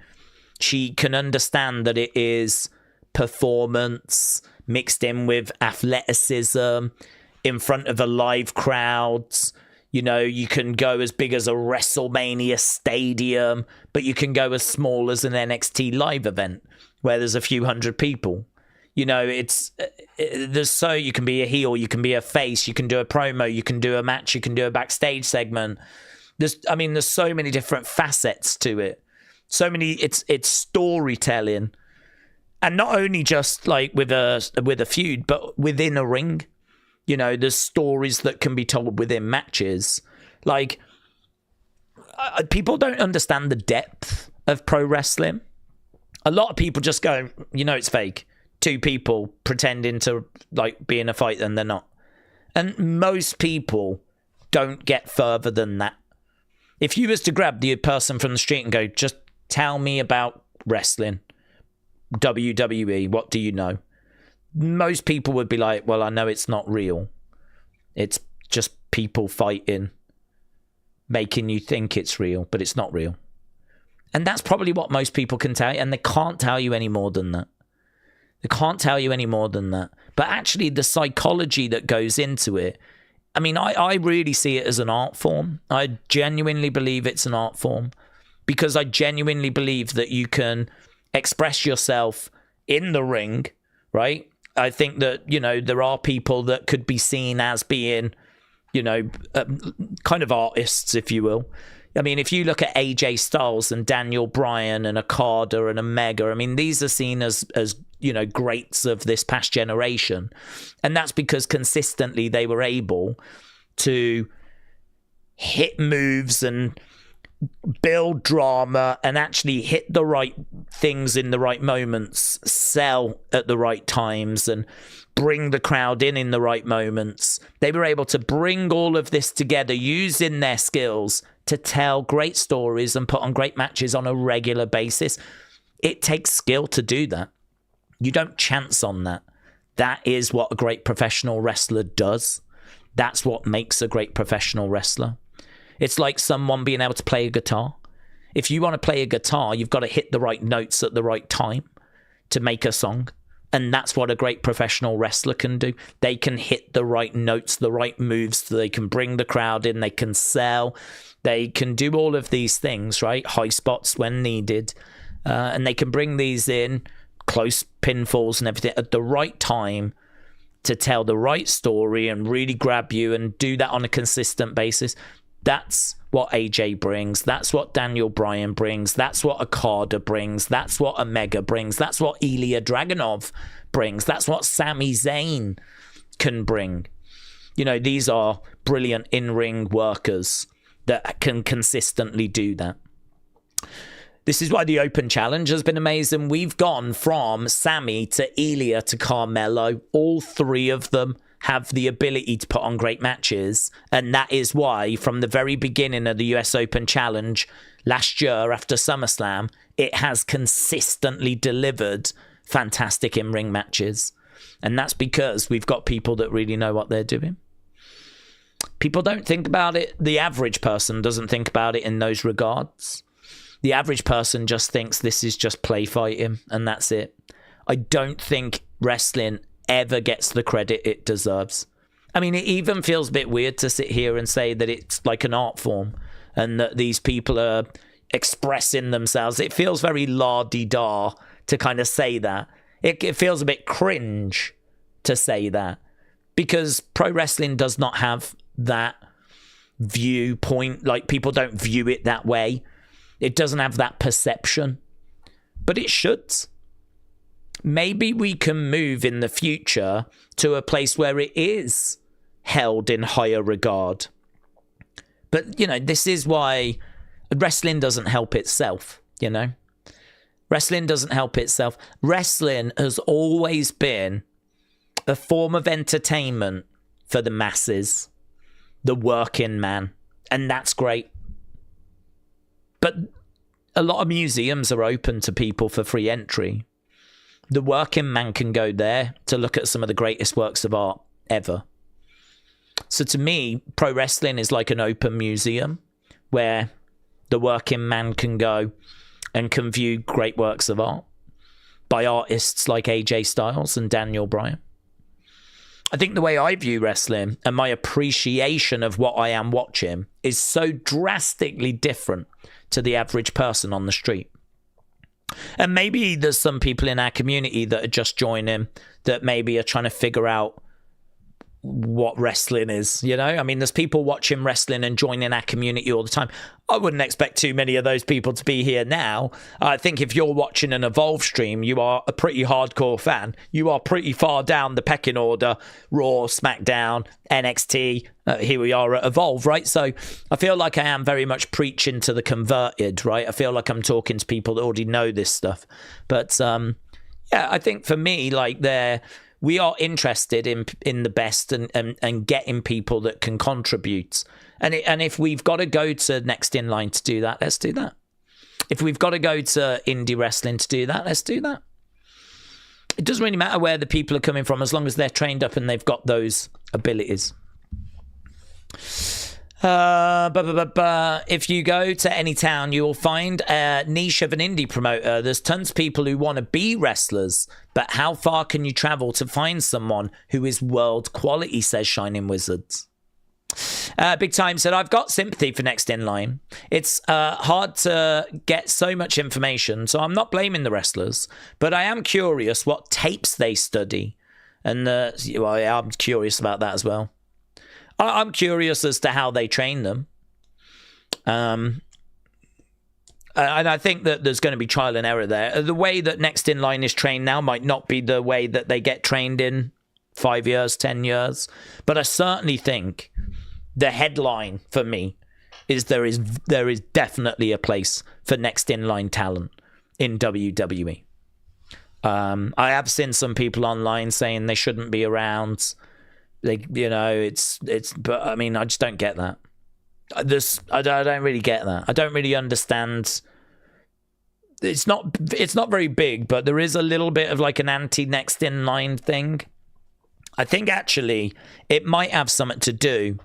She can understand that it is performance mixed in with athleticism in front of a live crowd. You can go as big as a WrestleMania stadium, but you can go as small as an NXT live event where there's a few hundred people. You can be a heel, you can be a face, you can do a promo, you can do a match, you can do a backstage segment. There's so many different facets to it. So many, it's storytelling, and not only just like with a feud, but within a ring. There's stories that can be told within matches. Like, people don't understand the depth of pro wrestling. A lot of people just go, it's fake. two people pretending to like be in a fight and they're not. And most people don't get further than that. If you was to grab the person from the street and go, just tell me about wrestling, WWE, what do you know? Most people would be like, well, I know it's not real. It's just people fighting, making you think it's real, but it's not real. And that's probably what most people can tell you, and they can't tell you any more than that. They can't tell you any more than that. But actually, the psychology that goes into it, I mean, I really see it as an art form. I genuinely believe it's an art form because I genuinely believe that you can express yourself in the ring, right? I think that, you know, there are people that could be seen as being, you know, kind of artists, if you will. I mean, if you look at AJ Styles and Daniel Bryan and Okada and Omega, I mean, these are seen as you know, greats of this past generation. And that's because consistently they were able to hit moves and build drama and actually hit the right things in the right moments, sell at the right times and bring the crowd in the right moments. They were able to bring all of this together using their skills to tell great stories and put on great matches on a regular basis. It takes skill to do that. You don't chance on that. That is what a great professional wrestler does. That's what makes a great professional wrestler. It's like someone being able to play a guitar. If you want to play a guitar, you've got to hit the right notes at the right time to make a song. And that's what a great professional wrestler can do. They can hit the right notes, the right moves, so they can bring the crowd in, they can sell, they can do all of these things, right? High spots when needed. And they can bring these in, close pinfalls and everything at the right time to tell the right story and really grab you and do that on a consistent basis. That's what AJ brings. That's what Daniel Bryan brings. That's what Okada brings. That's what Omega brings. That's what Ilya Dragunov brings. That's what Sami Zayn can bring. You know, these are brilliant in-ring workers that can consistently do that. This is why the Open Challenge has been amazing. We've gone from Sami to Ilya to Carmelo. All three of them have the ability to put on great matches. And that is why from the very beginning of the US Open Challenge last year after SummerSlam, it has consistently delivered fantastic in-ring matches. And that's because we've got people that really know what they're doing. People don't think about it. The average person doesn't think about it in those regards. The average person just thinks this is just play fighting and that's it. I don't think wrestling ever gets the credit it deserves. I mean, it even feels a bit weird to sit here and say that it's like an art form and that these people are expressing themselves. It feels very la-di-da to kind of say that. It feels a bit cringe to say that because pro wrestling does not have that viewpoint. Like, people don't view it that way. It doesn't have that perception, but it should. Maybe we can move in the future to a place where it is held in higher regard. But, you know, this is why wrestling doesn't help itself, you know? Wrestling doesn't help itself. Wrestling has always been a form of entertainment for the masses, the working man, and that's great. But a lot of museums are open to people for free entry. The working man can go there to look at some of the greatest works of art ever. So to me, pro wrestling is like an open museum where the working man can go and can view great works of art by artists like AJ Styles and Daniel Bryan. I think the way I view wrestling and my appreciation of what I am watching is so drastically different to the average person on the street. And maybe there's some people in our community that are just joining that maybe are trying to figure out what wrestling is, you know? I mean, there's people watching wrestling and joining our community all the time. I wouldn't expect too many of those people to be here now. I think if you're watching an Evolve stream, you are a pretty hardcore fan. You are pretty far down the pecking order. Raw, SmackDown, NXT, here we are at Evolve, right? So I feel like I am very much preaching to the converted, right? I feel like I'm talking to people that already know this stuff. But, Yeah, I think for me, like we are interested in the best and getting people that can contribute. And if we've got to go to Next in Line to do that, let's do that. If we've got to go to indie wrestling to do that, let's do that. It doesn't really matter where the people are coming from as long as they're trained up and they've got those abilities. If you go to any town, you will find a niche of an indie promoter. There's tons of people who want to be wrestlers, but how far can you travel to find someone who is world quality, says Shining Wizards. Big Time said, I've got sympathy for Next in Line. It's hard to get so much information, so I'm not blaming the wrestlers, but I am curious what tapes they study. And I'm curious about that as well. I'm curious as to how they train them. And I think that there's going to be trial and error there. The way that Next in Line is trained now might not be the way that they get trained in 5 years, 10 years. But I certainly think the headline for me is there is definitely a place for Next in Line talent in WWE. I have seen some people online saying they shouldn't be around. But I mean, I just don't get that. I don't really get that. I don't really understand. It's not very big, but there is a little bit of like an anti-Next in Line thing. I think actually it might have something to do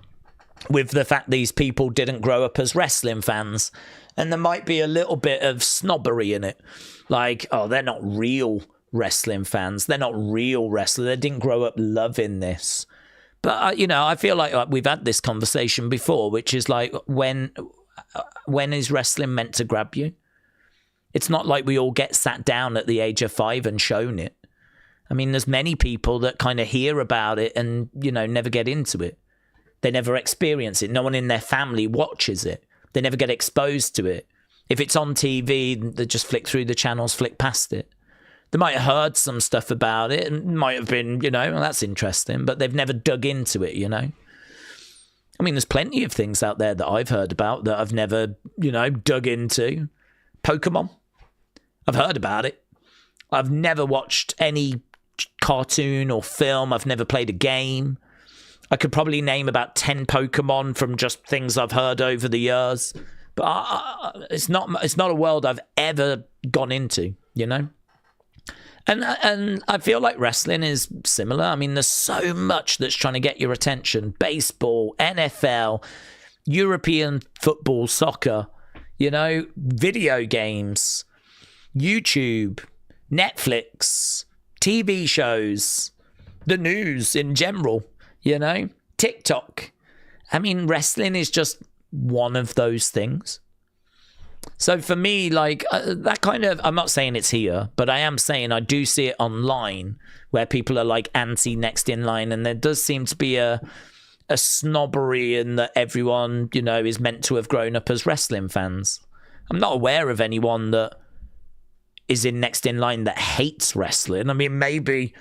with the fact these people didn't grow up as wrestling fans, and there might be a little bit of snobbery in it. Like, oh, they're not real wrestling fans. They're not real wrestlers. They didn't grow up loving this. But, I feel like we've had this conversation before, which is like, when is wrestling meant to grab you? It's not like we all get sat down at the age of 5 and shown it. I mean, there's many people that kind of hear about it and, never get into it. They never experience it. No one in their family watches it. They never get exposed to it. If it's on TV, they just flick through the channels, flick past it. They might have heard some stuff about it and might have been, well, that's interesting, but they've never dug into it, I mean, there's plenty of things out there that I've heard about that I've never, dug into. Pokemon. I've heard about it. I've never watched any cartoon or film. I've never played a game. I could probably name about 10 Pokemon from just things I've heard over the years. But it's not a world I've ever gone into, And I feel like wrestling is similar. I mean, there's so much that's trying to get your attention. Baseball, NFL, European football, soccer, video games, YouTube, Netflix, TV shows, the news in general, TikTok. I mean, wrestling is just one of those things. So for me, like that kind of, I'm not saying it's here, but I am saying I do see it online where people are like anti-Next in Line, and there does seem to be a snobbery in that everyone, is meant to have grown up as wrestling fans. I'm not aware of anyone that is in Next in Line that hates wrestling. I mean, maybe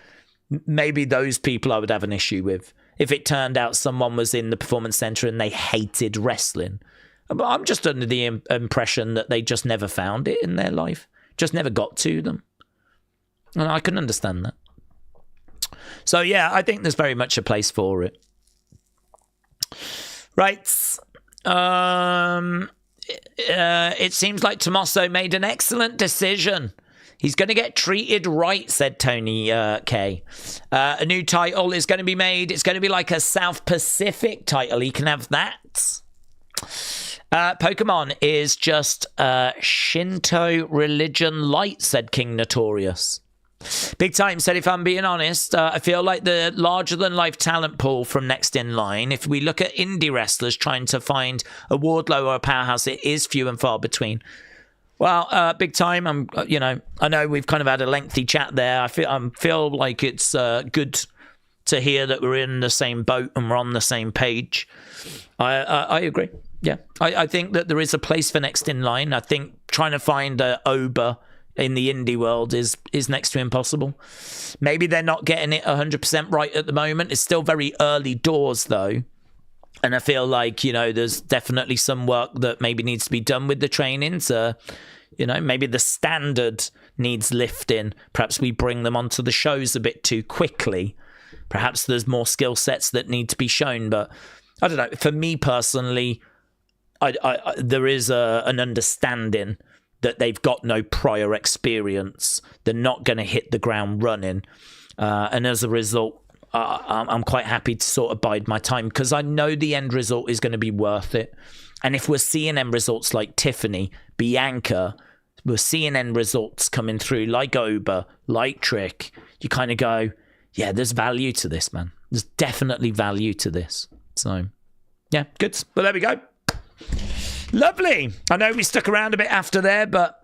those people I would have an issue with if it turned out someone was in the Performance Center and they hated wrestling. But I'm just under the impression that they just never found it in their life. Just never got to them. And I can understand that. So, yeah, I think there's very much a place for it. Right. It seems like Tommaso made an excellent decision. He's going to get treated right, said Tony K. A new title is going to be made. It's going to be like a South Pacific title. He can have that. Pokemon is just Shinto religion light, said King Notorious. Big Time said, if I'm being honest, I feel like the larger-than-life talent pool from Next in Line, if we look at indie wrestlers trying to find a Wardlow or a Powerhouse, it is few and far between. Well, Big Time, I know we've kind of had a lengthy chat there. I feel like it's good to hear that we're in the same boat and we're on the same page. I agree. Yeah, I think that there is a place for Next in Line. I think trying to find a Oba in the indie world is next to impossible. Maybe they're not getting it 100% right at the moment. It's still very early doors, though. And I feel like, there's definitely some work that maybe needs to be done with the training to, maybe the standard needs lifting. Perhaps we bring them onto the shows a bit too quickly. Perhaps there's more skill sets that need to be shown. But I don't know. For me personally, there is an understanding that they've got no prior experience. They're not going to hit the ground running. And as a result, I'm quite happy to sort of bide my time because I know the end result is going to be worth it. And if we're seeing end results like Tiffany, Bianca, we're seeing end results coming through like Oba, like Trick, you kind of go, yeah, there's value to this, man. There's definitely value to this. So, yeah, good. But there we go. Lovely. I know we stuck around a bit after there, but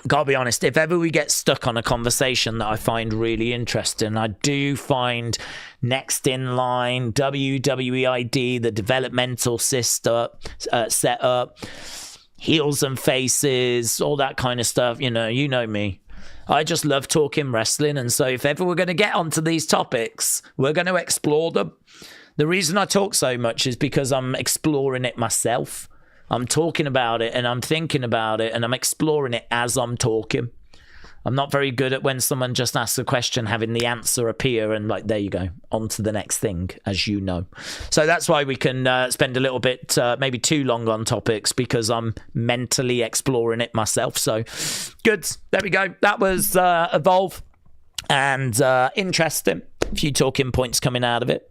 gotta be honest, if ever we get stuck on a conversation that I find really interesting, I do find Next in Line, WWEID, the developmental setup, heels and faces, all that kind of stuff. You know me. I just love talking wrestling, and so if ever we're going to get onto these topics, we're going to explore them. The reason I talk so much is because I'm exploring it myself. I'm talking about it, and I'm thinking about it, and I'm exploring it as I'm talking. I'm not very good at when someone just asks a question, having the answer appear, and like, there you go, on to the next thing, as you know. So that's why we can spend a little bit, maybe too long on topics, because I'm mentally exploring it myself. So good. There we go. That was Evolve, and interesting. A few talking points coming out of it.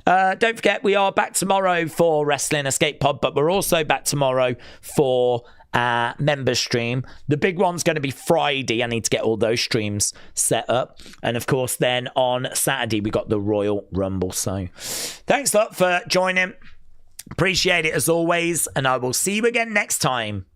Don't forget, we are back tomorrow for Wrestling Escape Pod, but we're also back tomorrow for member stream. The big one's going to be Friday. I need to get all those streams set up. And of course, then on Saturday, we got the Royal Rumble. So thanks a lot for joining. Appreciate it as always. And I will see you again next time.